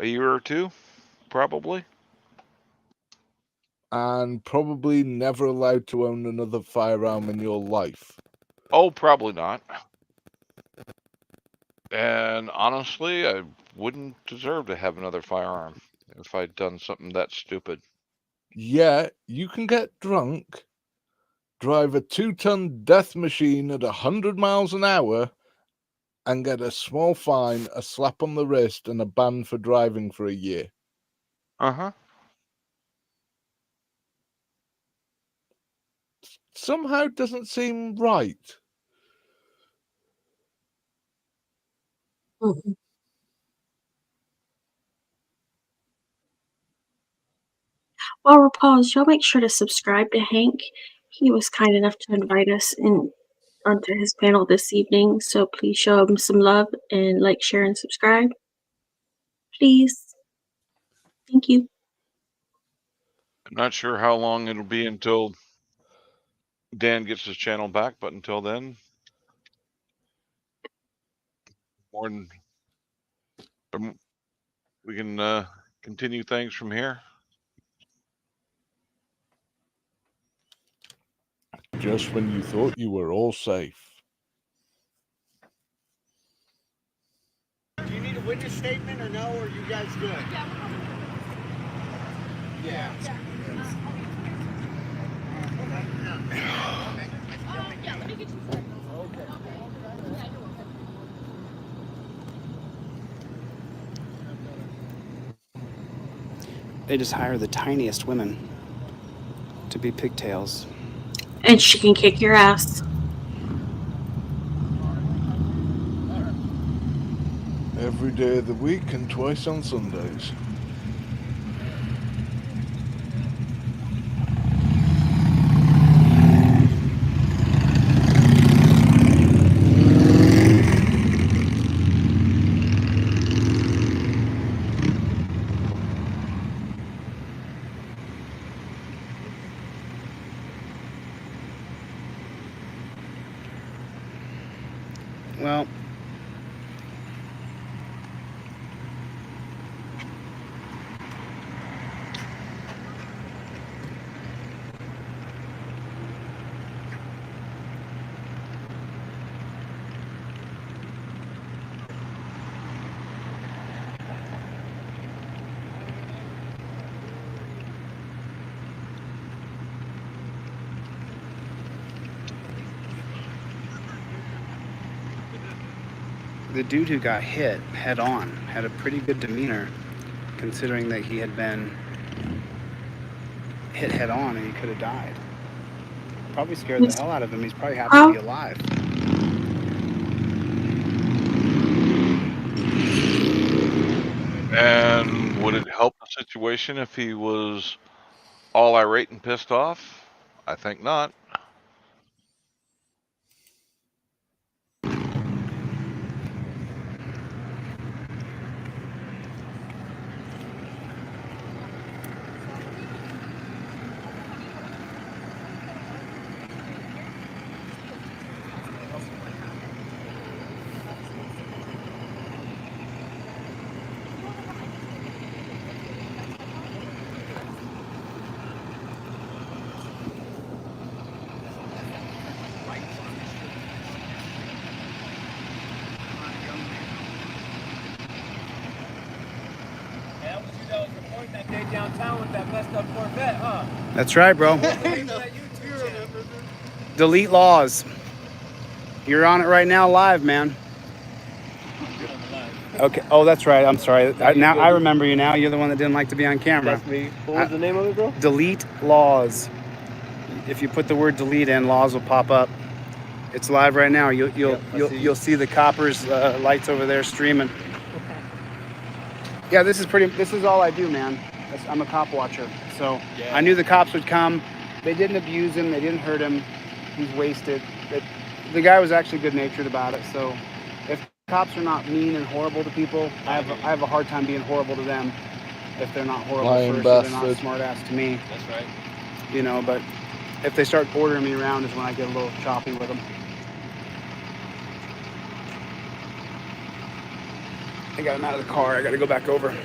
year or two, probably. And probably never allowed to own another firearm in your life. Oh, probably not. And honestly, I wouldn't deserve to have another firearm if I'd done something that stupid. Yeah, you can get drunk, drive a 2-ton death machine at 100 miles an hour, and get a small fine, a slap on the wrist, and a ban for driving for a year. Uh-huh. Somehow it doesn't seem right. Mm-hmm. While we're paused, y'all make sure to subscribe to Hank. He was kind enough to invite us onto his panel this evening, so please show him some love and like, share, and subscribe. Please. Thank you. I'm not sure how long it'll be until Dan gets his channel back, but until then, we can continue things from here. Just when you thought you were all safe. Do you need a witness statement or no, or are you guys good? Yeah. Let me get you started. They just hire the tiniest women to be pigtails. And she can kick your ass. Every day of the week and twice on Sundays. Well, the dude who got hit head on had a pretty good demeanor, considering that he had been hit head on and he could have died. Probably scared the hell out of him. He's probably happy to be alive. And would it help the situation if he was all irate and pissed off? I think not. That day downtown with that messed up Corvette, huh? That's right, bro. Delete laws. You're on it right now live, man. Okay. Oh, that's right. I'm sorry. Now I remember you. Now you're the one that didn't like to be on camera. That's me. What was the name of it, bro? Delete laws. If you put the word delete in, laws will pop up. It's live right now. You'll see the coppers lights over there streaming. Yeah, this is all I do, man. I'm a cop watcher. So I knew the cops would come. They didn't abuse him. They didn't hurt him. He's wasted. The guy was actually good-natured about it. So if cops are not mean and horrible to people, I have a hard time being horrible to them if they're not horrible first or they're not smart-ass to me. That's right. You know, but if they start ordering me around is when I get a little choppy with them. I got him out of the car. I got to go back over.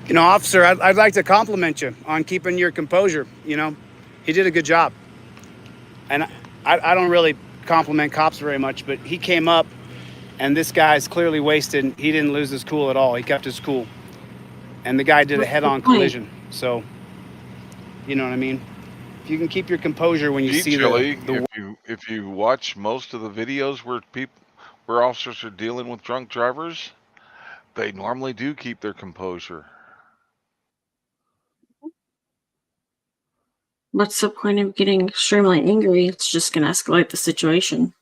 You know, officer, I'd like to compliment you on keeping your composure. You know, he did a good job. And I don't really compliment cops very much, but he came up and this guy's clearly wasted. He didn't lose his cool at all. He kept his cool. And the guy did a head-on collision. So, you know what I mean? If you can keep your composure when you see if you watch most of the videos where officers are dealing with drunk drivers, they normally do keep their composure. What's the point of getting extremely angry? It's just going to escalate the situation.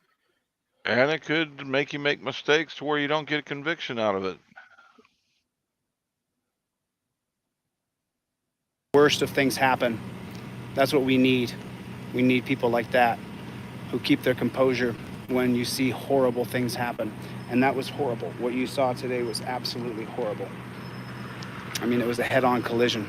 And it could make you make mistakes to where you don't get a conviction out of it. Worst of things happen. That's what we need. We need people like that who keep their composure when you see horrible things happen. And that was horrible. What you saw today was absolutely horrible. I mean, it was a head-on collision.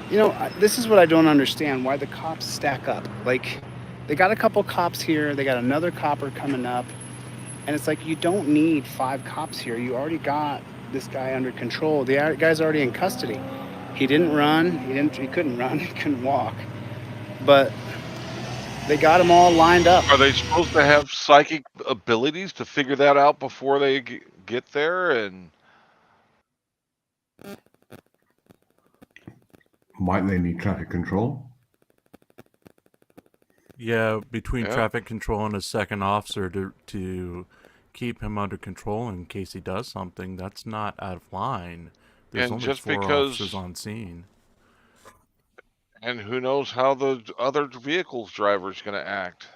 You know, this is what I don't understand, why the cops stack up. Like, they got a couple cops here, they got another copper coming up, and it's like, you don't need 5 cops here. You already got this guy under control. The guy's already in custody. He didn't run, he couldn't run, he couldn't walk. But they got them all lined up. Are they supposed to have psychic abilities to figure that out before they get there? And might they need traffic control? Yeah, between traffic control and a second officer to keep him under control in case he does something, that's not out of line. There's only just 4 officers on scene. And who knows how the other vehicle's driver's going to act.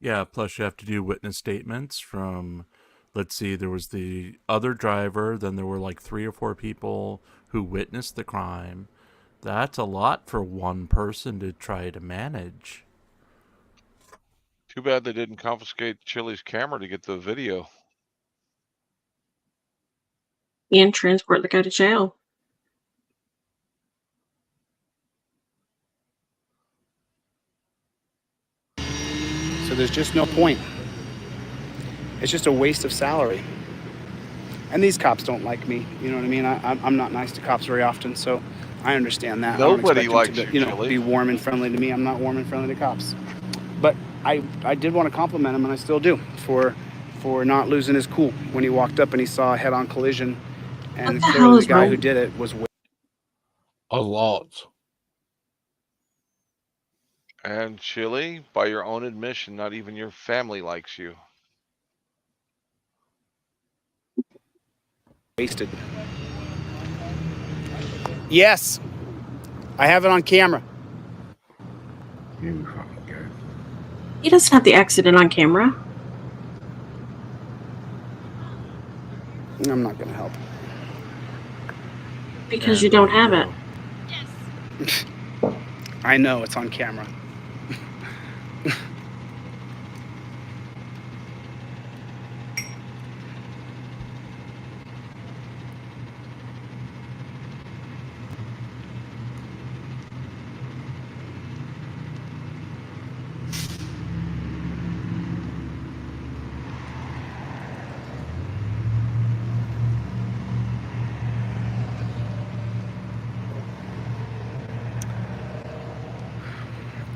Yeah, plus you have to do witness statements from, let's see, there was the other driver, then there were like 3 or 4 people who witnessed the crime. That's a lot for one person to try to manage. Too bad they didn't confiscate Chili's camera to get the video. And transport the guy to jail. So there's just no point. It's just a waste of salary. And these cops don't like me. You know what I mean? I'm not nice to cops very often, so I understand that. Nobody I don't likes expect them to, Chili. be warm and friendly to me. I'm not warm and friendly to cops. But I did want to compliment him, and I still do, for not losing his cool when he walked up and he saw a head-on collision. And clearly the guy who did it was a lot. And Chili, by your own admission, not even your family likes you. wasted. Yes, I have it on camera. You fucking go. He doesn't have the accident on camera. I'm not going to help. Because you don't have it. I know it's on camera.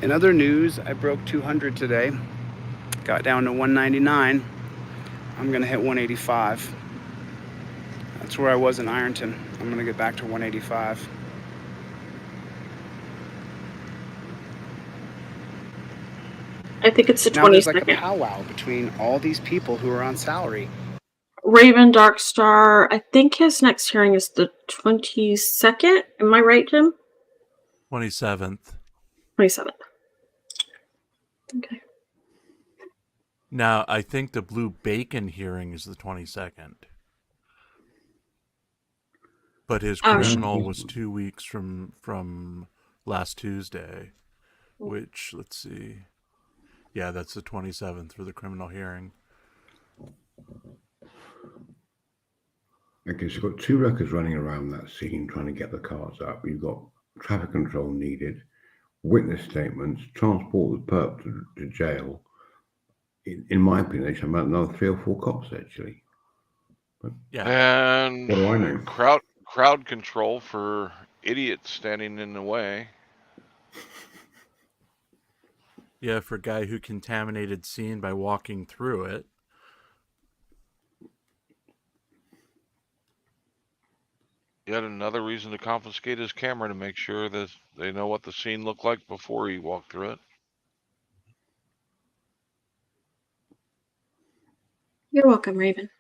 In other news, I broke 200 today. Got down to 199. I'm going to hit 185. That's where I was in Ironton. I'm going to get back to 185. I think it's the Now there's like a 22nd. powwow between all these people who are on salary. Raven Darkstar, I think his next hearing is the 22nd. Am I right, Jim? 27th. 27th. Okay. Now, I think the Blue Bacon hearing is the 22nd. But his criminal was 2 weeks from last Tuesday, which, let's see. Yeah, that's the 27th for the criminal hearing. Okay, so you've got two wreckers running around that scene trying to get the cars up. You've got traffic control needed, witness statements, transport the perp to jail. In my opinion, they should have another 3 or 4 cops, actually. But yeah. And what do I know? Crowd control for idiots standing in the way. Yeah, for a guy who contaminated scene by walking through it. Yet another reason to confiscate his camera to make sure that they know what the scene looked like before he walked through it. You're welcome, Raven.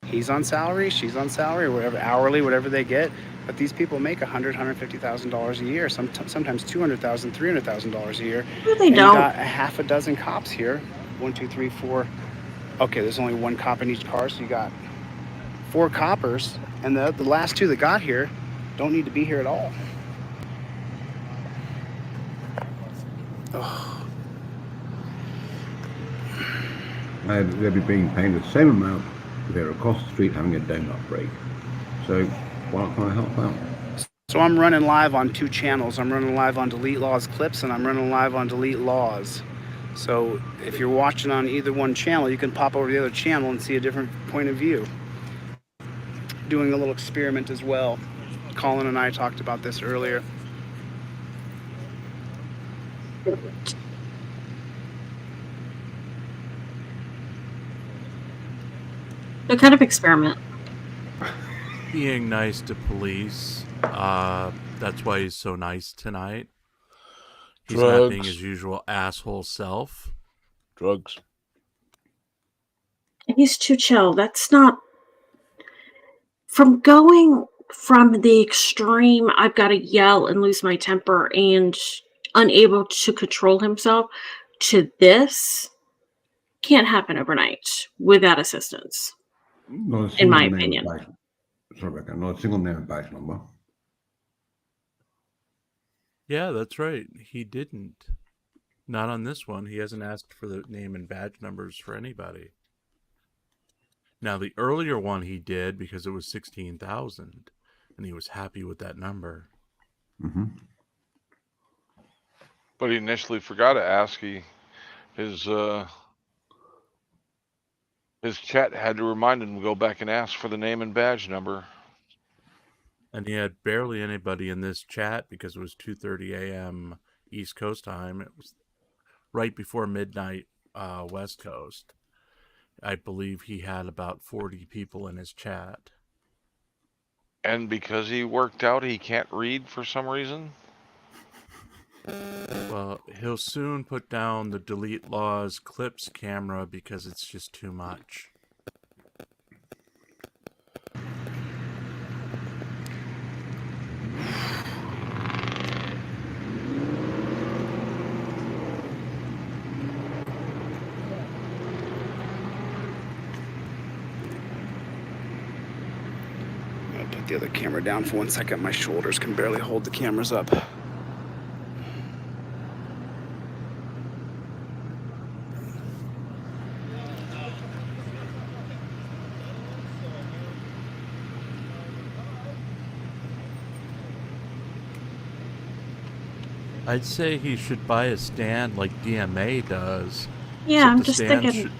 He's on salary, she's on salary, or whatever, hourly, whatever they get. But these people make $100,000, $150,000 a year, sometimes $200,000, $300,000 a year. No, they and don't. You got a half a dozen cops here. 1, 2, 3, 4. Okay, there's only 1 cop in each car, so you got 4 coppers, and the last 2 that got here don't need to be here at all. Oh. They'll be being paid the same amount if they're across the street having a donut break. So why can't I help out? So I'm running live on 2 channels. I'm running live on Delete Laws Clips, and I'm running live on Delete Laws. So if you're watching on either one channel, you can pop over to the other channel and see a different point of view. Doing a little experiment as well. Colin and I talked about this earlier. What kind of experiment? Being nice to police. That's why he's so nice tonight. He's not being his usual asshole self. Drugs. He's too chill. That's not... From going from the extreme, I've got to yell and lose my temper and unable to control himself, to this, can't happen overnight without assistance. In my opinion. Sorry, Rebecca, not a single name and badge number. Yeah, that's right. He didn't. Not on this one. He hasn't asked for the name and badge numbers for anybody. Now, the earlier one he did because it was 16,000, and he was happy with that number. Mm-hmm. But he initially forgot to ask. His chat had to remind him to go back and ask for the name and badge number. And he had barely anybody in this chat because it was 2:30 a.m. East Coast time. It was right before midnight West Coast. I believe he had about 40 people in his chat. And because he worked out, he can't read for some reason? Well, he'll soon put down the Delete Laws Clips camera because it's just too much. I'll put the other camera down for 1 second. My shoulders can barely hold the cameras up. I'd say he should buy a stand like DMA does. Yeah, I'm just thinking...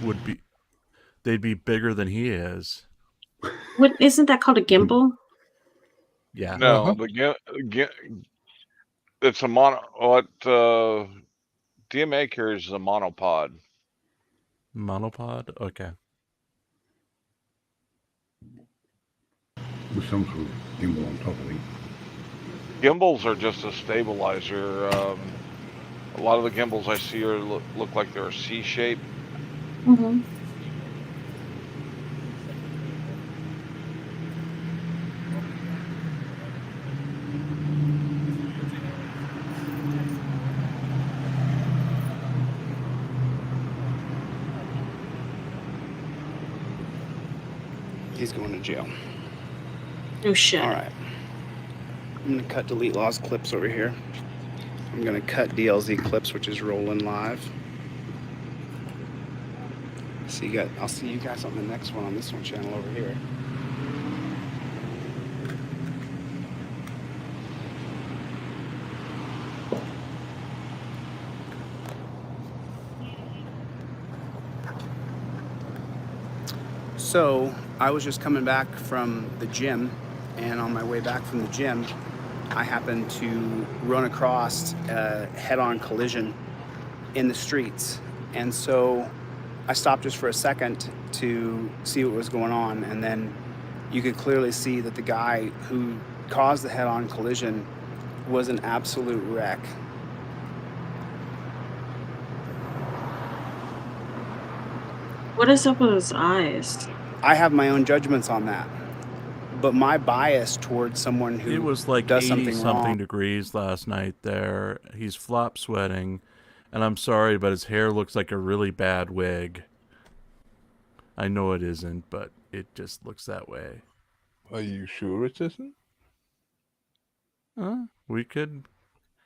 They'd be bigger than he is. What, isn't that called a gimbal? Yeah. No, it's a mono. DMA carries a monopod. Monopod? Okay. With some sort of gimbal on top of it. Gimbals are just a stabilizer. A lot of the gimbals I see look like they're a C shape. Mm-hmm. He's going to jail. Oh shit. All right. I'm going to cut delete lost clips over here. I'm going to cut DLZ clips, which is rolling live. I'll see you guys on the next one on this one channel over here. So I was just coming back from the gym, and on my way back from the gym, I happened to run across a head-on collision in the streets. And so I stopped just for a second to see what was going on, and then you could clearly see that the guy who caused the head-on collision was an absolute wreck. What is up with his eyes? I have my own judgments on that, but my bias towards someone who It was like does 80 something something wrong. degrees last night there. He's flop sweating, and I'm sorry, but his hair looks like a really bad wig. I know it isn't, but it just looks that way. Are you sure it isn't? We could,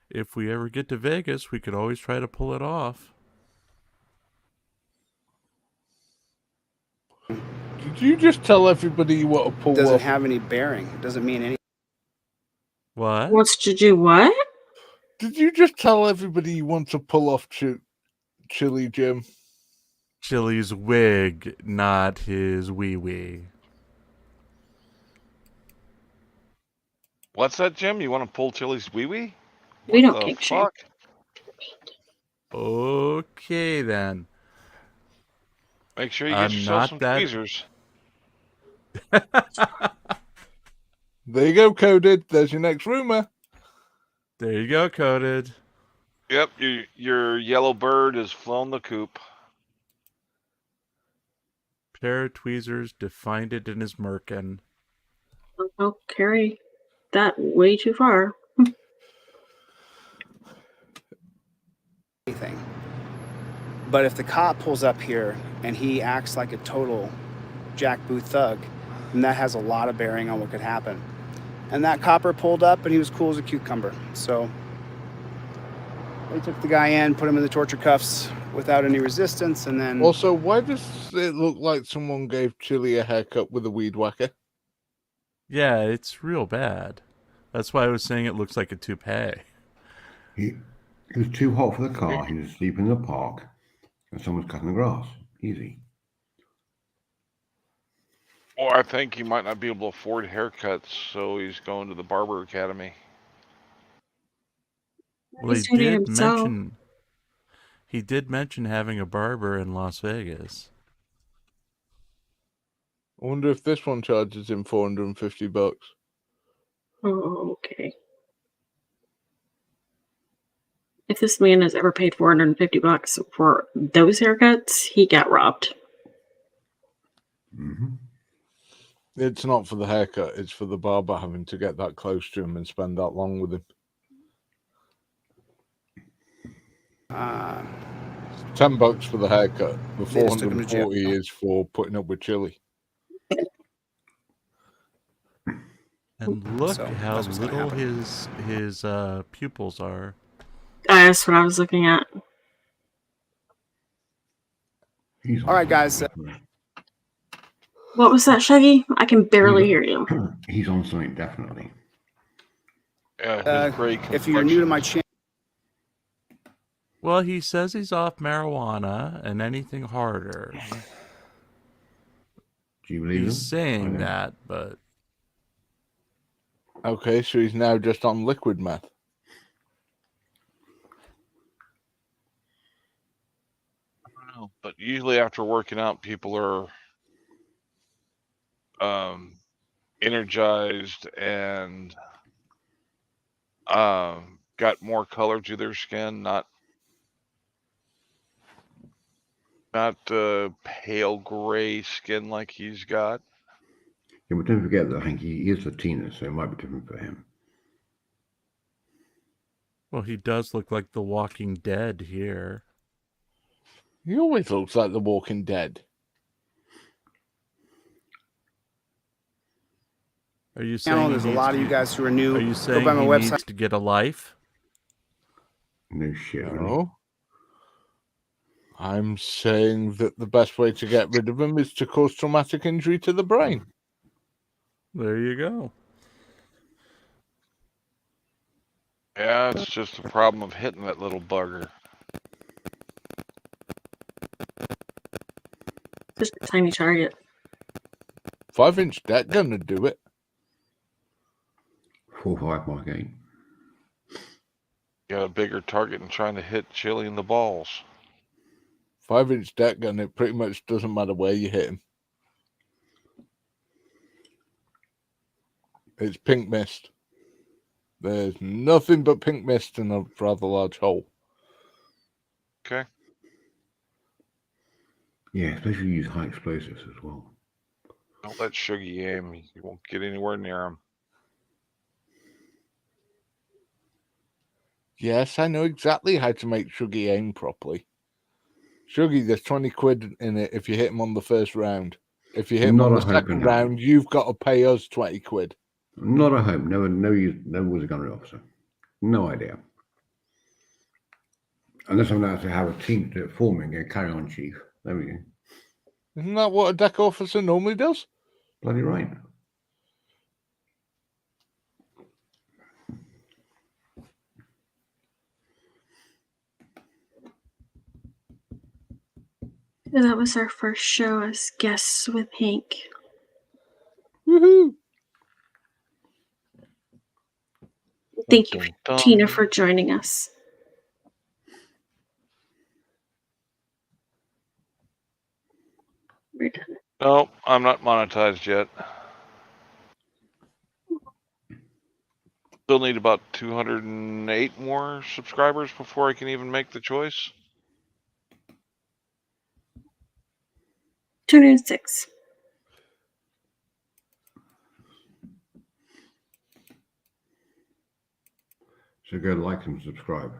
if we ever get to Vegas, we could always try to pull it off. Did you just tell everybody you want to pull Doesn't off? have any bearing. It doesn't mean anything. What? Wants to do what? Did you just tell everybody you want to pull off Chili Jim? Chili's wig, not his wee-wee. What's that, Jim? You want to pull Chili's wee-wee? We don't What the kink shame. fuck? Okay, then. Make sure you get yourself some tweezers. There you go, Coded. There's your next rumor. There you go, Coded. Yep, your yellow bird has flown the coop. Pair of tweezers defined it in his merkin. I'll carry that way too far. Anything. But if the cop pulls up here and he acts like a total jackboot thug, then that has a lot of bearing on what could happen. And that copper pulled up and he was cool as a cucumber. So they took the guy in, put him in the torture cuffs without any resistance, and then... Also, why does it look like someone gave Chili a haircut with a weed whacker? Yeah, it's real bad. That's why I was saying it looks like a toupee. It was too hot for the car. He was asleep in the park, and someone's cutting the grass. Easy. Or I think he might not be able to afford haircuts, so he's going to the barber academy. Well, He's doing it himself. He did mention having a barber in Las Vegas. I wonder if this one charges him $450. Oh, okay. If this man has ever paid $450 for those haircuts, he got robbed. Mm-hmm. It's not for the haircut, it's for the barber having to get that close to him and spend that long with him. $10 for the haircut. The They just took him to jail. $440 is for putting up with Chili. And look So, how that's what's gonna little happen. his pupils are. That's what I was looking at. All right, guys. What was that, Shaggy? I can barely hear you. He's on something, definitely. Yeah, his gray If you're new to my complexion. channel, Well, he says he's off marijuana and anything harder. Do you believe He's him? saying I that, but Okay, so he's now just on liquid meth. Well, but usually after working out, people are energized and got more color to their skin, not pale gray skin like he's got. Yeah, but don't forget that Hank, he is Latino, so it might be different for him. Well, he does look like the Walking Dead here. He always looks like the Walking Dead. Are you saying There's a lot of you guys who are new. Are you saying Go by my he website. needs to get a life? No shit, really. No. I'm saying that the best way to get rid of him is to cause traumatic injury to the brain. There you go. Yeah, it's just a problem of hitting that little bugger. Just a tiny target. 5-inch deck gonna do it. 4-5 Mark 8. Got a bigger target and trying to hit Chili in the balls. 5-inch deck gun, it pretty much doesn't matter where you hit him. It's pink mist. There's nothing but pink mist in a rather large hole. Okay. Yeah, especially use high explosives as well. Don't let Shuggy aim. You won't get anywhere near him. Yes, I know exactly how to make Shuggy aim properly. Shuggy, there's 20 quid in it if you hit him on the first round. If you hit him Not on a the hope second in hell. round, you've got to pay us 20 quid. Not a hope. No was a gunnery officer. No idea. Unless I'm going to have a team to do it for me and go, carry on, Chief. There we go. Isn't that what a deck officer normally does? Bloody right. And that was our first show as guests with Hank. Woohoo! Thank you, Tina, for joining us. We're done. No, I'm not monetized yet. Still need about 208 more subscribers before I can even make the choice. 206. So go like and subscribe.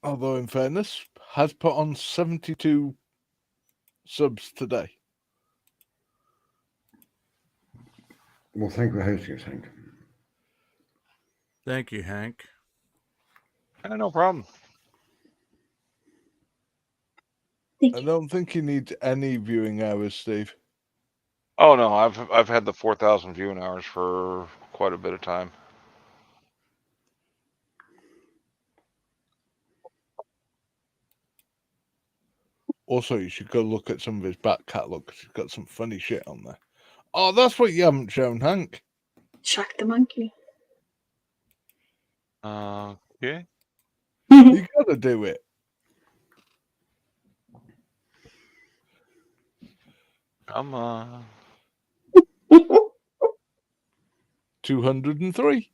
Although, in fairness, has put on 72 subs today. Well, thank you for hosting us, Hank. Thank you, Hank. No problem. I don't think he needs any viewing hours, Steve. Oh no, I've had the 4,000 viewing hours for quite a bit of time. Also, you should go look at some of his back catalogue because he's got some funny shit on there. Oh, that's what you haven't shown, Hank. Shock the monkey. Okay. You gotta do it. Come on. 203.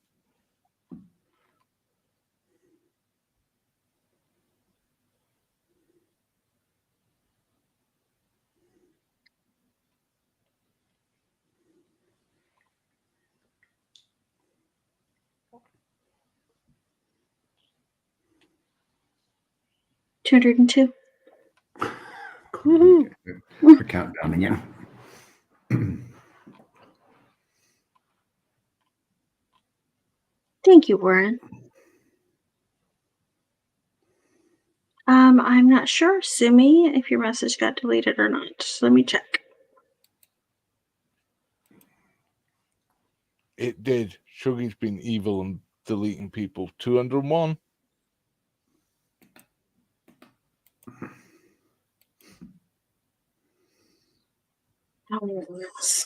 $202. The countdown again. Thank you, Warren. I'm not sure, Sumi, if your message got deleted or not. Let me check. It did. Shuggy's been evil and deleting people. 201. Oh, yes.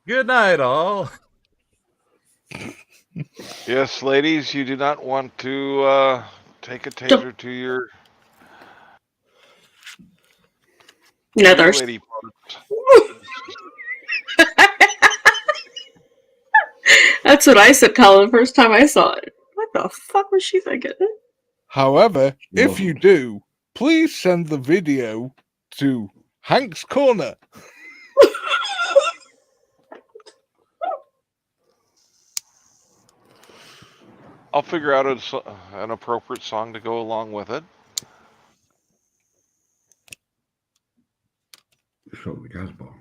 Good night, all. Yes, ladies, you do not want to take a taser to your Nethers. lady parts. That's what I said, Colin, the first time I saw it. What the fuck was she thinking? However, if you do, please send the video to Hank's Corner. I'll figure out an appropriate song to go along with it. Shot the gas bar.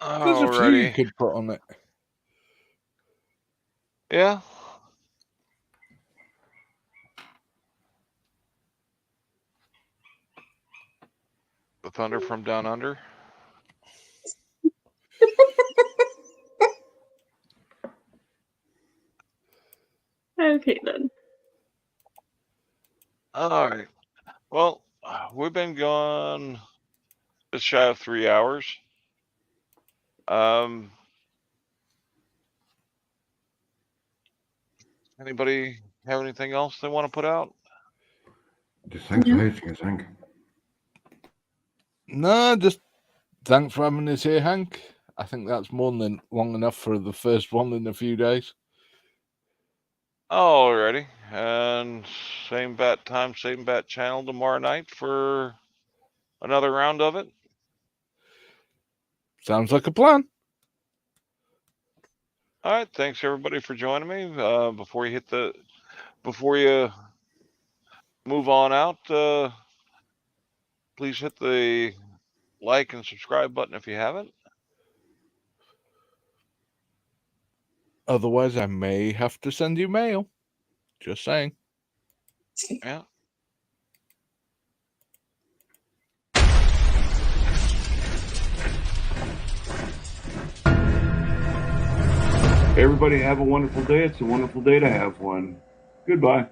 There's a few you Alrighty. could put on it. Yeah. The Thunder from Down Under. Okay, then. All right. Well, we've been gone just shy of 3 hours. Anybody have anything else they want to put out? Just thanks for hosting us, Hank. No, just thanks for having us here, Hank. I think that's more than long enough for the first one in a few days. Alrighty. And same bat time, same bat channel tomorrow night for another round of it. Sounds like a plan. All right. Thanks everybody for joining me. Before you move on out, please hit the like and subscribe button if you haven't. Otherwise, I may have to send you mail. Just saying. Yeah. Everybody have a wonderful day. It's a wonderful day to have one. Goodbye.